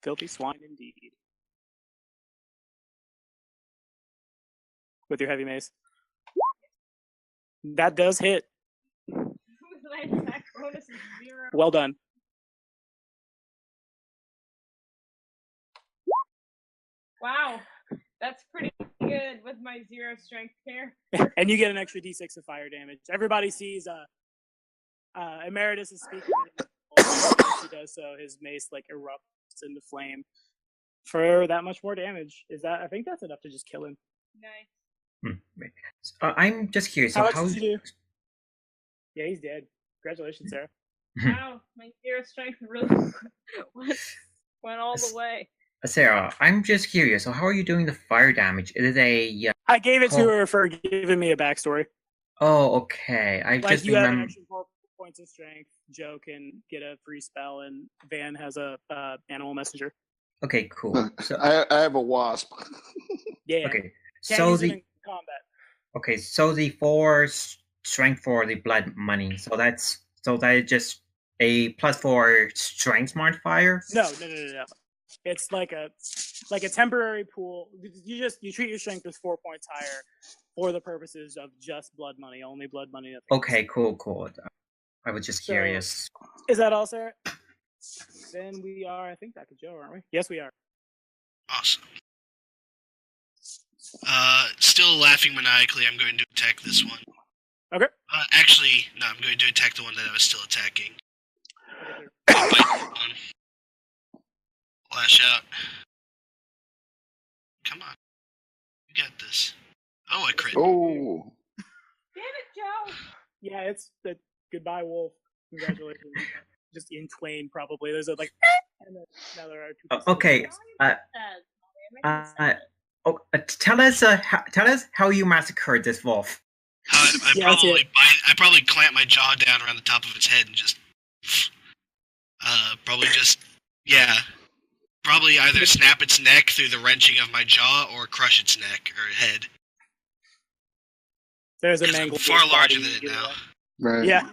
A: Filthy swine indeed. With your heavy mace. That does hit.
E: My attack bonus is 0.
A: Well done.
E: Wow, that's pretty good with my 0 strength here.
A: And you get an extra d6 of fire damage. Everybody sees Emeritus is speaking. He does so. His mace erupts into flame for that much more damage. I think that's enough to just kill him.
E: Nice.
B: I'm just curious.
A: How much did you do? Yeah, he's dead. Congratulations, Sarah.
E: Wow, my 0 strength really went all the way.
B: Sarah, I'm just curious. So how are you doing the fire damage? Is it
A: I gave it to her for giving me a backstory.
B: Oh, okay. I just
A: you have an
B: remember.
A: extra 4 points of strength. Joe can get a free spell, and Van has a animal messenger.
B: Okay, cool. So
C: I have a wasp.
A: Yeah.
B: okay,
A: Can't
B: so
A: use it
B: the
A: in combat.
B: okay, so the 4 strength for the blood money. So that is just a +4 strength modifier.
A: No. It's like a temporary pool. You treat your strength as 4 points higher for the purposes of just blood money, only blood money.
B: Okay, cool. I was just curious.
A: Is that all, Sarah? Then we are, I think, back to Joe, aren't we? Yes, we are.
D: Awesome. Still laughing maniacally, I'm going to attack this one.
A: Okay.
D: Actually, no, I'm going to attack the one that I was still attacking. Lash out. Come on. You got this. Oh, I crit.
C: Oh.
E: Damn it, Joe!
A: Yeah, it's the goodbye, wolf. Congratulations. Just in twain, probably. There's a and then now there are 2.
B: Okay. Tell us how you massacred this wolf.
D: I probably clamp my jaw down around the top of its head and just probably either snap its neck through the wrenching of my jaw or crush its neck or head.
A: There's a mangled
D: far larger than it now.
C: Right.
A: Yeah.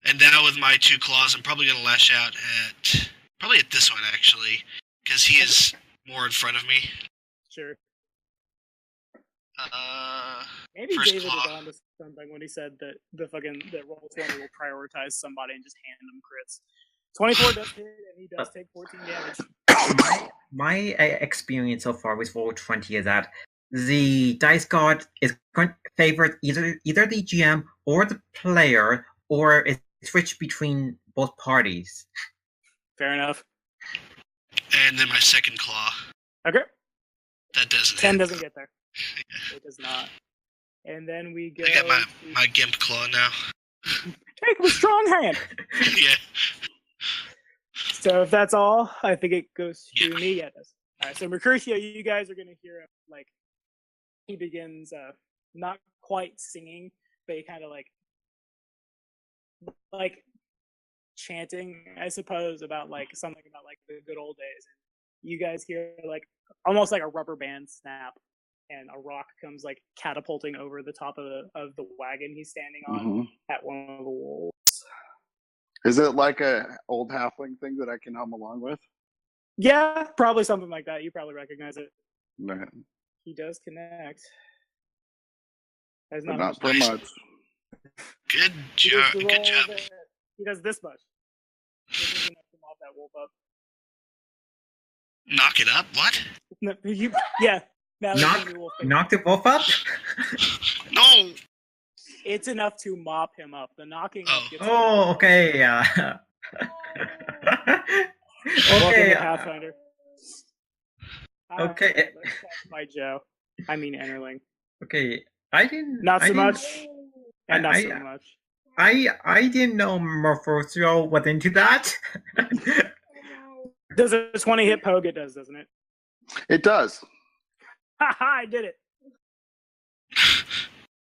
D: And now with my 2 claws, I'm probably going to lash out at this one actually, because he is more in front of me.
A: Sure.
D: Maybe
A: David is on to something when he said that the Roll20 will prioritize somebody and just hand them crits. 24 does hit, and he does take 14 damage.
B: My experience so far with Roll20 is that the dice god is favored either the GM or the player, or it's switched between both parties.
A: Fair enough.
D: And then my second claw.
A: Okay.
D: That doesn't
A: 10
D: hit.
A: doesn't get there. It does not. And then we go.
D: I got my gimp claw now.
A: Take a strong hand.
D: Yeah.
A: So if that's all, I think it goes to me. Yeah, it does. All right. So Mercutio, you guys are gonna hear him he begins not quite singing, but he kind of like chanting, I suppose, about something about the good old days. And you guys hear almost like a rubber band snap, and a rock comes catapulting over the top of the wagon he's standing on at one of the wolves.
C: Is it like a old halfling thing that I can hum along with?
A: Yeah, probably something like that. You probably recognize it.
C: No.
A: He does connect.
C: But not for much.
D: Good job. Good job.
A: He does this much. This is enough to mop that wolf up.
D: Knock it up? What?
A: No, yeah.
B: Knock the wolf up?
D: No!
A: It's enough to mop him up. The knocking up gets
B: okay. Okay.
A: Pathfinder.
B: Okay.
A: By Joe. I mean Enterling.
B: Okay. I didn't.
A: Not so much.
B: And
A: not so much.
B: I didn't know Mercutio was into that.
A: Does a 20 hit poke? It does, doesn't it?
C: It does.
A: Haha, I did it.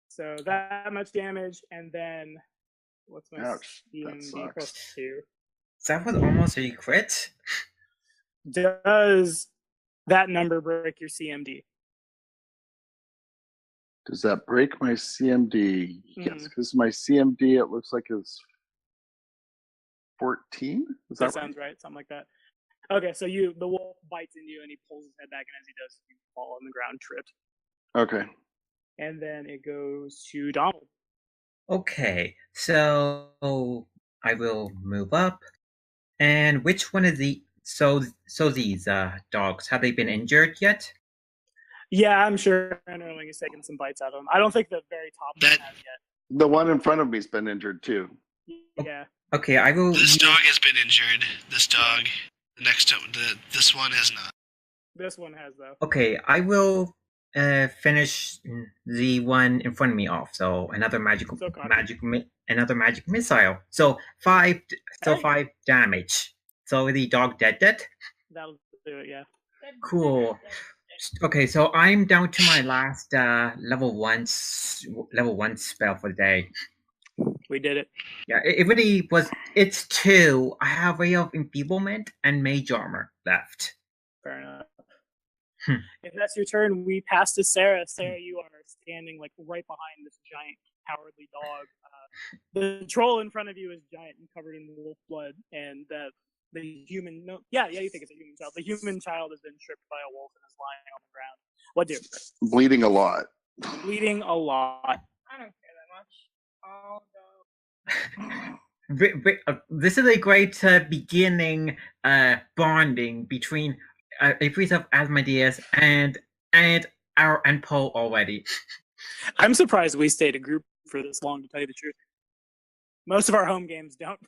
A: So that much damage, and then what's my CMD plus 2?
B: That was almost a crit.
A: Does that number break your CMD?
C: Does that break my CMD? Yes, because my CMD, it looks like is 14.
A: That sounds right? Something like that. Okay, so the wolf bites into you, and he pulls his head back, and as he does, you fall on the ground, tripped.
C: Okay.
A: And then it goes to Donald.
B: Okay, so I will move up. And which one of the these dogs, have they been injured yet?
A: Yeah, I'm sure Enterling has taken some bites out of them. I don't think the very top one has yet.
C: The one in front of me's been injured too.
A: Yeah.
B: Okay, I will.
D: This dog has been injured. This dog. The next this one has not.
A: This one has though.
B: Okay, I will finish the one in front of me off. So another magic missile. So 5 damage. So the dog dead.
A: That'll do it. Yeah.
B: Cool. Okay, so I'm down to my last level one spell for the day.
A: We did it.
B: Yeah, it really was. It's 2. I have Ray of Enfeeblement and Mage Armor left.
A: Fair enough. If that's your turn, we pass to Sarah. Sarah, you are standing like right behind this giant cowardly dog. The troll in front of you is giant and covered in wolf blood, and the human. No, yeah, you think it's a human child. The human child has been stripped by a wolf and is lying on the ground. What do?
C: Bleeding a lot.
A: Bleeding a lot.
E: I don't care that much. I'll go.
B: This is a great beginning bonding between a priest of Asmodeus and Poe already.
A: I'm surprised we stayed a group for this long, to tell you the truth. Most of our home games don't.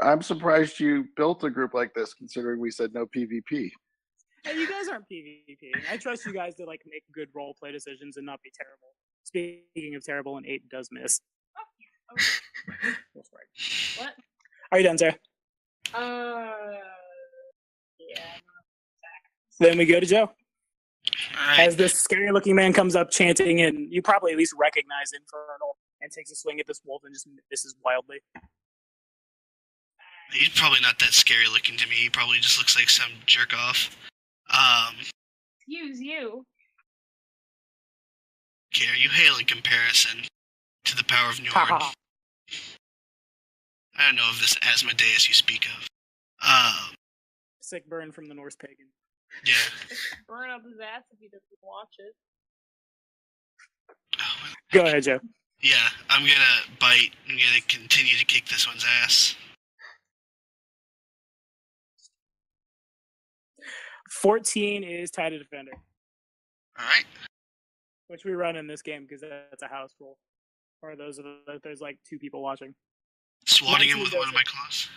C: I'm surprised you built a group like this, considering we said no PvP.
A: Hey, you guys aren't PvP. I trust you guys to like make good role play decisions and not be terrible. Speaking of terrible, an 8 does miss.
E: Okay. What?
A: Are you done, Sarah?
E: Yeah.
A: Then we go to Joe.
D: Alright.
A: As this scary-looking man comes up chanting, and you probably at least recognize Infernal, and takes a swing at this wolf and just misses wildly.
D: He's probably not that scary looking to me. He probably just looks like some jerk off.
E: Excuse you.
D: Care you hail in comparison to the power of Njord. I don't know of this Asmodeus you speak of.
A: Sick burn from the Norse pagan.
D: Yeah.
E: Burn up his ass if he doesn't watch it.
D: Oh, well.
A: Go ahead, Joe.
D: Yeah, I'm gonna bite. I'm gonna continue to kick this one's ass.
A: 14 is tie to defender,
D: Alright.
A: which we run in this game because that's a house rule. Or there's like 2 people watching.
D: Swatting him
A: 19
D: with one of my claws.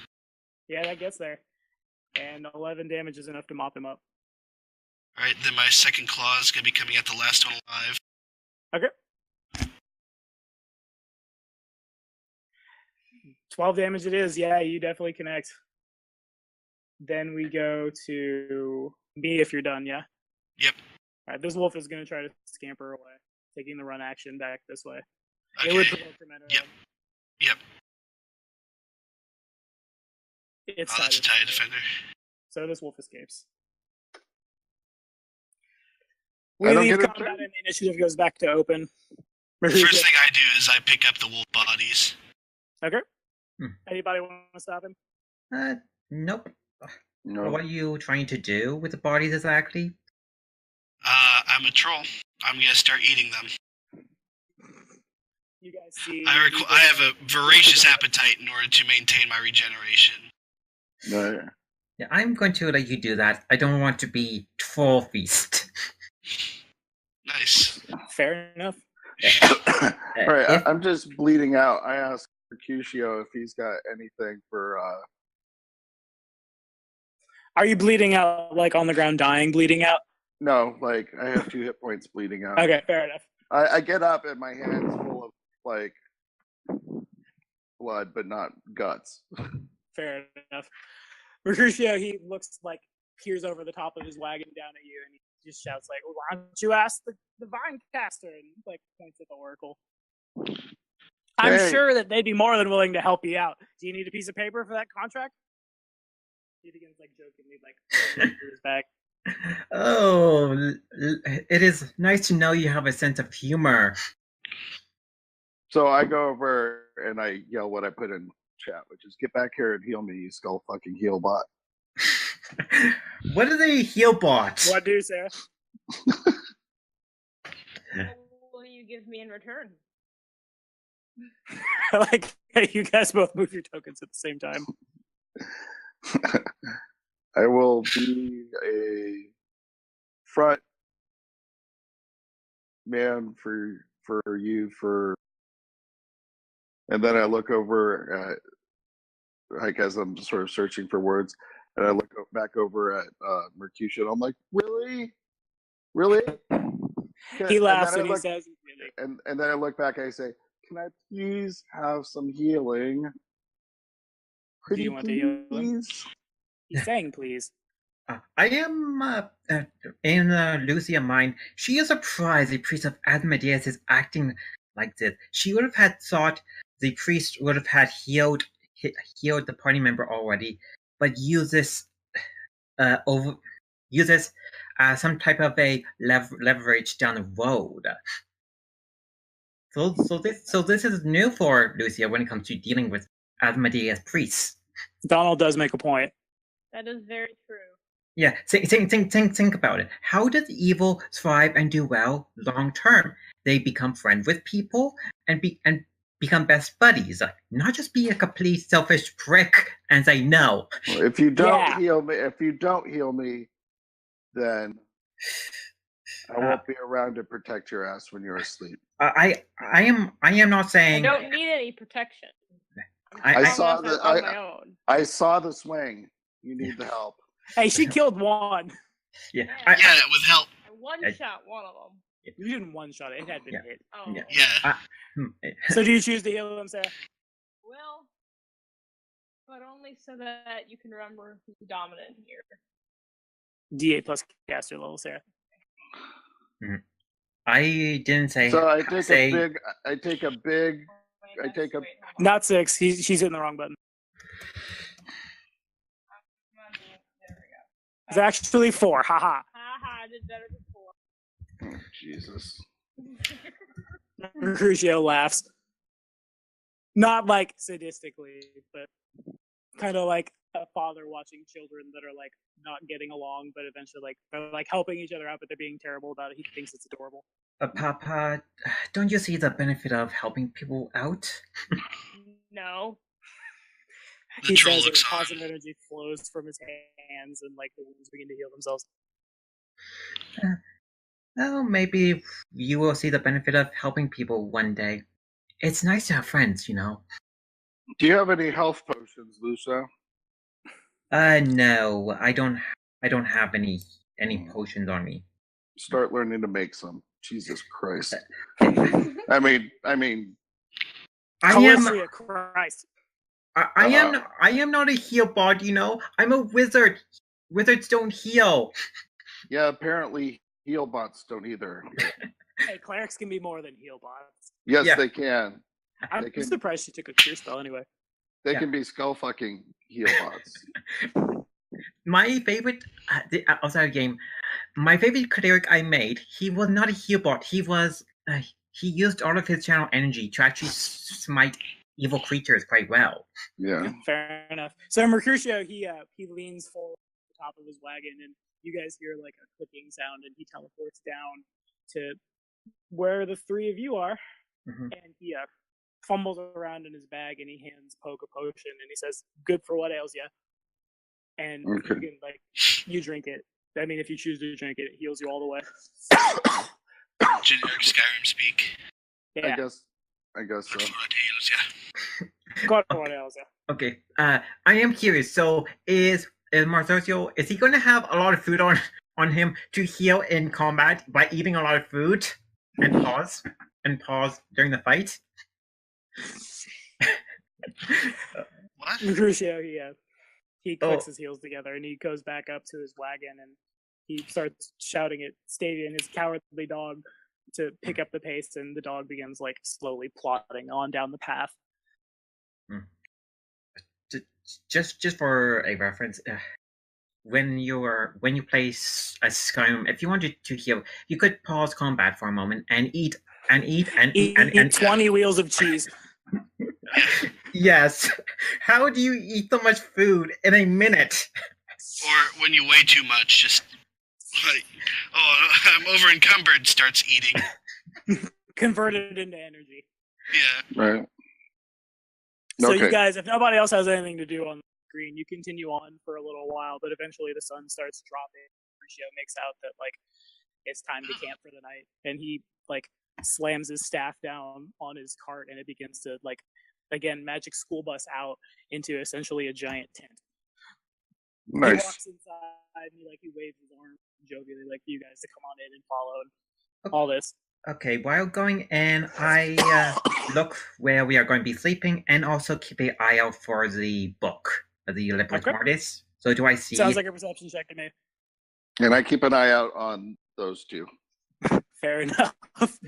A: Yeah, that gets there. And 11 damage is enough to mop him up.
D: Alright, then my second claw is gonna be coming at the last one alive.
A: Okay. 12 damage it is. Yeah, you definitely connect. Then we go to me if you're done, yeah?
D: Yep.
A: Alright, this wolf is going to try to scamper away, taking the run action back this way.
D: Okay.
A: It would provoke tremendous.
D: Yep.
A: It's
D: Oh, that's a tie defender.
A: So this wolf escapes.
C: I
A: We
C: don't
A: leave
C: get a
A: combat
C: turn?
A: and the initiative goes back to open.
D: The first thing I do is I pick up the wolf bodies.
A: Okay. Anybody want to stop him?
B: Nope.
C: No.
B: What are you trying to do with the bodies exactly?
D: I'm a troll. I'm gonna start eating them.
A: You guys see.
D: I have a voracious appetite in order to maintain my regeneration.
C: No.
B: Yeah, I'm going to let you do that. I don't want to be troll feast.
D: Nice.
A: Fair enough.
C: All right, I'm just bleeding out. I asked Mercutio if he's got anything for.
A: Are you bleeding out, like on the ground, dying, bleeding out?
C: No, like I have 2 hit points bleeding out.
A: Okay, fair enough.
C: I get up and my hand's full of like blood, but not guts.
A: Fair enough. Mercutio, he looks like peers over the top of his wagon down at you, and he just shouts like, "Why don't you ask the Vine Caster?" And like points at the Oracle. I'm
C: Hey.
A: sure that they'd be more than willing to help you out. Do you need a piece of paper for that contract? He begins like jokingly, like through his back.
B: Oh, it is nice to know you have a sense of humor.
C: So I go over and I yell what I put in chat, which is "Get back here and heal me, you skull fucking heal bot."
B: What is a heal bot?
A: What do, Sarah?
E: What will you give me in return?
A: Like, hey, you guys both move your tokens at the same time.
C: I will be a front man for you for, and then I look over at, like as I'm sort of searching for words, and I look back over at Mercutio. I'm like, really?
A: He laughs
C: then
A: and
C: I
A: he says, "Really?"
C: and then I look back and I say, "Can I please have some healing?
A: Do you want to heal them?
C: please?"
A: He's saying, "Please."
B: I am in Lucia mind. She is surprised the priest of Asmodeus is acting like this. She would have had thought the priest would have had healed the party member already, but uses some type of a leverage down the road. So this is new for Lucia when it comes to dealing with Asmodeus priests.
A: Donald does make a point.
E: That is very true.
B: Yeah, think about it. How does evil thrive and do well long term? They become friends with people and become best buddies. Not just be a complete selfish prick and say no.
C: Well, if you don't heal me, then I won't be around to protect your ass when you're asleep.
B: I am not saying
E: I don't need any protection.
C: I saw the swing. You need the help.
A: Hey, she killed one.
B: Yeah,
D: with help.
E: I one-shot one of them.
A: You didn't one-shot it. It had been hit.
E: Oh.
D: Yeah.
A: So do you choose to heal him, Sarah?
E: Well, but only so that you can remember who's dominant here.
A: D8 plus caster level, Sarah.
B: Mm-hmm. I didn't say.
C: So I take a big.
A: Not 6. She's hitting the wrong button. It's actually 4. Haha.
E: I did better than 4.
C: Oh, Jesus.
A: Mercutio laughs. Not like sadistically, but kind of like a father watching children that are like not getting along, but eventually like they're like helping each other out, but they're being terrible about it. He thinks it's adorable.
B: Papa, don't you see the benefit of helping people out?
E: No.
A: He says that positive energy flows from his hands and like the wounds begin to heal themselves.
B: Well, maybe you will see the benefit of helping people one day. It's nice to have friends, you know.
C: Do you have any health potions, Lucia?
B: No, I don't have any potions on me.
C: Start learning to make some. Jesus Christ. I mean.
A: Christ.
B: I am not a heal bot, you know. I'm a wizard. Wizards don't heal.
C: Yeah, apparently heal bots don't either.
A: Hey, clerics can be more than heal bots.
C: Yes, they can.
A: I'm surprised she took a cure spell anyway.
C: They can be skull fucking heal bots.
B: My favorite outside game, my favorite cleric I made, he was not a heal bot. He was he used all of his channel energy to actually smite evil creatures quite well.
C: Yeah.
A: Fair enough. So Mercutio, he leans forward to the top of his wagon, and you guys hear like a clicking sound, and he teleports down to where the three of you are, and he fumbles around in his bag, and he hands Poke a potion, and he says, "Good for what ails ya." And you can you drink it. I mean, if you choose to drink it, it heals you all the way.
D: Generic Skyrim speak.
A: Yeah.
C: I guess so.
B: Okay. I am curious. So is Marsocio, is he going to have a lot of food on him to heal in combat by eating a lot of food and pause during the fight?
D: What?
A: Mercutio, he clicks his heels together and he goes back up to his wagon and he starts shouting at Stadia and his cowardly dog to pick up the pace, and the dog begins like slowly plodding on down the path.
B: Just for a reference, when you play a Skyrim, if you wanted to heal, you could pause combat for a moment and eat
A: 20 wheels of cheese.
B: Yes. How do you eat so much food in a minute?
D: Or when you weigh too much, just like, oh, I'm over encumbered, starts eating.
A: Converted into energy.
D: Yeah.
C: Right.
A: So you guys, if nobody else has anything to do on the screen, you continue on for a little while, but eventually the sun starts dropping. Mercutio makes out that like it's time to camp for the night, and he like slams his staff down on his cart, and it begins to like again magic school bus out into essentially a giant tent.
C: Nice.
A: He walks inside and he waves his arm jovially like for you guys to come on in and follow and all this.
B: Okay, while going in, I look where we are going to be sleeping and also keep an eye out for the book, the Libris Mortis. So do I see...
A: Sounds like a perception check to me.
C: And I keep an eye out on those two.
A: Fair enough.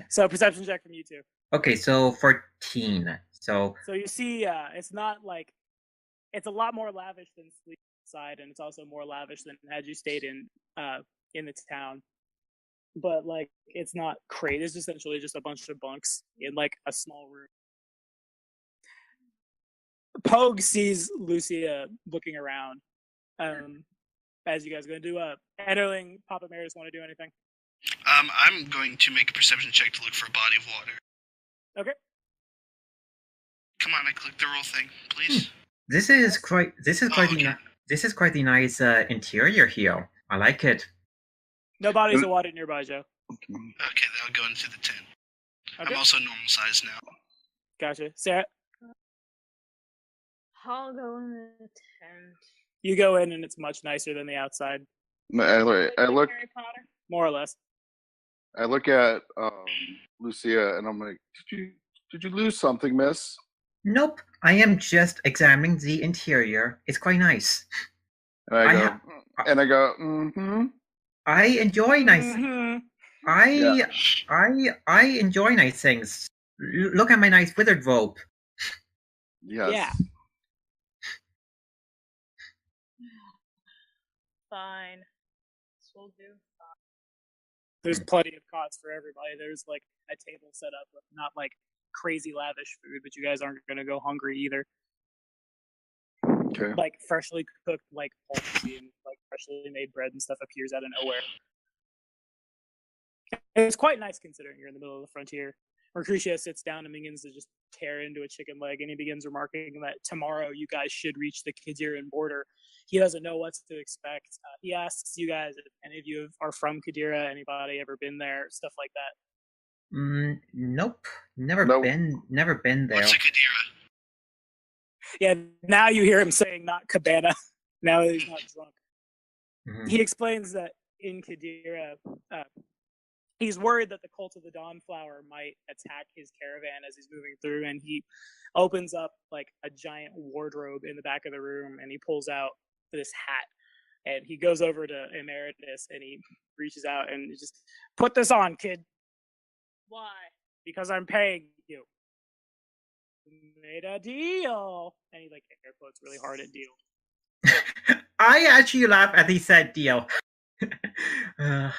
A: So perception check from you two.
B: Okay, so 14. So
A: you see, it's not like it's a lot more lavish than Sleep side, and it's also more lavish than had you stayed in the town. But like, it's not crazy. It's essentially just a bunch of bunks in like a small room. Pogue sees Lucia looking around. As you guys are going to do, Ederling, Papa Maris want to do anything?
D: I'm going to make a perception check to look for a body of water.
A: Okay.
D: Come on, I clicked the roll thing, please.
B: this is quite the nice interior here. I like it.
A: No bodies of water nearby, Joe.
D: Okay, then I'll go into the tent.
A: Okay.
D: I'm also normal size now.
A: Gotcha. Sarah?
E: I'll go in the tent.
A: You go in and it's much nicer than the outside.
C: I look
E: Harry Potter.
A: More or less.
C: I look at Lucia and I'm like, did you lose something, miss?
B: Nope, I am just examining the interior. It's quite nice.
C: And I go, mm-hmm.
B: I enjoy nice.
A: Mm-hmm.
B: I enjoy nice things. Look at my nice wizard robe.
C: Yes.
A: Yeah.
E: Fine. This will do.
A: There's plenty of cots for everybody. There's like a table set up with not like crazy lavish food, but you guys aren't going to go hungry either.
C: Okay.
A: Like freshly cooked, like poultry and like freshly made bread and stuff appears out of nowhere. It's quite nice considering you're in the middle of the frontier. Mercutio sits down and begins to just tear into a chicken leg, and he begins remarking that tomorrow you guys should reach the Qadiran border. He doesn't know what to expect. He asks you guys if any of you are from Qadira, anybody ever been there, stuff like that.
B: Nope. Never been there.
D: What's a Qadira?
A: Yeah, now you hear him saying not cabana. Now that he's not drunk.
B: Mm-hmm.
A: He explains that in Qadira, he's worried that the cult of the Dawnflower might attack his caravan as he's moving through, and he opens up like a giant wardrobe in the back of the room, and he pulls out this hat, and he goes over to Emeritus, and he reaches out and just, put this on, kid.
E: Why?
A: Because I'm paying you. Made a deal. And he like air quotes really hard at deal.
B: I actually laugh as he said deal. Yeah.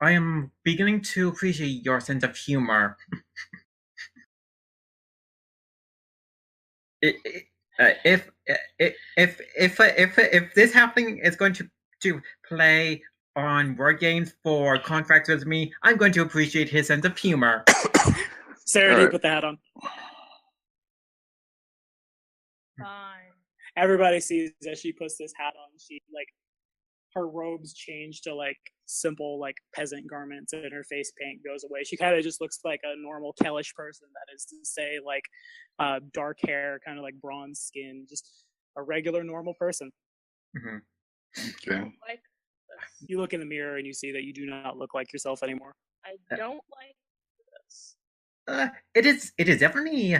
B: I am beginning to appreciate your sense of humor. If this happening is going to play on word games for contracts with me, I'm going to appreciate his sense of humor.
A: Sarah, do you put the hat on?
E: Fine.
A: Everybody sees as she puts this hat on, she like her robes change to like simple like peasant garments, and her face paint goes away. She kind of just looks like a normal Kellish person, that is to say, like dark hair, kind of like bronze skin, just a regular normal person.
B: Mm-hmm.
C: Okay.
E: Like this.
A: You look in the mirror and you see that you do not look like yourself anymore.
E: I don't like this.
B: It is definitely a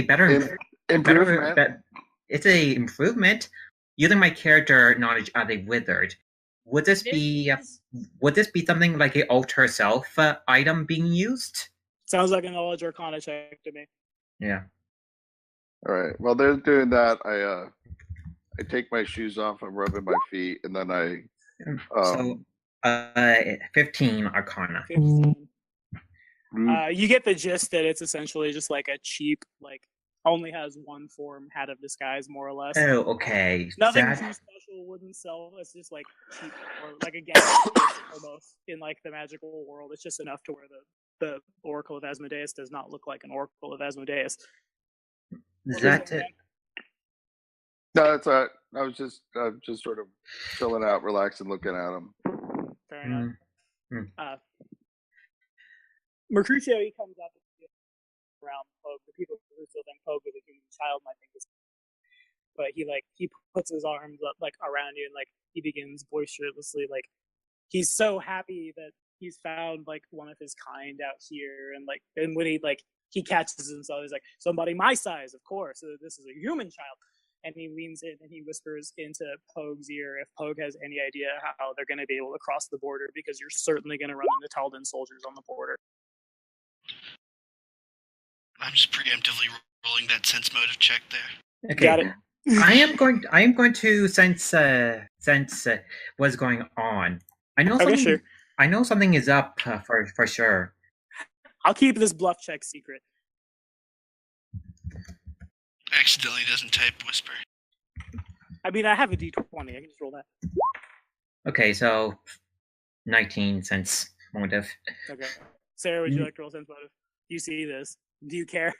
B: better
C: improvement.
B: It's a improvement. Using my character knowledge as a wizard, would this be something like a alter self item being used?
A: Sounds like a knowledge arcana check to me.
B: Yeah.
C: All right. While they're doing that, I take my shoes off. I'm rubbing my feet, and then I
B: 15 arcana.
A: 15. You get the gist that it's essentially just like a cheap, like only has one form hat of disguise, more or less.
B: Oh, okay.
A: Nothing too special, wouldn't sell. It's just like cheap, or like a gadget almost in like the magical world. It's just enough to where the Oracle of Asmodeus does not look like an Oracle of Asmodeus.
B: Is that it?
C: No, it's all right. I was just sort of chilling out, relaxing, looking at them.
A: Fair enough. Mercutio, he comes up around Pogue. The people who still think Pogue is a human child might think this, but he puts his arms up like around you, and like he begins boisterously, like he's so happy that he's found like one of his kind out here, and like, and when he catches himself, he's like, somebody my size, of course. This is a human child. and he leans in and he whispers into Pogue's ear if Pogue has any idea how they're going to be able to cross the border, because you're certainly going to run into Taldan soldiers on the border.
D: I'm just preemptively rolling that sense motive check there.
B: Okay.
A: Got it.
B: I am going to sense what's going on. I know something.
A: Sure.
B: I know something is up for sure.
A: I'll keep this bluff check secret.
D: Accidentally doesn't type whisper.
A: I mean, I have a D20. I can just roll that.
B: Okay, so 19 sense motive.
A: Okay. Sarah, would you like to roll sense motive? You see this? Do you care?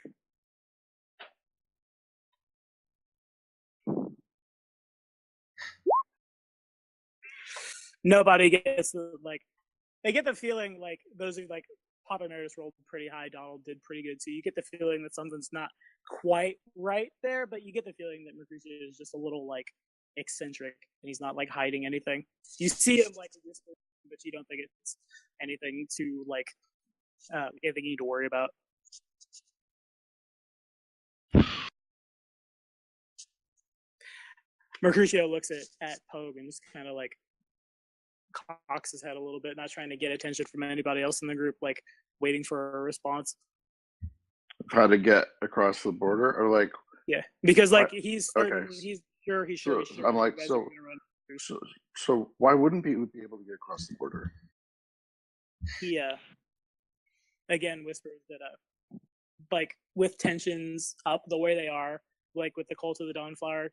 A: Nobody gets they get the feeling like those are like Pathfinder rolled pretty high. Donald did pretty good too. You get the feeling that something's not quite right there, but you get the feeling that Mercutio is just a little like eccentric and he's not like hiding anything. You see him like whisper, but you don't think it's anything to like anything you need to worry about. Mercutio looks at Pogue and just kind of like cocks his head a little bit, not trying to get attention from anybody else in the group, like waiting for a response.
C: How to get across the border, or like?
A: Yeah, because like he's certain,
C: okay.
A: He's sure.
C: I'm like, so why wouldn't we be able to get across the border?
A: He again whispers that like with tensions up the way they are, like with the Cult of the Dawnflower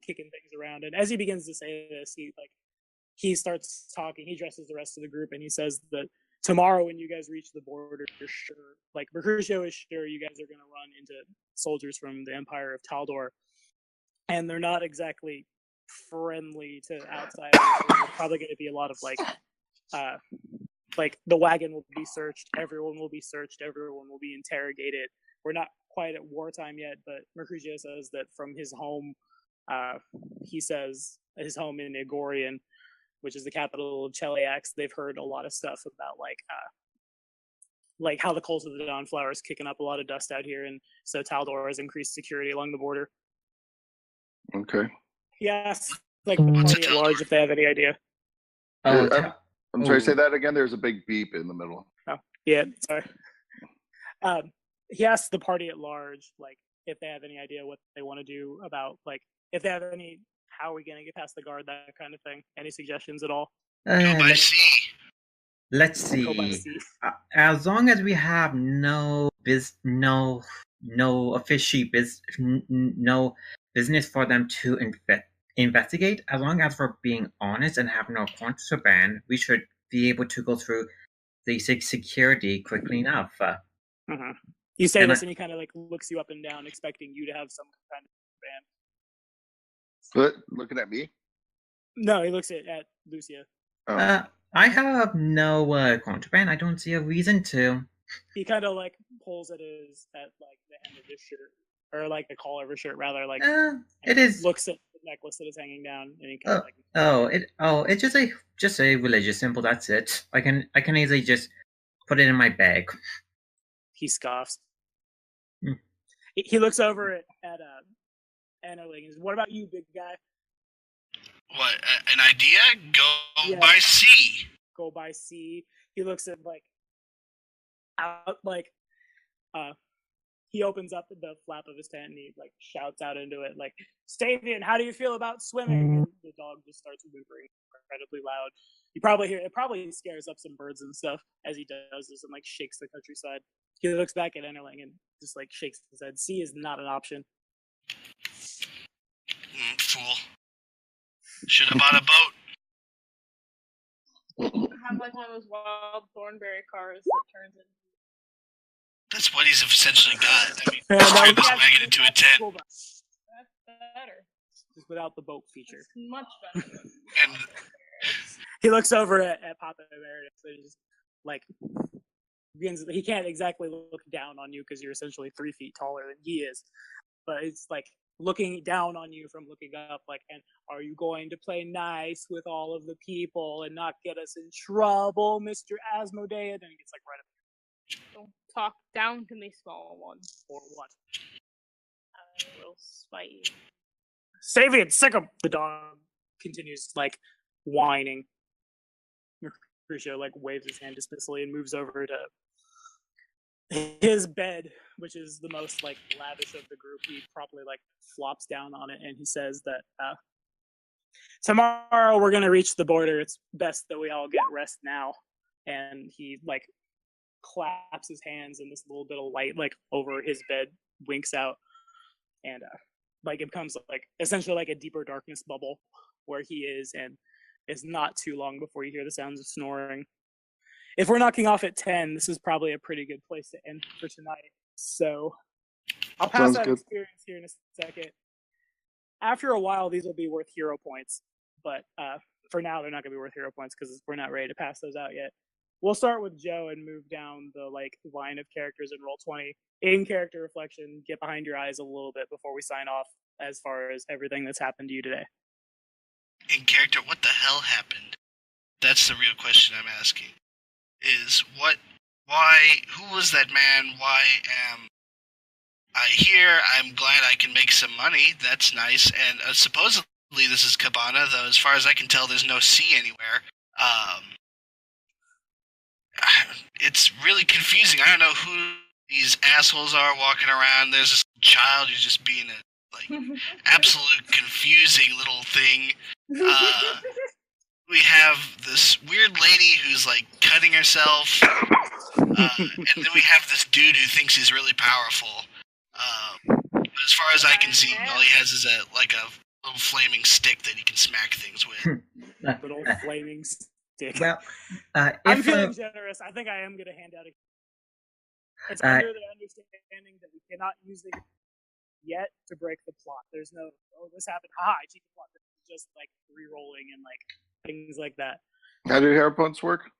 A: kicking things around, and as he begins to say this, he starts talking. He addresses the rest of the group, and he says that tomorrow when you guys reach the border, you're sure, like Mercutio is sure you guys are going to run into soldiers from the Empire of Taldor, and they're not exactly friendly to outsiders. There's probably going to be a lot of like the wagon will be searched, everyone will be searched, everyone will be interrogated. We're not quite at wartime yet, but Mercutio says that from his home, he says his home in Igorian, which is the capital of Cheliax, they've heard a lot of stuff about like how the Cult of the Dawnflower is kicking up a lot of dust out here, and so Taldor has increased security along the border.
C: Okay.
A: Yes, like the party at large, if they have any idea.
C: I'm sorry, say that again. There's a big beep in the middle.
A: Oh, yeah, sorry. He asks the party at large, like, if they have any idea what they want to do about, like, if they have any, how are we going to get past the guard, that kind of thing. Any suggestions at all?
D: Go by sea.
B: Let's see. As long as we have no business for them to investigate, as long as we're being honest and have no contraband, we should be able to go through the security quickly enough.
A: You say this, and he kind of like looks you up and down, expecting you to have some kind of band.
C: Looking at me?
A: No, he looks at Lucia.
C: Oh.
B: I have no contraband. I don't see a reason to.
A: He kind of like pulls at like the hem of his shirt, or like the collar of his shirt, rather. Like
B: it is.
A: Looks at the necklace that is hanging down, and he kind of
B: it's just a religious symbol. That's it. I can easily just put it in my bag.
A: He scoffs. He looks over at Annaling and says, "What about you, big guy?"
D: What, an idea? Go by sea.
A: Go by sea. He looks at out he opens up the flap of his tent and he like shouts out into it like, "Stavian, how do you feel about swimming?" And the dog just starts whimpering incredibly loud. You probably hear it. Probably scares up some birds and stuff as he does this and like shakes the countryside. He looks back at Ennerling and just like shakes his head. Sea is not an option.
D: Fool. Should have bought a boat.
E: Have like one of those wild thornberry cars that turns into.
D: That's what he's essentially got. I mean, turn this wagon into a tent.
E: That's better.
A: Just without the boat feature.
E: It's much better.
D: And
A: he looks over at Papa Meredith and just like he can't exactly look down on you because you're essentially 3 feet taller than he is, but it's like looking down on you from looking up, like, and are you going to play nice with all of the people and not get us in trouble, Mr. Asmodeus? And he gets like right up.
E: Don't talk down to me, small one.
A: Or what?
E: will smite you.
A: Savian, sick him! The dog continues, like, whining. Mercutio, like, waves his hand dismissively and moves over to his bed, which is the most, like, lavish of the group. He properly, like, flops down on it, and he says that, tomorrow we're gonna reach the border. It's best that we all get rest now. And he, like, claps his hands, and this little bit of light, like, over his bed winks out, and like, it becomes, like, essentially like a deeper darkness bubble where he is, and it's not too long before you hear the sounds of snoring. If we're knocking off at 10, this is probably a pretty good place to end for tonight. So I'll pass that experience here in a second. After a while, these will be worth hero points, but for now, they're not going to be worth hero points because we're not ready to pass those out yet. We'll start with Joe and move down the, like, line of characters in Roll20. In character reflection, get behind your eyes a little bit before we sign off as far as everything that's happened to you today.
D: In character, what the hell happened? That's the real question I'm asking. Is who was that man? Why am I here? I'm glad I can make some money. That's nice. And supposedly this is Cabana, though as far as I can tell, there's no sea anywhere. It's really confusing. I don't know who these assholes are walking around. There's this child who's just being a, like, absolute confusing little thing. We have this weird lady who's, like, cutting herself. And then we have this dude who thinks he's really powerful. As far as I can see, all he has is a little flaming stick that he can smack things with.
A: Little flaming stick.
B: Well,
A: I'm feeling generous. I think I am going to hand out a... It's under the understanding that we cannot use it yet to break the plot. There's no, oh, this happened, I cheat the plot. It's just, like, re-rolling and, like, things like that.
C: How do hero points work?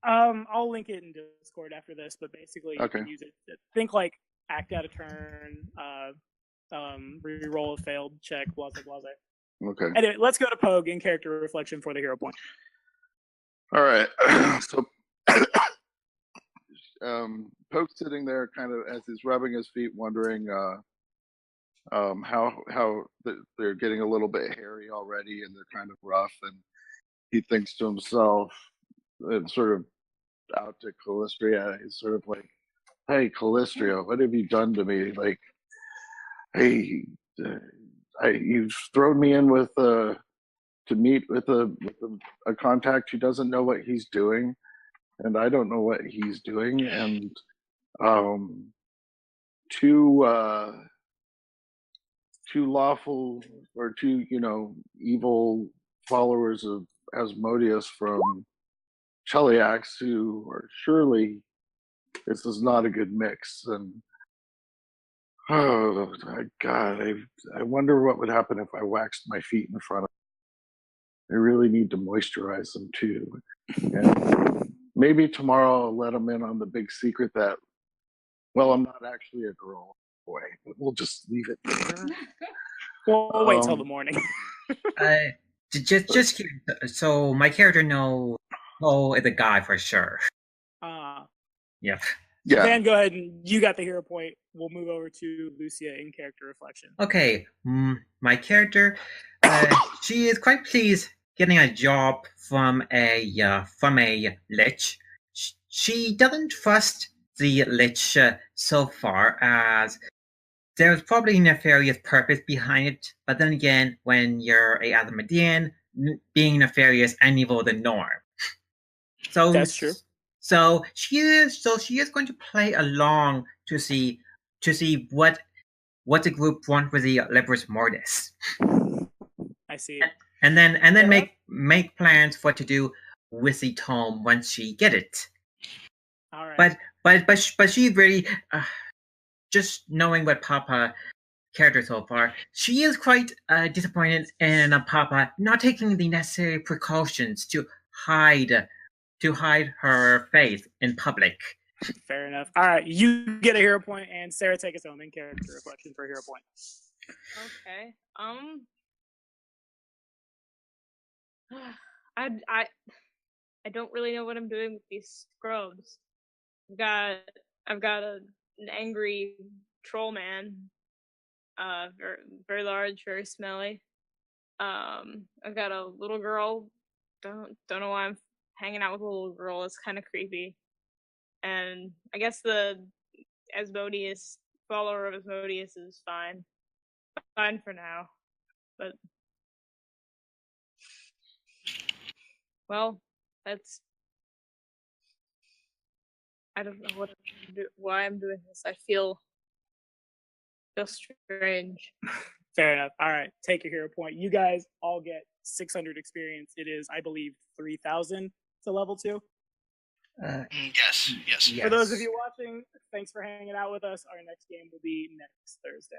A: I'll link it in Discord after this, but basically you can use it to think, like, act out a turn, re-roll a failed check, blah, blah, blah.
C: Okay.
A: Anyway, let's go to Pogue in character reflection for the hero point.
C: All right. So Poke's sitting there kind of as he's rubbing his feet, wondering how they're getting a little bit hairy already and they're kind of rough, and he thinks to himself and sort of out to Callistria, he's sort of like, hey, Callistria, what have you done to me? Like, hey, you've thrown me in with to meet with a contact who doesn't know what he's doing, and I don't know what he's doing, and two lawful or two, evil followers of Asmodeus from Cheliax who are surely, this is not a good mix, and oh my God, I wonder what would happen if I waxed my feet in front of them. I really need to moisturize them too. And maybe tomorrow I'll let them in on the big secret that, well, I'm not actually a girl, boy, but we'll just leave it there.
A: We'll wait till the morning.
B: Just so my character knows is a guy for sure. Yep.
C: Yeah.
A: Dan, go ahead, and you got the hero point. We'll move over to Lucia in character reflection.
B: Okay, my character, she is quite pleased getting a job from a lich. She doesn't trust the lich so far, as there's probably nefarious purpose behind it. But then again, when you're a Asmodean, being nefarious and evil is the norm. So
A: that's true.
B: So she is going to play along to see what the group want with the Libris Mortis.
A: I see.
B: And then make plans for what to do with the tome once she get it.
A: All right.
B: But she really just knowing what Papa character so far, she is quite disappointed in Papa not taking the necessary precautions to hide her face in public.
A: Fair enough. All right, you get a hero point, and Sarah, take us home in character reflection for a hero point.
E: Okay. I don't really know what I'm doing with these scrubs. I've got an angry troll man very, very large, very smelly. I've got a little girl. Don't know why I'm hanging out with a little girl. It's kind of creepy. And I guess the Asmodeus follower of Asmodeus is fine for now. But well, that's. I don't know why I'm doing this. I feel strange.
A: Fair enough. All right, take your hero point. You guys all get 600 experience. It is, I believe, 3,000 to level 2.
D: Yes.
A: For those of you watching, thanks for hanging out with us. Our next game will be next Thursday.